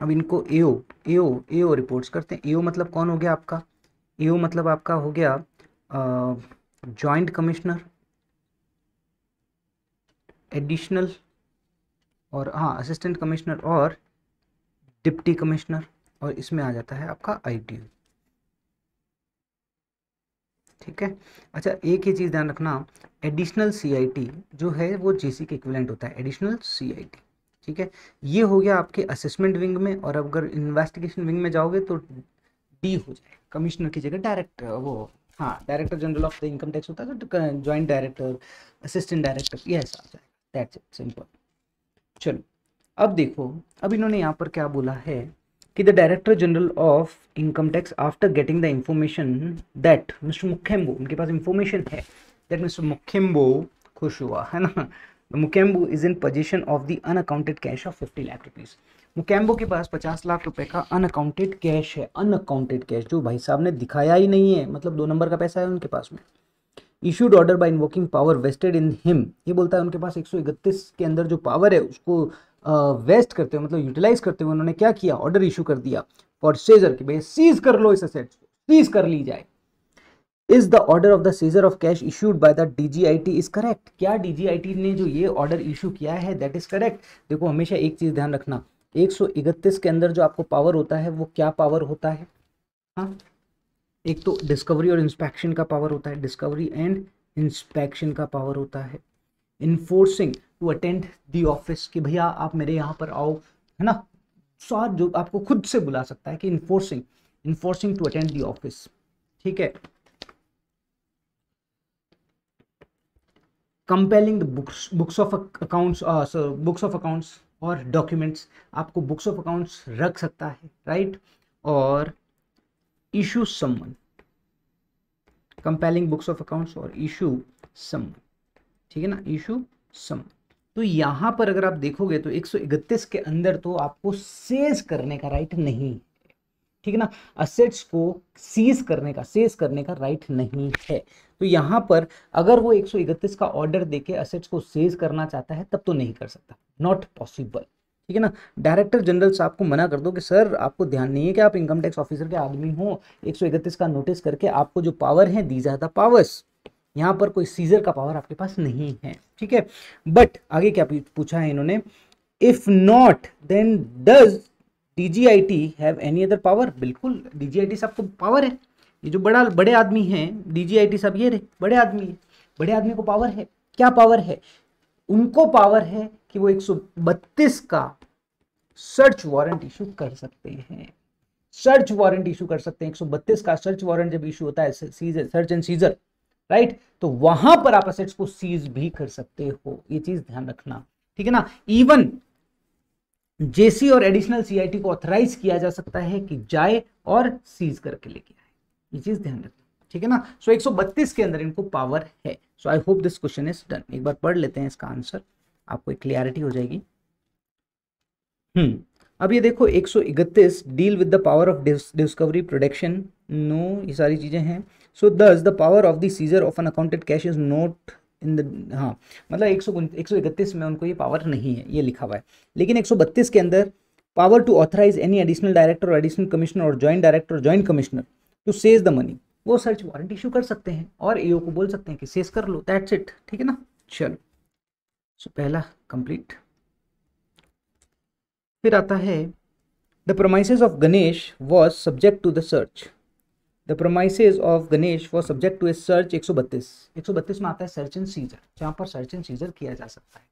Speaker 1: अब इनको AO रिपोर्ट्स करते हैं। AO मतलब कौन हो गया आपका, AO मतलब आपका हो गया जॉइंट कमिश्नर, एडिशनल, और हाँ असिस्टेंट कमिश्नर और डिप्टी कमिश्नर, और इसमें आ जाता है आपका ITU, ठीक है। अच्छा एक ही चीज़ ध्यान रखना, एडिशनल CIT जो है वो JC के इक्विवेलेंट होता है, एडिशनल CIT, ठीक है। ये हो गया आपके असेसमेंट विंग में। और अगर इन्वेस्टिगेशन विंग में जाओगे तो D हो जाए, कमिश्नर की जगह डायरेक्टर, वो हाँ director general of the income tax होता है, तो जॉइंट डायरेक्टर, असिस्टेंट डायरेक्टर, ये ऐसा आ जाएगा, दैट्स इट, सिंपल। चलो अब देखो, अब इन्होंने यहाँ पर क्या बोला है कि the director general of income tax after getting the information that mister Mukhembo, उनके पास इंफॉर्मेशन है दैट मिस्टर मुखेम्बो, खुश हुआ है ना, Mukembo is in position of the unaccounted cash of 50 lakh rupees. Mukembo के पास 50 लाख रुपए का अनअकाउंटेड कैश है, अनअकाउंटेड कैश जो भाई साहब ने दिखाया ही नहीं है, मतलब 2 नंबर का पैसा है उनके पास में। Issued order by invoking power vested in him, ये बोलता है उनके पास 131 के अंदर जो पावर है उसको वेस्ट करते हुए, मतलब यूटिलाइज करते हुए उन्होंने क्या किया, ऑर्डर इशू कर दिया फॉर सीजर कि भाई सीज कर लो इस एसेट्स को, सीज कर ली जाए। Is the order of the seizure of cash issued by the DGIT is correct, क्या DGIT ने जो ये ऑर्डर इशू किया है दैट इज करेक्ट। देखो हमेशा एक चीज ध्यान रखना, 131 के अंदर जो आपको पावर होता है वो क्या पावर होता है, हाँ एक तो डिस्कवरी और इंस्पेक्शन का पावर होता है, डिस्कवरी एंड इंस्पेक्शन का पावर होता है। Enforcing to attend the office, कि भैया आप मेरे यहाँ पर आओ, है ना, सर जो आपको खुद से बुला सकता है कि enforcing to attend the office, ठीक है। Compelling the books of accounts, books of accounts और डॉक्यूमेंट्स, आपको बुक्स ऑफ अकाउंट्स रख सकता है, राइट। और issue summon, compelling books of accounts और इशू समन, ठीक है ना, इशू समन। तो यहां पर अगर आप देखोगे तो 131 के अंदर तो आपको सेज करने का राइट नहीं है, ठीक है ना, असेट्स को सीज करने का राइट नहीं है। तो यहां पर अगर वो 131 का ऑर्डर देके असेट्स को सेज करना चाहता है तब तो नहीं कर सकता, नॉट पॉसिबल, ठीक है ना। डायरेक्टर जनरल साहब को मना कर दो कि सर आपको ध्यान नहीं है कि आप इनकम टैक्स ऑफिसर के आदमी हो, 131 का नोटिस करके आपको जो पावर है दीज आर द पावर्स, यहाँ पर कोई सीजर का पावर आपके पास नहीं है, ठीक है। बट आगे क्या पूछा है इन्होंने, if not then does DGIT have any other power, बिल्कुल DGIT साहब को पावर है, ये जो बड़े आदमी हैं DGIT साहब, ये रहे बड़े आदमी है, बड़े आदमी को पावर है, क्या पावर है, उनको पावर है कि वो 132 का सर्च वारंट इशू कर सकते हैं, सर्च वारंट इशू कर सकते हैं। 132 का सर्च वारंट जब इशू होता है, seizure, search and seizure, right, तो वहां पर आप असेट्स को सीज भी कर सकते हो, ये चीज ध्यान रखना, ठीक है ना। इवन JC और एडिशनल CIT को ऑथराइज किया जा सकता है कि जाए और सीज करके लेके आए, ये चीज ध्यान रखना, ठीक है ना। सो 132 के अंदर इनको पावर है। So I hope this question is done. एक बार पढ़ लेते हैं इसका आंसर, आपको एक क्लियरिटी हो जाएगी। अब ये देखो 131 deal with the power of discovery, production, no ये सारी चीजें हैं। So thus the power of the seizure of unaccounted cash is not in the, हाँ मतलब 131 में उनको ये पावर नहीं है, ये लिखा हुआ है। लेकिन 132 के अंदर power to authorise any additional director और एडिशनल कमिश्नर और जॉइंट डायरेक्टर और joint commissioner to seize the money, वो सर्च वारंट इशू कर सकते हैं और AO को बोल सकते हैं कि सेज कर लो, दैट्स इट, ठीक है ना। चलो सो पहला कंप्लीट। फिर आता है the premises of Ganesh was subject to the search, the premises of Ganesh was subject to a search. 132 में आता है सर्च एंड सीजर, जहाँ पर सर्च एंड सीजर किया जा सकता है।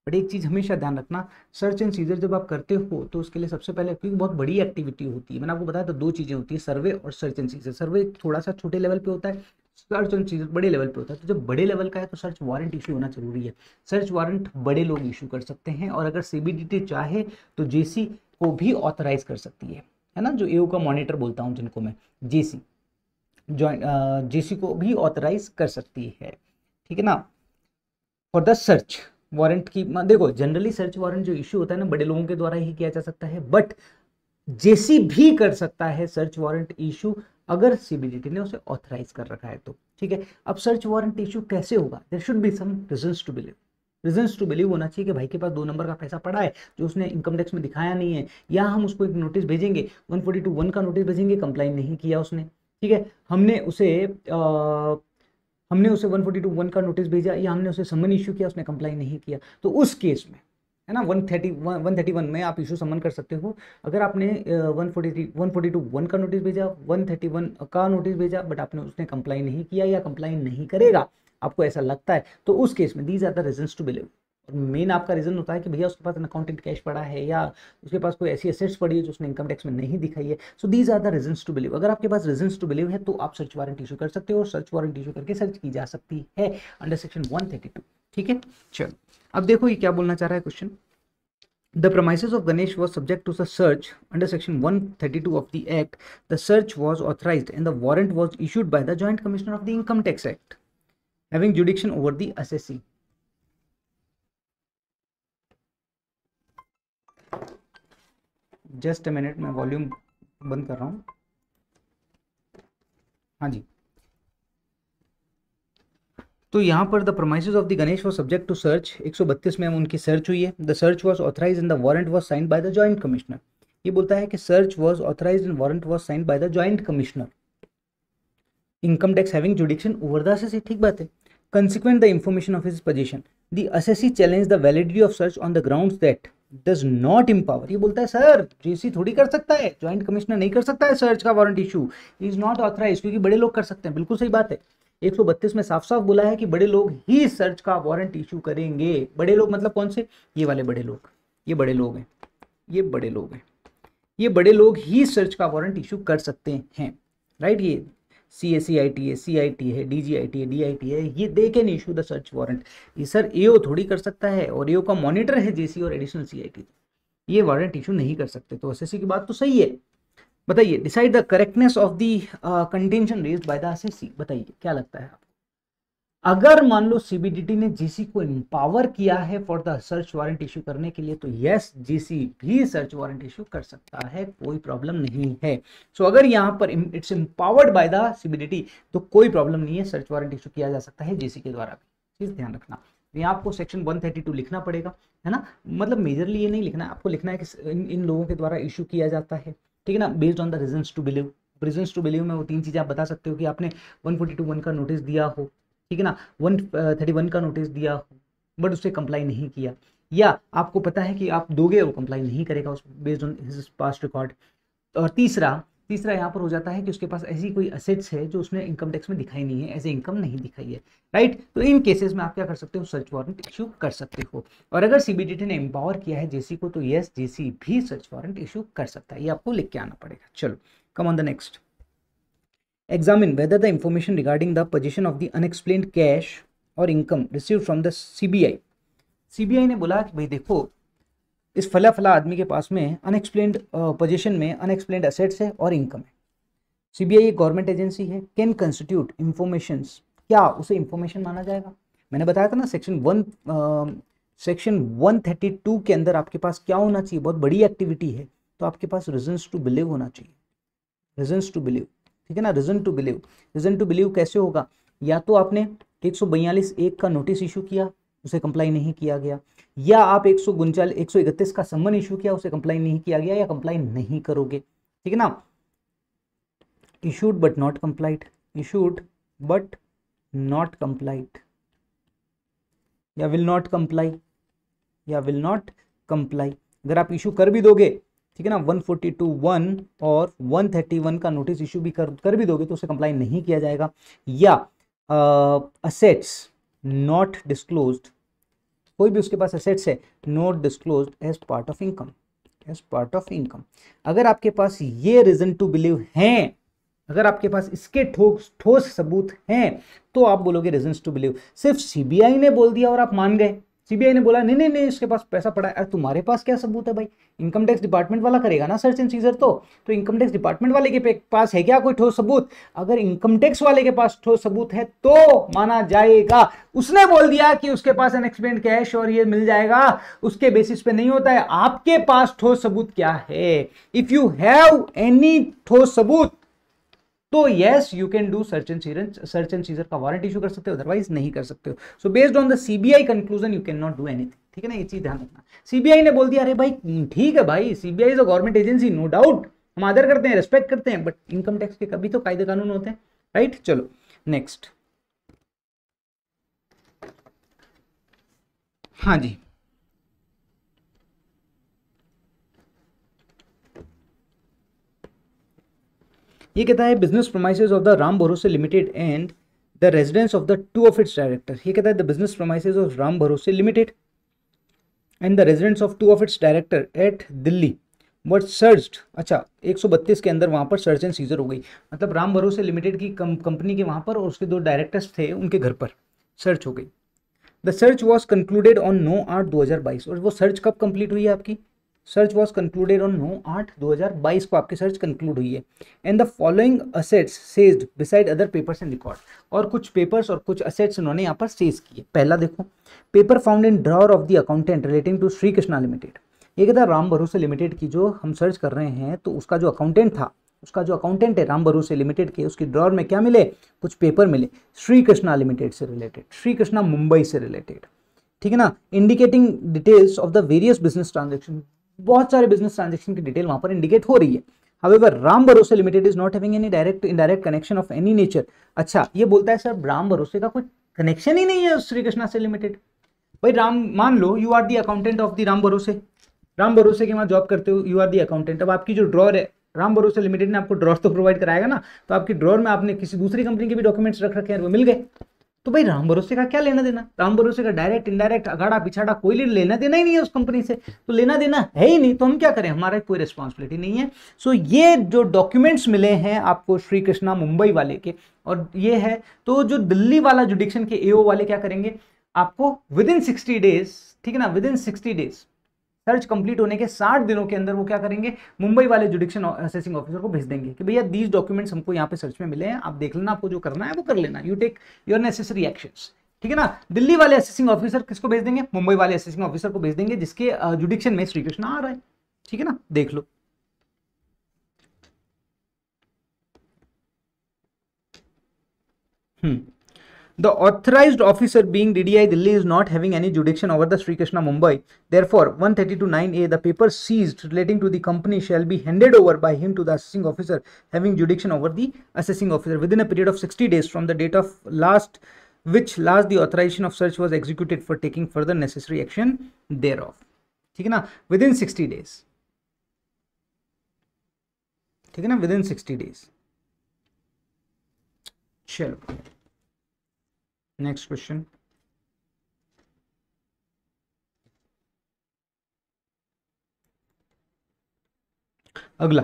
Speaker 1: बट एक चीज़ हमेशा ध्यान रखना, सर्च एंड सीजर जब आप करते हो तो उसके लिए सबसे पहले, क्योंकि बहुत बड़ी एक्टिविटी होती है, मैंने आपको बताया तो 2 चीज़ें होती है, सर्वे और सर्च एंड सीजर। सर्वे थोड़ा सा छोटे लेवल पे होता है, सर्च एंड सीजर बड़े लेवल पे होता है। तो जब बड़े लेवल का है तो सर्च वारंट इशू होना जरूरी है, सर्च वारंट बड़े लोग इशू कर सकते हैं, और अगर CBDT चाहे तो JC को भी ऑथराइज कर सकती है ना, जो AO का मॉनिटर बोलता हूँ जिनको मैं, JC को भी ऑथराइज कर सकती है, ठीक है ना। फॉर द सर्च वारंट की, देखो जनरली सर्च वारंट जो इशू होता है ना बड़े लोगों के द्वारा ही किया जा सकता है, बट जेसी भी कर सकता है सर्च वारंट इशू अगर सीबीडीटी ने उसे ऑथराइज कर रखा है तो। ठीक है, अब सर्च वारंट इशू कैसे होगा, there should be some reasons to believe. Reasons to believe होना चाहिए कि भाई के पास 2 नंबर का पैसा पड़ा है जो उसने इनकम टैक्स में दिखाया नहीं है, या हम उसको एक नोटिस भेजेंगे 142(1) का नोटिस भेजेंगे, कंप्लाइन नहीं किया उसने। ठीक है, हमने उसे 142(1) का नोटिस भेजा या हमने उसे समन इशू किया, उसने कंप्लाई नहीं किया, तो उस केस में है ना 131 में आप इशू समन कर सकते हो। अगर आपने 142(1) का नोटिस भेजा, 131 का नोटिस भेजा, बट आपने उसने कंप्लाई नहीं किया या कंप्लाई नहीं करेगा, आपको ऐसा लगता है, तो उस केस में these are the reasons to believe. और मेन आपका रीजन होता है कि भैया उसके पास अकाउंटेंट कैश पड़ा है या उसके पास कोई ऐसी एसेट्स पड़ी है जो उसने इनकम टैक्स में नहीं दिखाई है। So these are the reasons to believe. अगर आपके पास रीजंस टू बिलीव है तो आप सर्च वारंट इशू कर सकते हो, और सर्च वारंट इशू करके सर्च की जा सकती है अंडर सेक्शन 132। ठीक है, चलो अब देखो ये क्या बोलना चाह रहा है question. The premises of Ganesh was subject to the search under section 132 of the Act. The search was authorized and the warrant was issued by the Joint Commissioner of the Income Tax Act, having jurisdiction over the assessee. Just a minute, मैं वॉल्यूम बंद कर रहा हूँ। हाँ जी, तो यहाँ पर the premises of the Ganesh was subject to search, 132 में उनकी सर्च हुई है। The search was authorise and the warrant was signed by the joint commissioner. ये बोलता है कि search was authorise and warrant was signed by the joint commissioner income tax having jurisdiction over the assessee. ठीक बात है। Consequent the information of his position, the assessee challenge the validity of search on the grounds that does not empower. ये बोलता है सर जेसी थोड़ी कर सकता है, जॉइंट कमिश्नर नहीं कर सकता है सर्च का warrant issue, is not authorise, क्योंकि बड़े लोग कर सकते हैं। बिल्कुल सही बात है, 132 में साफ साफ बोला है कि बड़े लोग ही सर्च का वारंट इशू करेंगे। बड़े लोग मतलब कौन से, ये वाले बड़े लोग, ये बड़े लोग हैं, ये बड़े लोग हैं, ये बड़े लोग ही सर्च का वारंट इशू कर सकते हैं। राइट, ये CACIT है, CIT है, DGIT है, DIT है, ये they can issue the search warrant. ये सर AO थोड़ी कर सकता है, और AO का मॉनिटर है JC और एडिशनल CIT, ये वारंट इशू नहीं कर सकते। तो SSC की बात तो सही है। बताइए, decide the correctness of the contention raised by the assessee. बताइए क्या लगता है आपको, अगर मान लो CBDT ने GC को एम्पावर किया है for the search warrant issue करने के लिए, तो यस GC भी सर्च वारंट इशू कर सकता है, कोई प्रॉब्लम नहीं है। सो अगर यहाँ पर it's empowered by the CBDT तो कोई प्रॉब्लम नहीं है, सर्च वारंट इशू किया जा सकता है GC के द्वारा भी। चीज ध्यान रखना, यहाँ आपको सेक्शन 132 लिखना पड़ेगा, है ना। मतलब मेजरली ये नहीं लिखना है, आपको लिखना है कि इन लोगों के द्वारा इशू किया जाता है, ठीक है ना, based on the reasons to believe. Reasons to believe में वो 3 चीजें आप बता सकते हो कि आपने 142(1) का नोटिस दिया हो, ठीक है ना, 131 का नोटिस दिया हो बट उससे कंप्लाई नहीं किया, या आपको पता है कि आप दोगे और कंप्लाई नहीं करेगा उस based on his past record. और तीसरा यहाँ पर हो जाता है कि उसके पास ऐसी कोई असेट्स है जो उसने इनकम टैक्स में दिखाई नहीं है, ऐसे इनकम नहीं दिखाई है, राइट। तो इन केसेस में आप क्या कर सकते हो, सर्च वारंट इशू कर सकते हो। और अगर CBDT ने एम्पावर किया है JC को, तो यस JC भी सर्च वारंट इशू कर सकता है, ये आपको लिख के आना पड़ेगा। चलो कम on the next. Examine whether the information regarding the position of the unexplained cash or income received from the CBI। CBI ने बोला कि भाई देखो इस फला फला आदमी के पास में अनएक्सप्लेन्ड पोजीशन में अनएक्सप्लेन्ड असेट्स है और इनकम है। CBI एक गवर्नमेंट एजेंसी है, कैन कंस्टिट्यूट इंफॉर्मेशंस, क्या उसे इंफॉर्मेशन माना जाएगा। मैंने बताया था ना सेक्शन 132 के अंदर आपके पास क्या होना चाहिए, बहुत बड़ी एक्टिविटी है, तो आपके पास रीजंस टू बिलीव होना चाहिए, रीजंस टू बिलीव, ठीक है ना। Reason to believe, reason to believe कैसे होगा, या तो आपने 142(1) का नोटिस इशू किया, उसे कंप्लाई नहीं किया गया, या आप 131 का सम्मन इशू किया, उसे कंप्लाई नहीं किया गया, या कंप्लाई नहीं करोगे, ठीक है ना। Issued but not complied, issued but not complied, या विल नॉट कंप्लाई, या विल नॉट कंप्लाई। अगर आप इशू कर भी दोगे, ठीक है ना, 142(1) और 131 का नोटिस इशू भी कर भी दोगे तो उसे कंप्लाई नहीं किया जाएगा। या असेट्स नॉट डिस्क्लोज्ड, कोई भी उसके पास असेट्स है not disclosed as part of income, as part of income. अगर आपके पास ये रीजन टू बिलीव हैं, अगर आपके पास इसके ठोस सबूत हैं, तो आप बोलोगे रीजंस टू बिलीव। सिर्फ CBI ने बोल दिया और आप मान गए, सीबीआई ने बोला नहीं नहीं नहीं इसके पास पैसा पड़ा है। अरे तुम्हारे पास क्या सबूत है भाई? इनकम टैक्स डिपार्टमेंट वाला करेगा ना सर्च एंड सीजर। तो इनकम टैक्स डिपार्टमेंट वाले के पास है क्या कोई ठोस सबूत? अगर इनकम टैक्स वाले के पास ठोस सबूत है तो माना जाएगा। उसने बोल दिया कि उसके पास अनएक्सपेंड कैश और ये मिल जाएगा, उसके बेसिस पे नहीं होता है। आपके पास ठोस सबूत क्या है? इफ यू हैव एनी ठोस सबूत तो yes you can do search and scissor का वारंट इशू कर सकते हो, अदरवाइज नहीं कर सकते हो। So based on the CBI conclusion you can not do anything. ठीक है ना, ये चीज ध्यान रखना। सीबीआई ने बोल दिया अरे भाई ठीक है भाई, CBI is a government agency, no doubt, हम आदर करते हैं, रेस्पेक्ट करते हैं, बट इनकम टैक्स के कभी तो कायदे कानून होते हैं, राइट। चलो नेक्स्ट। हाँ जी, ये कहता है बिजनेस प्रोमाइसेस ऑफ द राम भरोसे limited and the residence of the two of its director. ये कहता है द बिजनेस प्रोमाइसेस ऑफ राम भरोसे limited and the residence of two of its director at Delhi what searched. अच्छा, 132 के अंदर वहां पर सर्च एंड सीजर हो गई, मतलब राम भरोसे लिमिटेड की कंपनी के वहां पर और उसके 2 डायरेक्टर्स थे उनके घर पर सर्च हो गई। The search was concluded on 9/8/2022। और वो सर्च कब कंप्लीट हुई है आपकी? सर्च वॉज कंक्लूडेड ऑन 9/8/2022 को आपकी सर्च कंक्लूड हुई है। And the following assets seized beside other papers and record. और कुछ पेपर्स और कुछ असेट्स उन्होंने यहाँ पर सेज किए। पहला देखो, paper found in drawer of the accountant relating to Shri Krishna limited. ये कहता है राम भरोसे लिमिटेड की जो हम सर्च कर रहे हैं तो उसका जो अकाउंटेंट था, उसका जो अकाउंटेंट है राम भरोसे लिमिटेड के, उसकी ड्रॉअर में क्या मिले? कुछ पेपर मिले श्री कृष्णा लिमिटेड से रिलेटेड, श्री कृष्णा मुंबई से रिलेटेड। ठीक है ना, indicating details of the various business transaction. बहुत सारे बिजनेस ट्रांजेक्शन की डिटेल वहां पर इंडिकेट हो रही है। However, राम भरोसे limited is not having any direct indirect connection of any nature. अच्छा, ये बोलता है सर राम भरोसे का कोई कनेक्शन ही नहीं है श्री कृष्णा से लिमिटेड। भाई राम, मान लो you are the accountant of the Ram Bharose, Ram भरोसे के वहां जॉब करते हो, यू आर दी अकाउंटेंट। अब आपकी जो ड्रॉर है, राम भरोसे लिमिटेड ने आपको ड्रॉर तो प्रोवाइड कराएगा ना, तो आपकी ड्रॉर में आपने किसी दूसरी कंपनी के भी डॉक्यूमेंट्स रख रखे हैं, वो मिल गए। तो भाई राम भरोसे का क्या लेना देना? राम भरोसे का डायरेक्ट इनडायरेक्ट अगाड़ा पिछाड़ा कोई लेना देना ही नहीं है उस कंपनी से, तो लेना देना है ही नहीं, तो हम क्या करें? हमारा कोई रिस्पॉन्सिबिलिटी नहीं है। सो ये जो डॉक्यूमेंट्स मिले हैं आपको श्री कृष्णा मुंबई वाले के, और ये है, तो जो दिल्ली वाला जुडिक्शन के एओ वाले क्या करेंगे? आपको विद इन 60 डेज, ठीक है ना, with in 60 days search complete होने के 60 दिनों के अंदर वो क्या करेंगे? मुंबई वाले जुडिक्शन असेसिंग ऑफिसर को भेज देंगे कि भैया दीज डॉक्यूमेंट्स हमको यहाँ पे सर्च में मिले हैं, आप देख लेना, आपको जो करना है वो कर लेना, you take your necessary actions. ठीक है ना। दिल्ली वाले असेसिंग ऑफिसर किसको भेज देंगे? मुंबई वाले असेसिंग ऑफिसर को भेज देंगे जिसके जुडिक्शन में श्री कृष्णा आ रहा है। ठीक है ना, देख लो। The authorized officer being DDI Delhi is not having any jurisdiction over the Sri Krishna Mumbai. Therefore, 132(9)(a), the papers seized relating to the company shall be handed over by him to the assessing officer having jurisdiction over the assessing officer within a period of 60 days from the date of which last the authorization of search was executed for taking further necessary action thereof. ठीक है ना, within 60 days. ठीक है ना, within 60 days. चलो नेक्स्ट क्वेश्चन। अगला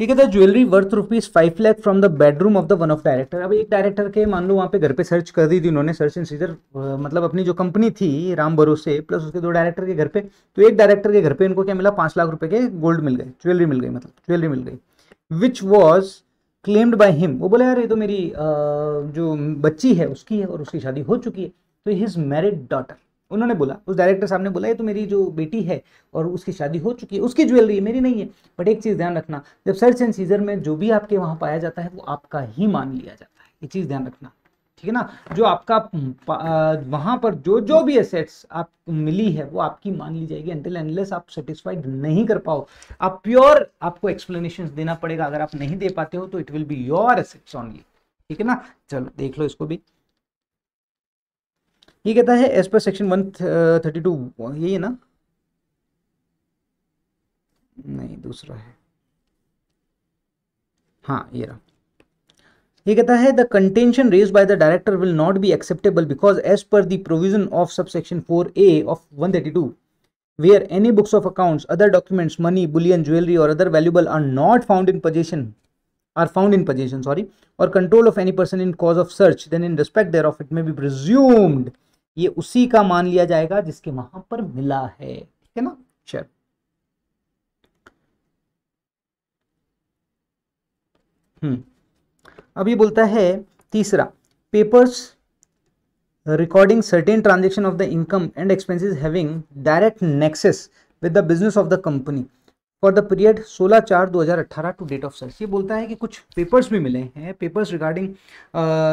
Speaker 1: ठीक है, jewellery worth ₹5 lakh from the bedroom of the one of director. अब एक डायरेक्टर के मान लो वहां पे घर पे सर्च कर दी थी उन्होंने, सर्च एंड सीजर, मतलब अपनी जो कंपनी थी राम भरोसे प्लस उसके 2 डायरेक्टर के घर पे, तो एक डायरेक्टर के घर पे इनको क्या मिला? 5 लाख रुपए के गोल्ड मिल गए, ज्वेलरी मिल गई, मतलब ज्वेलरी मिल गई, which was claimed by him. वो बोले यार ये तो मेरी जो बच्ची है उसकी है और उसकी शादी हो चुकी है, तो हिज मैरिड डॉटर। उन्होंने बोला, उस डायरेक्टर साहब ने बोला ये तो मेरी जो बेटी है और उसकी शादी हो चुकी है, उसकी ज्वेलरी है, मेरी नहीं है। बट एक चीज़ ध्यान रखना, जब सर्च एंड सीजर में जो भी आपके वहाँ पाया जाता है वो आपका ही मान लिया जाता है, ये चीज़ ध्यान रखना। ठीक है ना, जो आपका वहाँ पर जो भी एसेट्स आप मिली है वो आपकी मान ली जाएगी अनटिल अनलेस आप सेटिस्फाइड नहीं कर पाओ। आप प्योर, आपको एक्सप्लेनेशंस देना पड़ेगा, अगर आप नहीं दे पाते हो तो it will be your assets only. ठीक है ना, चलो देख लो इसको भी। ये कहता है एज पर सेक्शन 132, यही है ना? नहीं, दूसरा है, हाँ ये रहा। ये कहता है the contention raised by the director will not be acceptable because as per the provision of subsection 4A of 132 where any books of accounts, other documents, money, bullion, jewellery और other valuable are not found in possession or control of any person in cause of search, then in respect thereof it may be presumed ये उसी का मान लिया जाएगा जिसके वहां पर मिला है, ठीक है ना। चल अब ये बोलता है तीसरा, papers recording certain transaction of the income and expenses having direct nexus with the business of the company for the period 16/4/2018 to date of search. ये बोलता है कि कुछ पेपर्स भी मिले हैं, papers regarding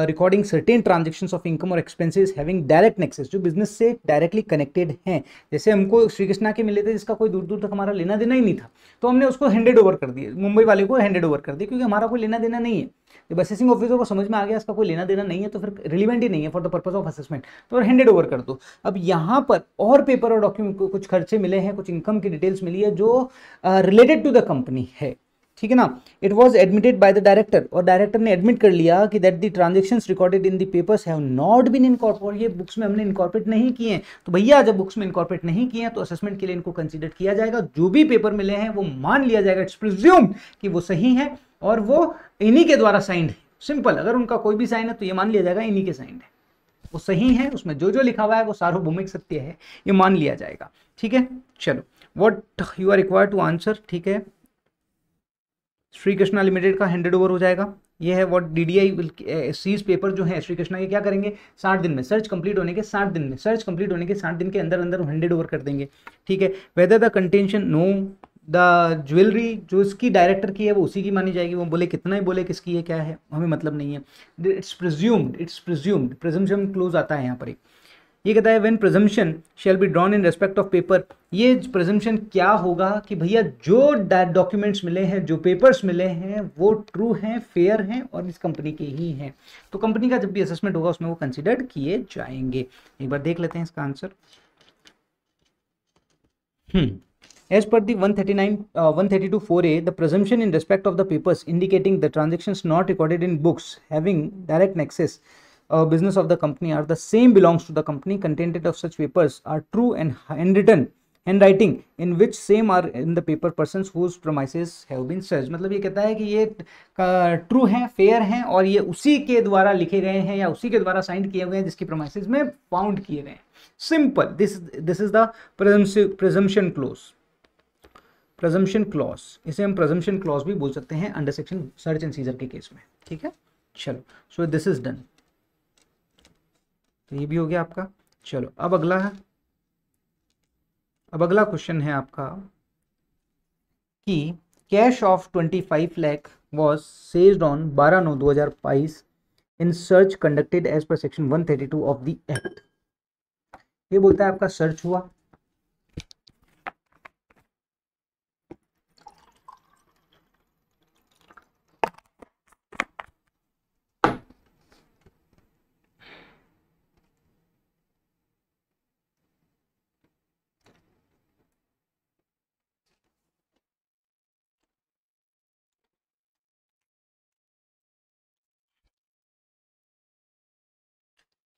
Speaker 1: recording certain transactions of income और एक्सपेंसेस हैविंग डायरेक्ट नेक्सेस, जो बिजनेस से डायरेक्टली कनेक्टेड हैं। जैसे हमको श्री कृष्णा के मिले थे जिसका कोई दूर दूर तक हमारा लेना देना ही नहीं था, तो हमने उसको हैंडेड ओवर कर दिया, मुंबई वाले को हैंडेड ओवर कर दिया, क्योंकि हमारा कोई लेना देना नहीं है। जब असेसिंग ऑफिसर को समझ में आ गया इसका कोई लेना देना नहीं है, तो फिर रिलीवेंट ही नहीं है for the purpose of assessment, तो हैंडेड ओवर कर दो। अब यहाँ पर और पेपर और डॉक्यूमेंट को कुछ खर्चे मिले हैं, कुछ इनकम की डिटेल्स मिली है जो रिलेटेड टू द कंपनी है, ठीक है ना। It was admitted by the director, और डायरेक्टर ने एडमिट कर लिया कि that the transactions recorded in the papers have not been incorporate, ये बुक्स में हमने इनकॉर्पोरेट नहीं किए हैं। तो भैया जब बुक्स में इनकॉर्पोरेट नहीं किए हैं तो असेसमेंट के लिए इनको कंसीडर किया जाएगा। जो भी पेपर मिले हैं वो मान लिया जाएगा, इट्स प्रिज्यूम्ड कि वो सही है और वो इन्हीं के द्वारा साइंड है। सिंपल, अगर उनका कोई भी साइन है तो ये मान लिया जाएगा इन्हीं के साइंड है, वो सही है, उसमें जो जो लिखा हुआ है वो सार्वभौमिक सत्य है, ये मान लिया जाएगा, ठीक है। चलो, what you are required to answer, ठीक है। श्री कृष्णा लिमिटेड का हैंडेड ओवर हो जाएगा, ये है व्हाट डीडीआई सीज पेपर जो है श्री कृष्णा के क्या करेंगे, 60 दिन में, सर्च कंप्लीट होने के 60 दिन में, सर्च कंप्लीट होने के 60 दिन के अंदर अंदर हैंडेड ओवर कर देंगे, ठीक है। Whether the contention know the jewellery जो इसकी डायरेक्टर की है वो उसी की मानी जाएगी, वो बोले कितना ही बोले किसकी है क्या है हमें मतलब नहीं है। इट्स प्रिज्यूम्ड, प्रिजम्पशन क्लोज आता है यहाँ पर एक। ये कहता है when presumption shall be drawn in respect of paper, ये प्रिजम्पशन क्या होगा कि भैया जो डॉक्यूमेंट्स मिले हैं, जो पेपर्स मिले हैं वो ट्रू हैं, फेयर हैं और इस कंपनी के ही हैं, तो कंपनी का जब भी असेसमेंट होगा उसमें वो कंसिडर्ड किए जाएंगे। एक बार देख लेते हैं इसका answer. As per the 132(4)(a), the presumption in respect of the papers indicating the transactions not recorded in books having direct nexus business of the company are the same belongs to the company. Content of such papers are true and handwriting in which same are in the paper persons whose premises have been searched। मतलब ये कहता है कि ये ट्रू हैं, फेयर हैं और ये उसी के द्वारा लिखे गए हैं या उसी के द्वारा साइन किए हुए हैं जिसकी premises में फाउंड किए गए हैं। Simple, this is the presumption clause, presumption clause, इसे हम प्रेजम्पशन क्लॉज भी बोल सकते हैं under section search and seizure के केस में, ठीक है। चलो, सो दिस इज डन, तो ये भी हो गया आपका। चलो अब अगला है, अब अगला क्वेश्चन है आपका कि cash of 25 lakh was seized on 12/9/2022 in search conducted as per section 132 of the act. ये बोलता है आपका सर्च हुआ,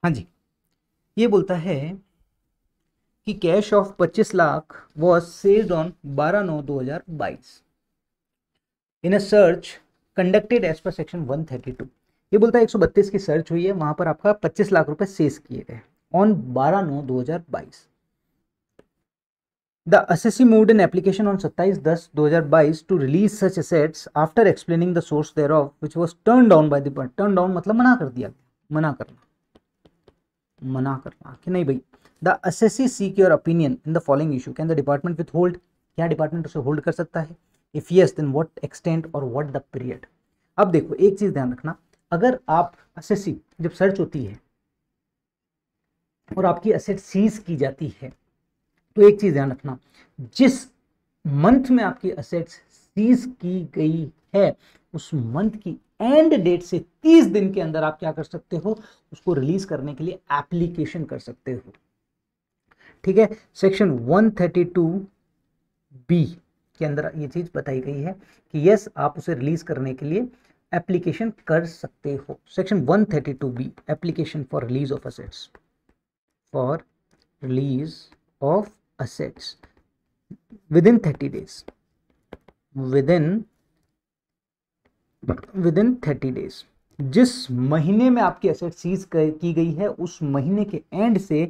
Speaker 1: हाँ जी, ये बोलता है कि cash of 25 lakh was seized on 12/9/2022 in a search conducted as per section 132। ये बोलता है 132 की सर्च हुई है, वहां पर आपका 25 लाख रुपए सेज किए गए on 12/9/2022। The assessee moved in application on 27/10/2022 to release such assets after explaining the source thereof which was turn down by the turn down मतलब मना कर दिया, मना करना कि नहीं भाई। The assessee seek your opinion in the following issue, can the department withhold, क्या डिपार्टमेंट उसे होल्ड कर सकता है, if yes then what extent और व्हाट द पीरियड। अब देखो एक चीज ध्यान रखना, अगर आप असेसी जब सर्च होती है और आपकी असेट सीज की जाती है तो एक चीज ध्यान रखना, जिस मंथ में आपकी असेट्स सीज की गई है उस मंथ की एंड डेट से 30 दिन के अंदर आप क्या कर सकते हो, उसको रिलीज करने के लिए एप्लीकेशन कर सकते हो, ठीक है। सेक्शन 132B के अंदर ये चीज बताई गई है कि यस आप उसे रिलीज करने के लिए एप्लीकेशन कर सकते हो। Section 132B application for release of assets, for release of assets within 30 days, within 30 days, जिस महीने में आपकी एसेट सीज की गई है उस महीने के एंड से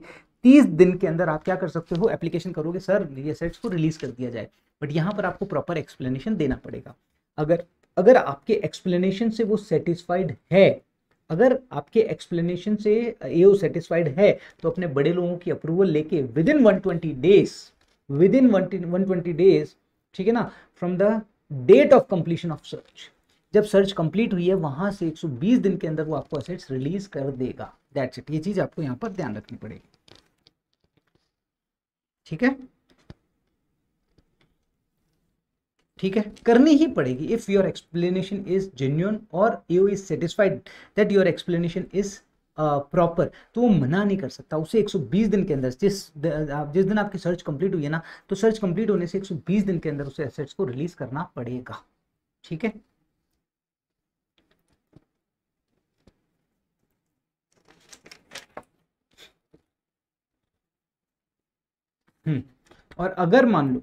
Speaker 1: 30 दिन के अंदर आप क्या कर सकते हो, एप्लीकेशन करोगे सर ये एसेट्स को रिलीज कर दिया जाए। बट यहां पर आपको प्रॉपर एक्सप्लेनेशन देना पड़ेगा। अगर अगर आपके एक्सप्लेनेशन से वो सेटिस्फाइड है, अगर आपके एक्सप्लेनेशन से एओ सेटिस्फाइड है, तो अपने बड़े लोगों की अप्रूवल लेके विदिन 120 डेज, विदिन 120 डेज, ठीक है ना, from the date of completion of search, जब सर्च कंप्लीट हुई है वहां से 120 दिन के अंदर वो आपको असेट्स रिलीज कर देगा। That's it. ये चीज आपको यहां पर ध्यान रखनी पड़ेगी, ठीक है, ठीक है, करनी ही पड़ेगी। If your explanation is genuine और you is satisfied that your explanation is proper, तो वो मना नहीं कर सकता। उसे 120 दिन के अंदर, जिस दिन आपकी सर्च कंप्लीट हुई है ना, तो सर्च कंप्लीट होने से 120 दिन के अंदर उसे एसेट्स को रिलीज करना पड़ेगा, ठीक है। और अगर मान लो,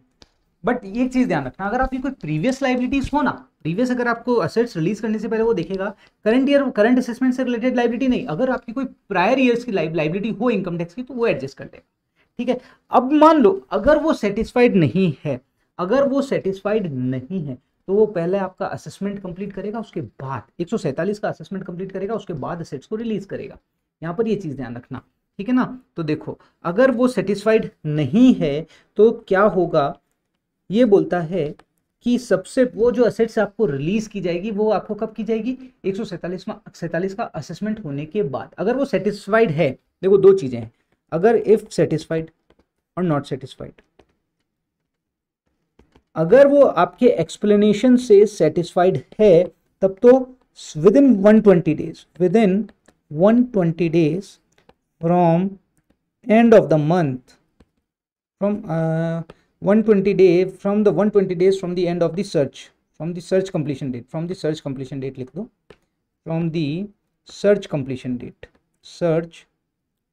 Speaker 1: बट एक चीज ध्यान रखना, अगर आपकी कोई प्रीवियस लाइबिलिटीज हो ना, प्रीवियस अगर आपको असेट्स रिलीज करने से पहले वो देखेगा करंट ईयर, करंट असेसमेंट से रिलेटेड लाइबिलिटी नहीं, अगर आपकी कोई प्रायर ईयर्स की लाइबिलिटी हो इनकम टैक्स की, तो वो एडजस्ट कर देगा, ठीक है। अब मान लो अगर वो सेटिस्फाइड नहीं है, अगर वो सेटिस्फाइड नहीं है, तो वो पहले आपका असेसमेंट कंप्लीट करेगा, उसके बाद 147 का असेसमेंट कंप्लीट करेगा, उसके बाद असेट्स को रिलीज करेगा। यहां पर ये चीज ध्यान रखना, ठीक है ना। तो देखो अगर वो सेटिस्फाइड नहीं है तो क्या होगा, ये बोलता है कि सबसे वो जो असेट्स आपको रिलीज की जाएगी वो आपको कब की जाएगी, 147 का असेसमेंट होने के बाद। अगर वो सेटिस्फाइड है, देखो दो चीजें हैं, अगर इफ सेटिस्फाइड और नॉट सेटिस्फाइड, अगर वो आपके एक्सप्लेनेशन से सेटिस्फाइड है तब तो within 120 days, within 120 days from end of the month, from 120 day from the 120 days from the end of the search, from the search completion date, from the search completion date लिख दो, from the search completion date, search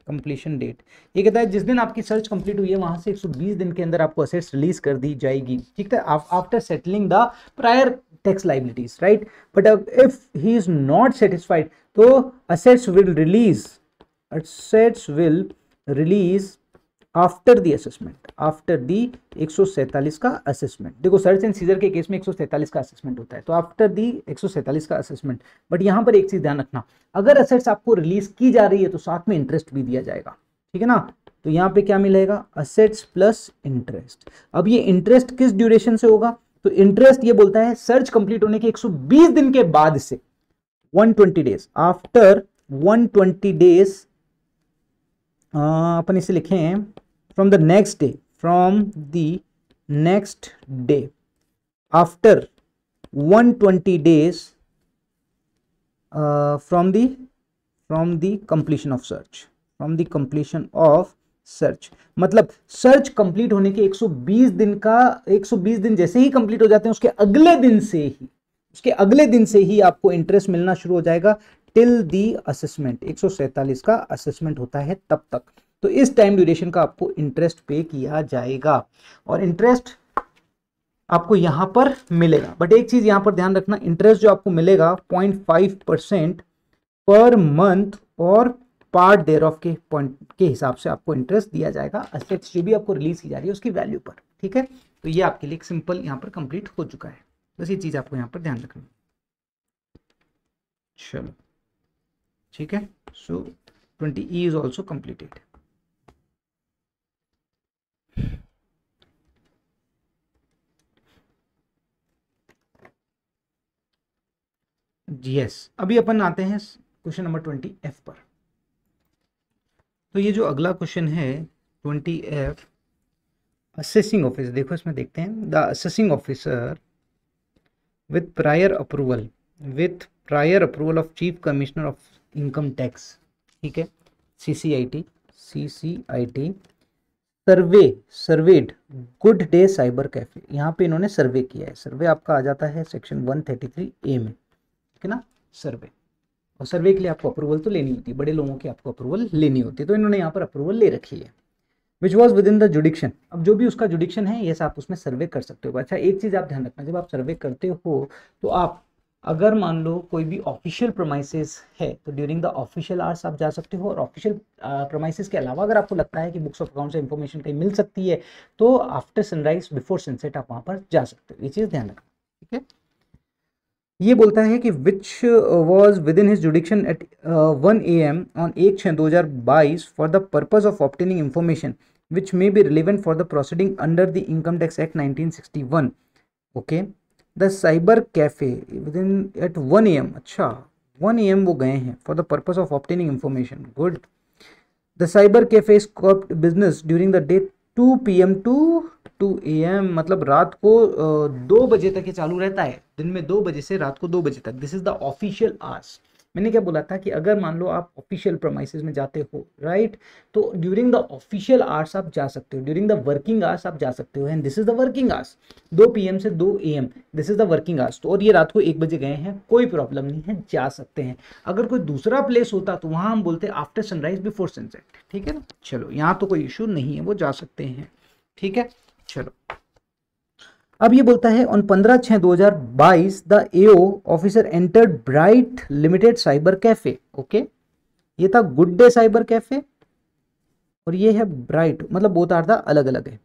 Speaker 1: completion date। ये कहता है जिस दिन आपकी सर्च कंप्लीट हुई है वहां से 120 दिन के अंदर आपको असेट्स रिलीज कर दी जाएगी, ठीक है, after settling the prior tax liabilities, right. But if he is not satisfied तो assets will release, assets will release after the assessment, after the 147 का असेसमेंट। देखो सर्च एंड सीजर के केस में 147 का असेसमेंट होता है, तो आफ्टर दी 147 का असेसमेंट। बट यहां पर एक चीज ध्यान रखना, अगर असेट्स आपको रिलीज की जा रही है तो साथ में इंटरेस्ट भी दिया जाएगा, ठीक है ना। तो यहां पे क्या मिलेगा, असेट्स प्लस इंटरेस्ट। अब ये इंटरेस्ट किस ड्यूरेशन से होगा, तो इंटरेस्ट ये बोलता है सर्च कंप्लीट होने के 120 दिन के बाद से 120 डेज, आफ्टर 120 डेज, अपन इसे लिखें from the next day, from the next day after 120 days from the completion of search, from the completion of search। मतलब सर्च कंप्लीट होने के 120 दिन का, 120 दिन जैसे ही कंप्लीट हो जाते हैं उसके अगले दिन से ही, उसके अगले दिन से ही आपको इंटरेस्ट मिलना शुरू हो जाएगा टिल दी असेसमेंट। 147 का असेसमेंट होता है तब तक, तो इस टाइम ड्यूरेशन का आपको इंटरेस्ट पे किया जाएगा और इंटरेस्ट आपको यहां पर मिलेगा। बट एक चीज यहां पर ध्यान रखना, इंटरेस्ट जो आपको मिलेगा 0.5% पर मंथ और पार्ट देयर ऑफ के पॉइंट के हिसाब से आपको इंटरेस्ट दिया जाएगा असेट्स जो भी आपको रिलीज की जा रही है उसकी वैल्यू पर, ठीक है। तो ये आपके लिए सिंपल यहां पर कंप्लीट हो चुका है, बस ये चीज आपको यहां पर ध्यान रखनी। चलो ठीक है, सो 20E is also completed. Yes, अभी अपन आते हैं क्वेश्चन नंबर 20F पर। तो ये जो अगला क्वेश्चन है 20F, असेसिंग ऑफिसर, देखो इसमें देखते हैं, the assessing officer with prior approval of chief commissioner of income tax, ठीक है, CCIT served good day cyber cafe. यहाँ पे इन्होंने सर्वे किया है, सर्वे आपका आ जाता है सेक्शन 133A में, ठीक है ना, सर्वे। और सर्वे के लिए आपको अप्रूवल तो लेनी होती है, बड़े लोगों की आपको अप्रूवल लेनी होती है, तो इन्होंने यहाँ पर अप्रूवल ले रखी है। Which was with in the जुडिक्शन, अब जो भी उसका जुडिक्शन है ये आप उसमें सर्वे कर सकते हो। अच्छा एक चीज आप ध्यान रखना, जब आप सर्वे करते हो तो आप अगर मान लो कोई भी ऑफिशियल प्रोमाइसेस है तो ड्यूरिंग द ऑफिशियल आवर्स आप जा सकते हो, और ऑफिशियल प्रोमाइसेस के अलावा अगर आपको लगता है कि बुक्स ऑफ अकाउंट से इंफॉर्मेशन कहीं मिल सकती है तो आफ्टर सनराइज बिफोर सनसेट आप वहां पर जा सकते हो। ये चीज ध्यान रखना, ठीक है। ये बोलता है कि which was within his jurisdiction at 1 AM on 1/6/2022 for the purpose of obtaining information which may be relevant for the proceeding under the income tax act 1961। Okay, the cyber cafe within at 1 AM, अच्छा 1 AM वो गए हैं for the purpose of obtaining information, good. The cyber cafe scoped business during the day 2 PM to 2 AM, मतलब रात को 2 बजे तक ये चालू रहता है, दिन में 2 बजे से रात को 2 बजे तक। This is the official hours. मैंने क्या बोला था कि अगर मान लो आप ऑफिशियल प्रोमाइसेस में जाते हो, राइट, तो ड्यूरिंग द ऑफिशियल आवर्स आप जा सकते हो, ड्यूरिंग द वर्किंग आवर्स आप जा सकते हो, and this is the working hours 2 PM से 2 AM, this is the working hours. तो और ये रात को 1 बजे गए हैं, कोई प्रॉब्लम नहीं है, जा सकते हैं। अगर कोई दूसरा प्लेस होता तो वहां हम बोलते आफ्टर सनराइज बिफोर सनसेट, ठीक है ना। चलो यहाँ तो कोई इशू नहीं है, वो जा सकते हैं, ठीक है। चलो अब ये बोलता है on 15/6/2022 the AO officer entered bright limited cyber cafe. Okay, ये था गुड डे साइबर कैफे और ये है ब्राइट, मतलब बोथ आर द अलग अलग है।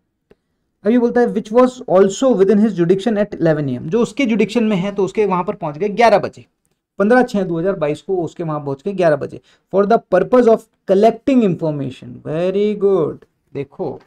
Speaker 1: अब ये बोलता है which was also within his jurisdiction at 11 AM, जो उसके जुडिक्शन में है तो उसके वहां पर पहुंच गए 11 बजे, 15/6/2022 को उसके वहां पहुंच गए 11 बजे for the purpose of collecting information. Very good. देखो,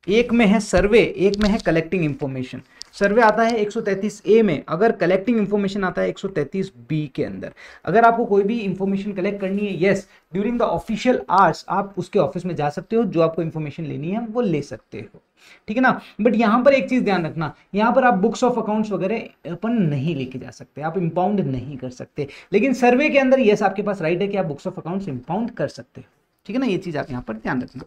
Speaker 1: एक में है सर्वे, एक में है कलेक्टिंग इंफॉर्मेशन। सर्वे आता है 133A में, अगर कलेक्टिंग इंफॉर्मेशन आता है 133B के अंदर। अगर आपको कोई भी इंफॉर्मेशन कलेक्ट करनी है, yes, during the official hours आप उसके ऑफिस में जा सकते हो, जो आपको इंफॉर्मेशन लेनी है वो ले सकते हो, ठीक है ना। बट यहां पर एक चीज ध्यान रखना, यहां पर आप बुक्स ऑफ अकाउंट्स वगैरह अपन नहीं लेके जा सकते, आप इंपाउंड नहीं कर सकते। लेकिन सर्वे के अंदर यस आपके पास राइट है कि आप बुक्स ऑफ अकाउंट्स इंपाउंड कर सकते हो, ठीक है ना। ये चीज आप यहां पर ध्यान रखना।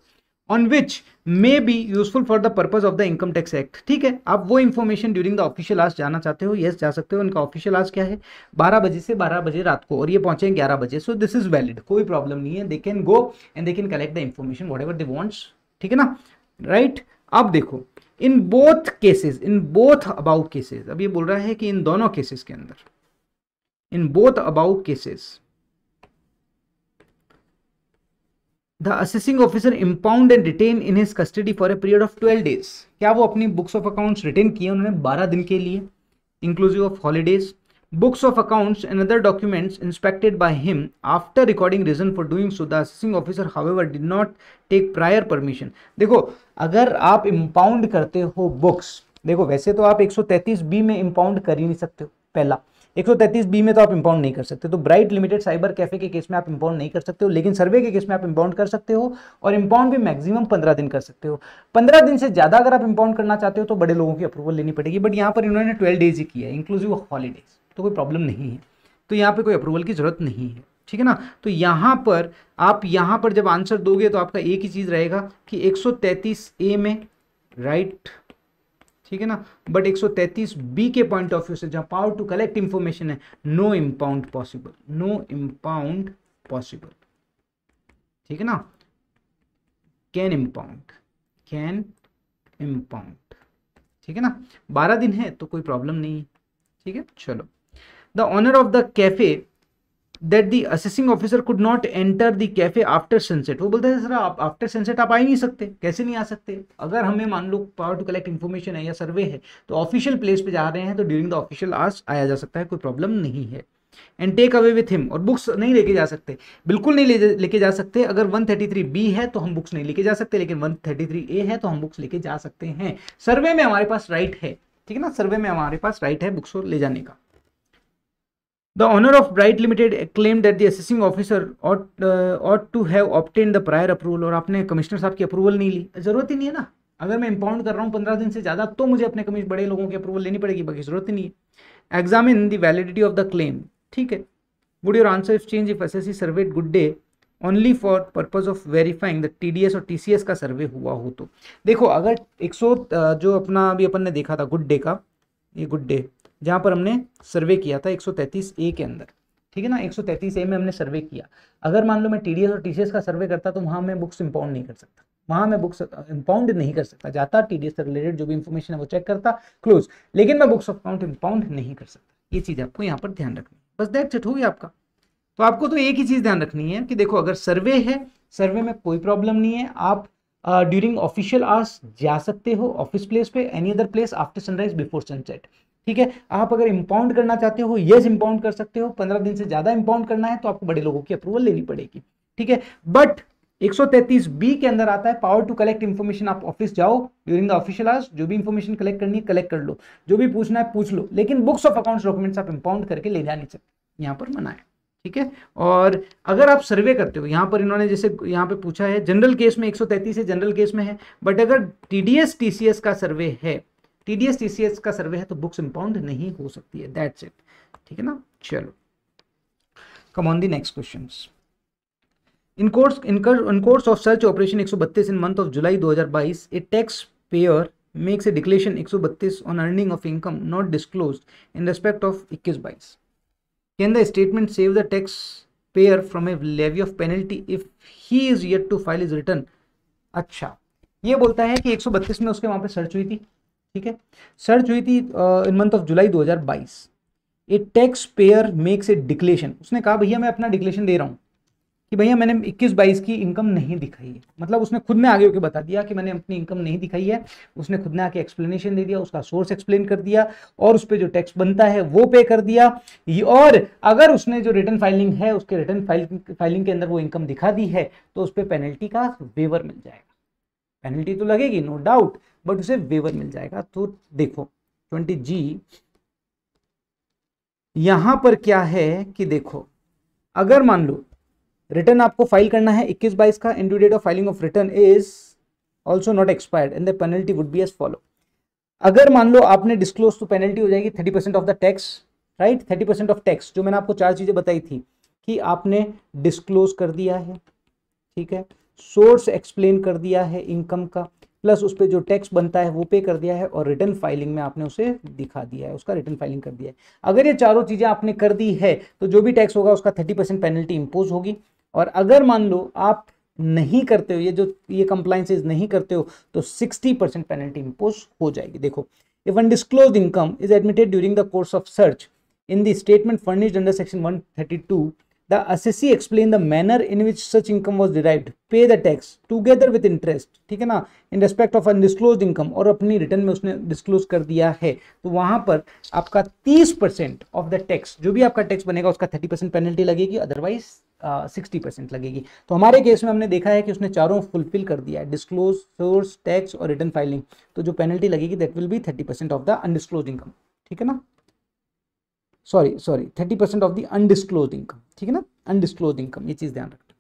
Speaker 1: On which may be useful for the purpose of the income tax act, ठीक है। आप वो information during the official hours जाना चाहते हो, यस जा सकते हो। उनका ऑफिशियल आवर्स क्या है, 12 बजे से 12 बजे रात को, और ये पहुंचे 11 बजे, सो दिस इज वैलिड, कोई प्रॉब्लम नहीं है। They can go and they can collect the information what ever they wants, ठीक है ना, राइट। अब देखो, in both cases, in both about cases, अब ये बोल रहा है कि इन दोनों केसेस के अंदर, in both about cases The assessing officer impound and retain in his custody for a period of 12 days। क्या वो अपनी बुक्स ऑफ अकाउंट्स रिटेन किए उन्होंने 12 दिन के लिए, inclusive of holidays. Books of accounts and other documents inspected by him after recording reason for doing so. The assessing officer however did not take prior permission. देखो, अगर आप इंपाउंड करते हो बुक्स, देखो वैसे तो आप 133B में इंपाउंड कर ही नहीं सकते हो, पहला 133B में तो आप इंपाउंड नहीं कर सकते, तो ब्राइट लिमिटेड साइबर कैफे के केस में आप इंपाउंड नहीं कर सकते हो, लेकिन सर्वे के केस में आप इंपाउंड कर सकते हो, और इंपाउंड भी मैक्सिमम 15 दिन कर सकते हो। 15 दिन से ज्यादा अगर आप इंपाउंड करना चाहते हो तो बड़े लोगों की अप्रूवल लेनी पड़ेगी, बट यहाँ पर इन्होंने 12 डेज ही किया है, इंक्लूसिव ऑफ हॉलीडेज, तो कोई प्रॉब्लम नहीं है, तो यहाँ पे कोई अप्रूवल की जरूरत नहीं है, ठीक है ना। तो यहाँ पर आप यहाँ पर जब आंसर दोगे तो आपका एक ही चीज रहेगा कि 133A में, राइट, ठीक है ना, बट 133B के पॉइंट ऑफ व्यू से जहां पावर टू कलेक्ट इंफॉर्मेशन है, no impound possible, no impound possible, ठीक है ना। कैन इंपाउंड, कैन इंपाउंड, ठीक है ना। 12 दिन है तो कोई प्रॉब्लम नहीं है, ठीक है। चलो, the owner of the cafe that the assessing officer could not enter the cafe after sunset। वो बोलते हैं सर आप आफ्टर सनसेट आप आ ही नहीं सकते। कैसे नहीं आ सकते, अगर हमें मान लो पावर टू कलेक्ट इन्फॉर्मेशन है या सर्वे है तो ऑफिशियल प्लेस पे जा रहे हैं तो ड्यूरिंग द ऑफिशियल आवर्स आया जा सकता है, कोई प्रॉब्लम नहीं है। And take away with him, और बुक्स नहीं लेके जा सकते, बिल्कुल नहीं लेके जा सकते। अगर 133B है तो हम बुक्स नहीं लेके जा सकते, लेकिन 133A है तो हम बुक्स लेके जा सकते हैं। सर्वे में हमारे पास राइट है, ठीक है ना, सर्वे में हमारे पास राइट है बुक्स को ले जाने का। The owner of Bright Limited claimed that the assessing officer ought to have obtained the prior approval। और आपने कमिश्नर साहब की अप्रूवल नहीं ली, जरूरत ही नहीं है ना। अगर मैं इंपाउंड कर रहा हूँ 15 दिन से ज्यादा तो मुझे अपने बड़े लोगों की अप्रूवल लेनी पड़ेगी, बाकी जरूरत ही नहीं है। Examine the validity of the claim, ठीक है। Would your answer if change if SSC served good day only for purpose of verifying the TDS और TCS का सर्वे हुआ हो तो। देखो, अगर 100 जो अपना अभी अपन ने देखा था गुड डे का, ये गुड डे जहां पर हमने सर्वे किया था 133A के अंदर, ठीक है ना, 133A में हमने सर्वे किया। अगर मान लो मैं TDS और TCS का सर्वे करता तो वहां मैं बुक्स इंपाउंड नहीं कर सकता, वहां मैं बुक्स इंपाउंड नहीं कर सकता, जाता TDS से रिलेटेड जो भी इंफॉर्मेशन है वो चेक करता, क्लोज, लेकिन मैं बुक्स ऑफ अकाउंट इंपाउंड नहीं कर सकता, ये चीज़ आपको यहाँ पर ध्यान रखनी है, बस दैट्स इट, हो गया आपका। तो आपको तो एक ही चीज़ ध्यान रखनी है कि देखो अगर सर्वे है, सर्वे में कोई प्रॉब्लम नहीं है, आप ड्यूरिंग ऑफिशियल आवर्स जा सकते हो ऑफिस प्लेस पे, any other place after sunrise before sunset, ठीक है। आप अगर इंपाउंड करना चाहते हो, यस इंपाउंड कर सकते हो, 15 दिन से ज्यादा इंपाउंड करना है तो आपको बड़े लोगों की अप्रूवल लेनी पड़ेगी, ठीक है। बट 133 बी के अंदर आता है पावर टू कलेक्ट इन्फॉर्मेशन, आप ऑफिस जाओ ड्यूरिंग द ऑफिशियल आवर्स, जो भी इन्फॉर्मेशन कलेक्ट करनी है कलेक्ट कर लो, जो भी पूछना है पूछ लो, लेकिन बुक्स ऑफ अकाउंट्स डॉक्यूमेंट्स आप इंपाउंड करके ले जा नहीं सकते, यहाँ पर मना है, ठीक है। और अगर आप सर्वे करते हो, यहाँ पर इन्होंने जैसे यहाँ पे पूछा है जनरल केस में 133 है, जनरल केस में है, बट अगर टीडीएस टीसीएस का सर्वे है, टीडीएस टीसीएस का सर्वे है तो बुक्स इंपाउंड नहीं हो सकती है, दैट्स इट, ठीक है ना। चलो कम on the next questions. In course of search operation 132 in month of July 2022, a taxpayer makes a declaration 132 on earning of income not disclosed in respect of 21-22. Can the statement save the taxpayer from a levy of penalty if he is yet to file his return? अच्छा, ये बोलता है कि 132 में उसके वहां पे सर्च हुई थी, ठीक है, सर्च हुई थी इन month of July 2022। A tax payer makes a declaration, उसने कहा भैया मैं अपना डिक्लेरेशन दे रहा हूं कि भैया मैंने 21-22 की इनकम नहीं दिखाई है, मतलब उसने खुद ने आगे होकर बता दिया कि मैंने अपनी इनकम नहीं दिखाई है, उसने खुद ने आके एक्सप्लेनेशन दे दिया, उसका सोर्स एक्सप्लेन कर दिया और उस पर जो टैक्स बनता है वो पे कर दिया। और अगर उसने जो रिटर्न फाइलिंग है उसके रिटर्न फाइलिंग के अंदर वो इनकम दिखा दी है तो उस पर पेनल्टी का वेवर मिल जाएगा, पेनल्टी तो लगेगी नो डाउट, बट उसे वेवर मिल जाएगा। तो देखो 20G यहां पर क्या है कि देखो अगर मान लो रिटर्न आपको फाइल करना है 21-22 का, and due date of filing of return is also not expired and the penalty would be as follow. अगर मान लो आपने डिस्क्लोज तो पेनल्टी हो जाएगी 30% of the tax, right, 30% of tax, जो मैंने आपको 4 चीजें बताई थी कि आपने डिस्क्लोज कर दिया है, ठीक है, सोर्स एक्सप्लेन कर दिया है इनकम का, प्लस उस पर जो टैक्स बनता है वो पे कर दिया है, और रिटर्न फाइलिंग में आपने उसे दिखा दिया है, उसका रिटर्न फाइलिंग कर दिया है। अगर ये चारों चीजें आपने कर दी है तो जो भी टैक्स होगा उसका 30% पेनल्टी इंपोज होगी। और अगर मान लो आप नहीं करते हो, ये कंप्लायंसेस नहीं करते हो तो 60% पेनल्टी इंपोज हो जाएगी। देखो, if undisclosed income is admitted during the course of search in the statement furnished under section 132, the assessee explain the manner in which such income was derived, pay the tax together with interest, ठीक है ना, in respect of undisclosed income, और अपनी रिटर्न में उसने डिस्क्लोज कर दिया है, तो वहां पर आपका 30% ऑफ द टैक्स, जो भी आपका टैक्स बनेगा उसका 30% पेनल्टी लगेगी, अदरवाइज 60% लगेगी। तो हमारे केस में हमने देखा है कि उसने चारों फुलफिल कर दिया है, डिस्क्लोज, सोर्स, टैक्स और रिटर्न फाइलिंग, तो जो पेनल्टी लगेगी that will be 30% of the undisclosed income, ठीक है ना, sorry 30% of the undisclosed income, ठीक है ना, अनडिस्क्लोज्ड इनकम, ये चीज ध्यान रखना,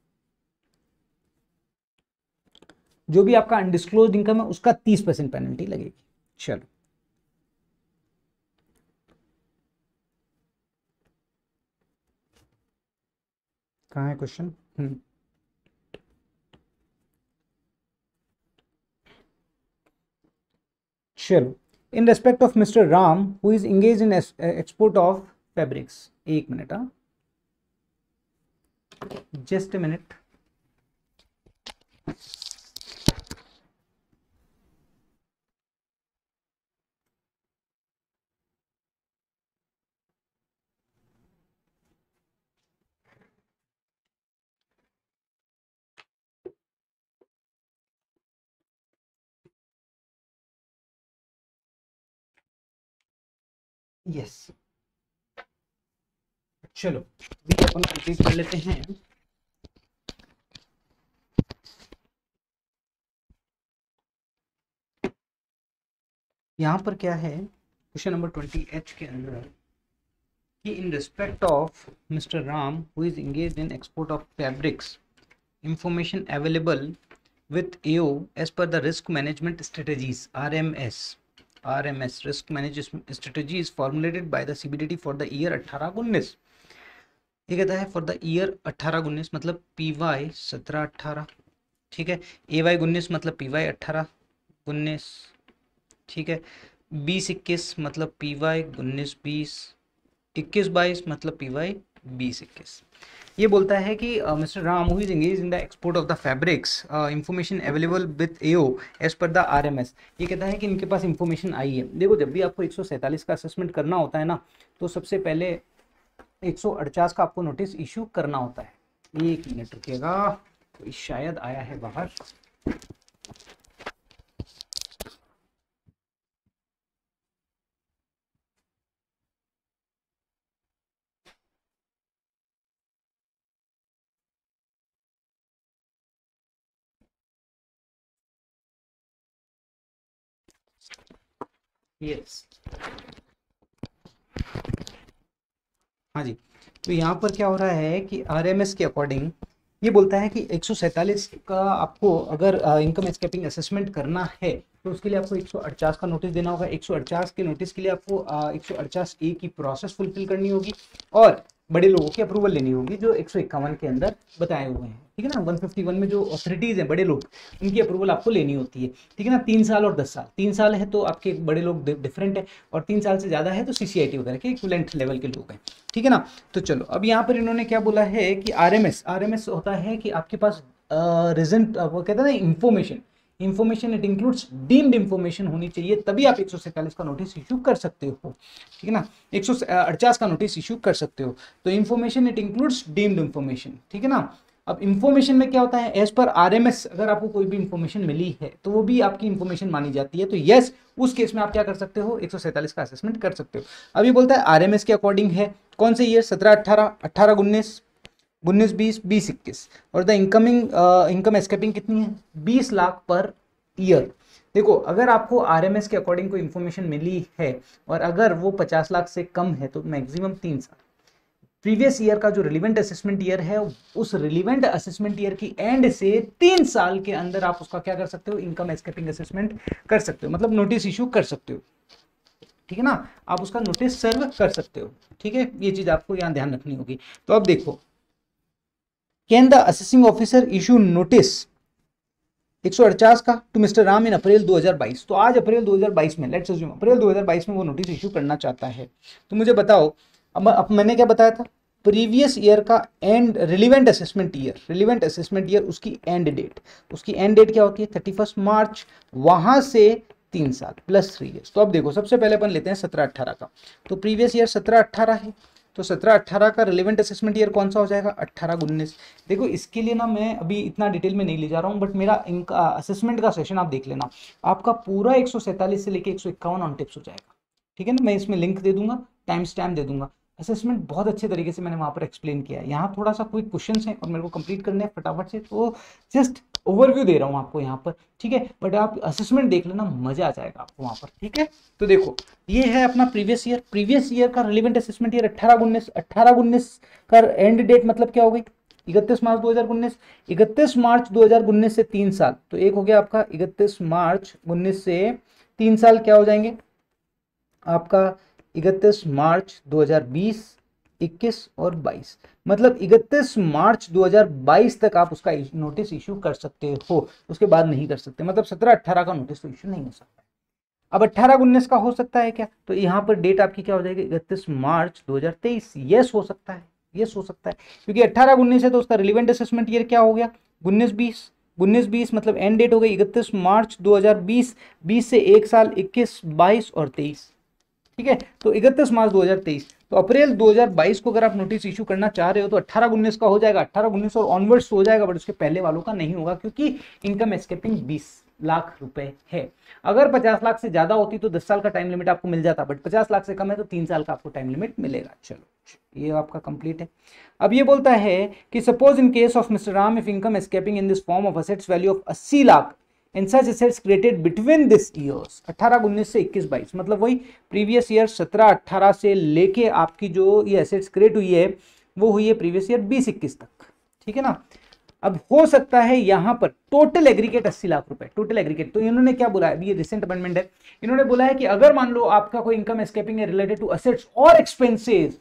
Speaker 1: जो भी आपका अनडिस्क्लोज्ड इनकम है उसका 30% पेनल्टी लगेगी। चलो कहाँ है क्वेश्चन? चलो, in respect of mister Ram who is engaged in export of fabrics, एक minute, just a minute, yes, चलो भी अपन कंप्लीट कर लेते हैं। यहां पर क्या है क्वेश्चन नंबर 20H के अंदर कि इन respect of mister Ram who is engaged in export of fabrics, information available with AO as per the risk management strategies RMS risk management strategies formulated by the CBDT for the year 18-19। ये कहता है फॉर द ईयर 18-19 मतलब PY 17-18, ठीक है, AY 19 मतलब PY 18-19, ठीक है, 20-21 मतलब PY 19-20, 21-22 मतलब PY 20-21 ये बोलता है कि mister Ram who is engage in the export of the fabrics information available with AO as per the RMS. ये कहता है कि इनके पास इंफॉर्मेशन आई है। देखो जब भी आपको 147 का असेसमेंट करना होता है ना, तो सबसे पहले 148 का आपको नोटिस इशू करना होता है। एक मिनट रुकिएगा, कोई शायद आया है बाहर। यस हाँ जी, तो यहाँ पर क्या हो रहा है कि आरएमएस के अकॉर्डिंग ये बोलता है कि 147 का आपको अगर इनकम एस्केपिंग असेसमेंट करना है तो उसके लिए आपको 148 का नोटिस देना होगा। 148 के नोटिस के लिए आपको 148 ए की प्रोसेस फुलफिल करनी होगी और बड़े लोगों की अप्रूवल लेनी होगी जो 151 के अंदर बताए हुए हैं। ठीक है ना, 151 में जो अथॉरिटीज हैं बड़े लोग, उनकी अप्रूवल आपको लेनी होती है। ठीक है ना, 3 साल और 10 साल। 3 साल है तो आपके बड़े लोग डिफरेंट है और 3 साल से ज़्यादा है तो सीसीआईटी वगैरह के इक्विवेलेंट लेवल के लोग हैं। ठीक है ना, तो चलो अब यहाँ पर इन्होंने क्या बोला है कि आरएमएस होता है कि आपके पास रिजल्ट, वो कहते हैं ना information it includes deemed information होनी चाहिए, तभी आप 147 का नोटिस इशू कर सकते हो। ठीक है ना, 148 का नोटिस इशू कर सकते हो। तो information it includes deemed information. ठीक है ना, अब इंफॉर्मेशन में क्या होता है, एज पर आरएमएस अगर आपको कोई भी इंफॉर्मेशन मिली है तो वो भी आपकी इंफॉर्मेशन मानी जाती है। तो यस, उस केस में आप क्या कर सकते हो, 147 का असेसमेंट कर सकते हो। अभी बोलता है आरएमएस के अकॉर्डिंग है कौन से ईयर, 17-18, 18-19, 19-20, 20-21 और द इनकम एस्केपिंग कितनी है, 20 लाख पर ईयर। देखो अगर आपको आरएमएस के अकॉर्डिंग कोई इंफॉर्मेशन मिली है और अगर वो 50 लाख से कम है तो मैक्सिमम 3 साल। प्रीवियस ईयर का जो रिलीवेंट असेसमेंट ईयर है, उस रिलीवेंट असेसमेंट ईयर की एंड से 3 साल के अंदर आप उसका क्या कर सकते हो, इनकम एस्केपिंग असेसमेंट कर सकते हो, मतलब नोटिस इशू कर सकते हो। ठीक है ना, आप उसका नोटिस सर्व कर सकते हो। ठीक है, ये चीज आपको यहां ध्यान रखनी होगी। तो अब देखो, can the assessing officer issue notice 148 का to mister Ram in April 2022। तो आज अप्रैल 2022 में, लेट्स अज्यूम अप्रैल 2022 में वो नोटिस इशू करना चाहता है। तो मुझे बताओ, अब मैंने क्या बताया था, प्रीवियस ईयर का एंड रिलीवेंट असेसमेंट ईयर उसकी एंड डेट क्या होती है, 31 मार्च, वहां से 3 साल प्लस 3 ईयर्स। तो अब देखो सबसे पहले अपन लेते हैं 17-18 का। तो प्रीवियस ईयर 17-18 है, तो 17-18 का रिलेवेंट असेसमेंट ईयर कौन सा हो जाएगा, 18-19। देखो इसके लिए ना मैं अभी इतना डिटेल में नहीं ले जा रहा हूँ, बट मेरा इनका असेसमेंट का सेशन आप देख लेना, आपका पूरा 147 से लेके 151 ऑन टिप्स हो जाएगा। ठीक है ना, मैं इसमें लिंक दे दूंगा, टाइम स्टैम्प दे दूंगा। असेसमेंट बहुत अच्छे तरीके से मैंने वहां पर एक्सप्लेन किया है। यहाँ थोड़ा सा क्विक क्वेश्चंस हैं और मेरे को कंप्लीट करने हैं फटाफट से, तो जस्ट ओवरव्यू दे रहा हूँ आपको यहाँ पर। ठीक है, बट आप असेसमेंट देख लेना, मजा आ जाएगा आपको वहां पर। ठीक है, तो देखो ये है अपना प्रीवियस ईयर का रिलेवेंट असेसमेंट ईयर 18-19 का एंड डेट मतलब क्या हो गई, 31 मार्च 2019। 31 मार्च 2019 से 3 साल, तो एक हो गया आपका 31 मार्च 19 से 3 साल क्या हो जाएंगे आपका, 31 मार्च 2020, 21 और 22, मतलब 31 मार्च 2022 तक आप उसका नोटिस इशू कर सकते हो, उसके बाद नहीं कर सकते। मतलब 17-18 का नोटिस तो इशू नहीं हो सकता। अब 18-19 का हो सकता है क्या, तो यहाँ पर डेट आपकी क्या हो जाएगी, 31 मार्च 2023। यस हो सकता है, यस हो सकता है, क्योंकि 18-19 है तो उसका रिलेवेंट असेसमेंट ईयर क्या हो गया, 19-20 मतलब एंड डेट हो गई 31 मार्च 2020, 20 से 1 साल, 21, 22 और 23। ठीक है, तो 31 मार्च 2023, तो अप्रैल 2022 को अगर आप नोटिस इशू करना चाह रहे हो तो 18-19 का हो जाएगा, 18-19 और ऑनवर्ड्स हो जाएगा, बट उसके पहले वालों का नहीं होगा क्योंकि इनकम एस्केपिंग 20 लाख रुपए है। अगर 50 लाख से ज्यादा होती तो 10 साल का टाइम लिमिट आपको मिल जाता, बट 50 लाख से कम है तो 3 साल का आपको टाइम लिमिट मिलेगा। चलो ये आपका कंप्लीट है। अब ये बोलता है कि suppose in case of mister Ram if income escaping in this form of assets value of 80 lakh in such assets created between this years, 18-19 से 21-22, मतलब वही प्रीवियस ईयर 17-18 से लेके आपकी जो ये एसेट्स क्रिएट हुई है वो हुई है प्रीवियस ईयर 20-21 तक। ठीक है ना, अब हो सकता है यहां पर टोटल एग्रीगेट 80 लाख रुपए, टोटल एग्रीगेट। तो इन्होंने क्या बोला है, अभी ये रिसेंट अमेंडमेंट है, इन्होंने बोला है कि अगर मान लो आपका कोई इनकम एस्केपिंग है रिलेटेड टू असेट्स और एक्सपेंसेस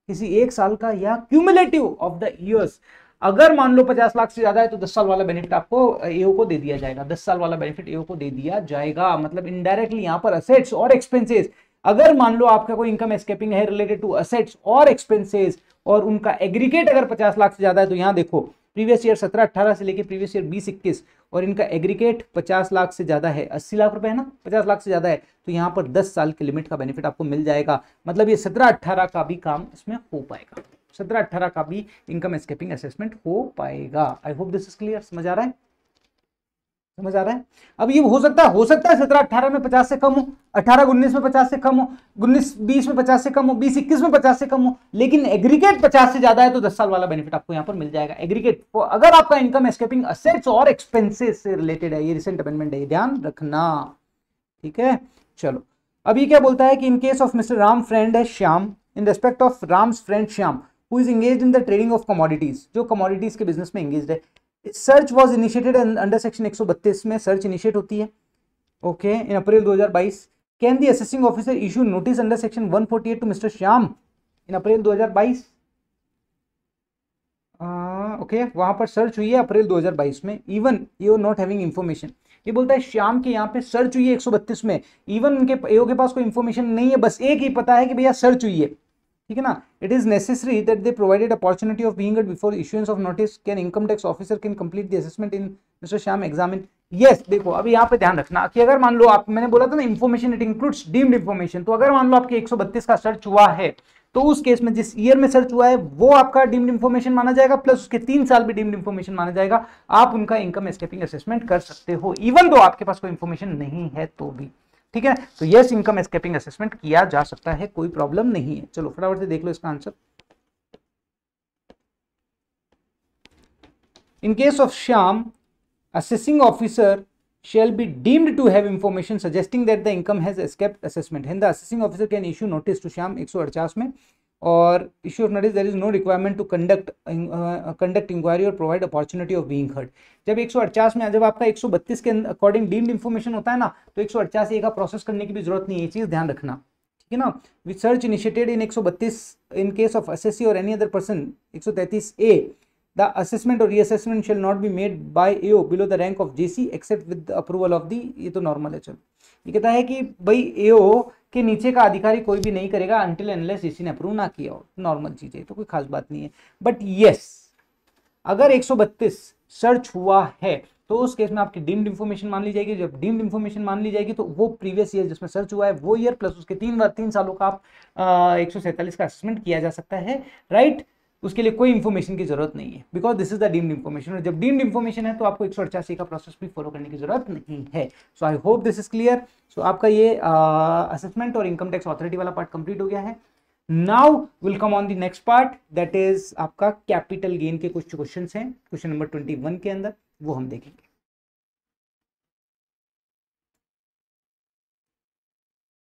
Speaker 1: किसी एक साल का या क्यूमुलेटिव ऑफ द ईयर्स, अगर मान लो 50 लाख से ज्यादा है तो 10 साल वाला बेनिफिट आपको एओ को दे दिया जाएगा, 10 साल वाला बेनिफिट एओ को दे दिया जाएगा। मतलब इनडायरेक्टली यहां पर असेट्स और एक्सपेंसेस, अगर मान लो आपका कोई इनकम एस्केपिंग है रिलेटेड टू असेट्स और एक्सपेंसेस और उनका एग्रीगेट अगर 50 लाख से ज्यादा है, तो यहाँ देखो प्रीवियस ईयर 17-18 से लेके प्रीवियस ईयर 20-21 और इनका एग्रीगेट 50 लाख से ज्यादा है, 80 लाख रुपए है ना, 50 लाख से ज्यादा है, तो यहाँ पर 10 साल के लिमिट का बेनिफिट आपको मिल जाएगा। मतलब ये 17-18 का भी काम इसमें हो पाएगा, 17-18 का भी इनकम एस्केपिंग असेसमेंट हो पाएगा। आई होप दिस इज क्लियर। समझ आ रहा है, समझ आ रहा है। अब ये हो सकता है 17-18 में 50 से कम हो, 18-19 में 50 से कम हो, 19-20 में 50 से कम हो, 20-21 में 50 से कम हो, लेकिन एग्रीगेट 50 से ज्यादा है तो 10 साल वाला बेनिफिट आपको यहां पर मिल जाएगा। एग्रीगेट अगर आपका इनकम एस्केपिंग असेट्स और एक्सपेंसेस से रिलेटेड है, ये रिसेंट अमेंडमेंट है, ध्यान रखना, ठीक है। चलो अब ये क्या बोलता है कि in case of mister Ram friend है Shyam, in respect of Ram's friend Shyam who is engaged in the trading of commodities, जो कमोडिटीज के बिजनेस में एंगेज्ड है, search was initiated under section 132 में सर्च इनिशिएट होती है, okay, in April 2022। Can the assessing officer issue notice under section 148 to mister Shyam in April 2022, okay, वहां पर सर्च हुई है अप्रैल 2022 में, even you not having information. ये बोलता है श्याम के यहाँ पे सर्च हुई है 132 में, इवन उनके एओ के पास कोई इंफॉर्मेशन नहीं है, बस एक ही पता है कि भैया सर्च हुई है, ठीक है ना। It is necessary that they provided opportunity of being before issuance of notice, can income tax officer can complete the assessment in mister Shyam examine. Yes, देखो अभी यहाँ पे ध्यान रखना कि अगर मान लो आप, मैंने बोला था ना information it includes deemed information, तो अगर मान लो आपके 132 का सर्च हुआ है तो उस केस में जिस ईयर में सर्च हुआ है वो आपका डीम्ड इंफॉर्मेशन माना जाएगा, प्लस उसके 3 साल भी डीम्ड इंफॉर्मेशन माना जाएगा। आप उनका इनकम एस्केपिंग असेसमेंट कर सकते हो इवन दो आपके पास कोई इंफॉर्मेशन नहीं है तो भी, ठीक है। तो यस, इनकम एस्केपिंग असेसमेंट किया जा सकता है, कोई प्रॉब्लम नहीं है। चलो फटाफट से देख लो इसका answer. In case of Shyam, assessing officer shall be deemed to have information suggesting that the income has escaped assessment, hence the assessing officer can issue notice to Shyam 148 में, और issue of notice there is no requirement to conduct inquiry or provide opportunity of being heard। जब 148 में, जब आपका 132 के अकॉर्डिंग डीम्ड इंफॉर्मेशन होता है ना, तो 148 का प्रोसेस करने की भी जरूरत नहीं है, ये चीज ध्यान रखना, ठीक है ना। Which search initiated in 132 in case of assessee और any other person 133A, the assessment or reassessment shall not be made by AO below the rank of JC except with the approval of the, ये तो नॉर्मल है। चलो ये कहता है कि भाई AO के नीचे का अधिकारी कोई भी नहीं करेगा until unless JC ने अप्रूव ना किया हो, नॉर्मल चीज है, तो कोई खास बात नहीं है। बट यस, अगर 132 सर्च हुआ है तो उस केस में आपकी डीम्ड इंफॉर्मेशन मान ली जाएगी। जब डीम्ड इंफॉर्मेशन मान ली जाएगी तो वो प्रीवियस ईयर जिसमें सर्च हुआ है वो ईयर प्लस उसके 3 सालों का आप 147 का असेसमेंट किया जा सकता है, राइट। उसके लिए कोई इंफॉर्मेशन की जरूरत नहीं है, because this is the deemed information, और जब डीम्ड इंफॉर्मेशन है तो आपको 188 का प्रोसेस भी फॉलो करने की जरूरत नहीं है। So I hope this is clear. So आपका ये असेसमेंट और इनकम टैक्स अथॉरिटी वाला पार्ट कंप्लीट हो गया है। Now will come on the next part, that is आपका कैपिटल गेन के कुछ क्वेश्चन हैं, क्वेश्चन नंबर 21 के अंदर, वो हम देखेंगे।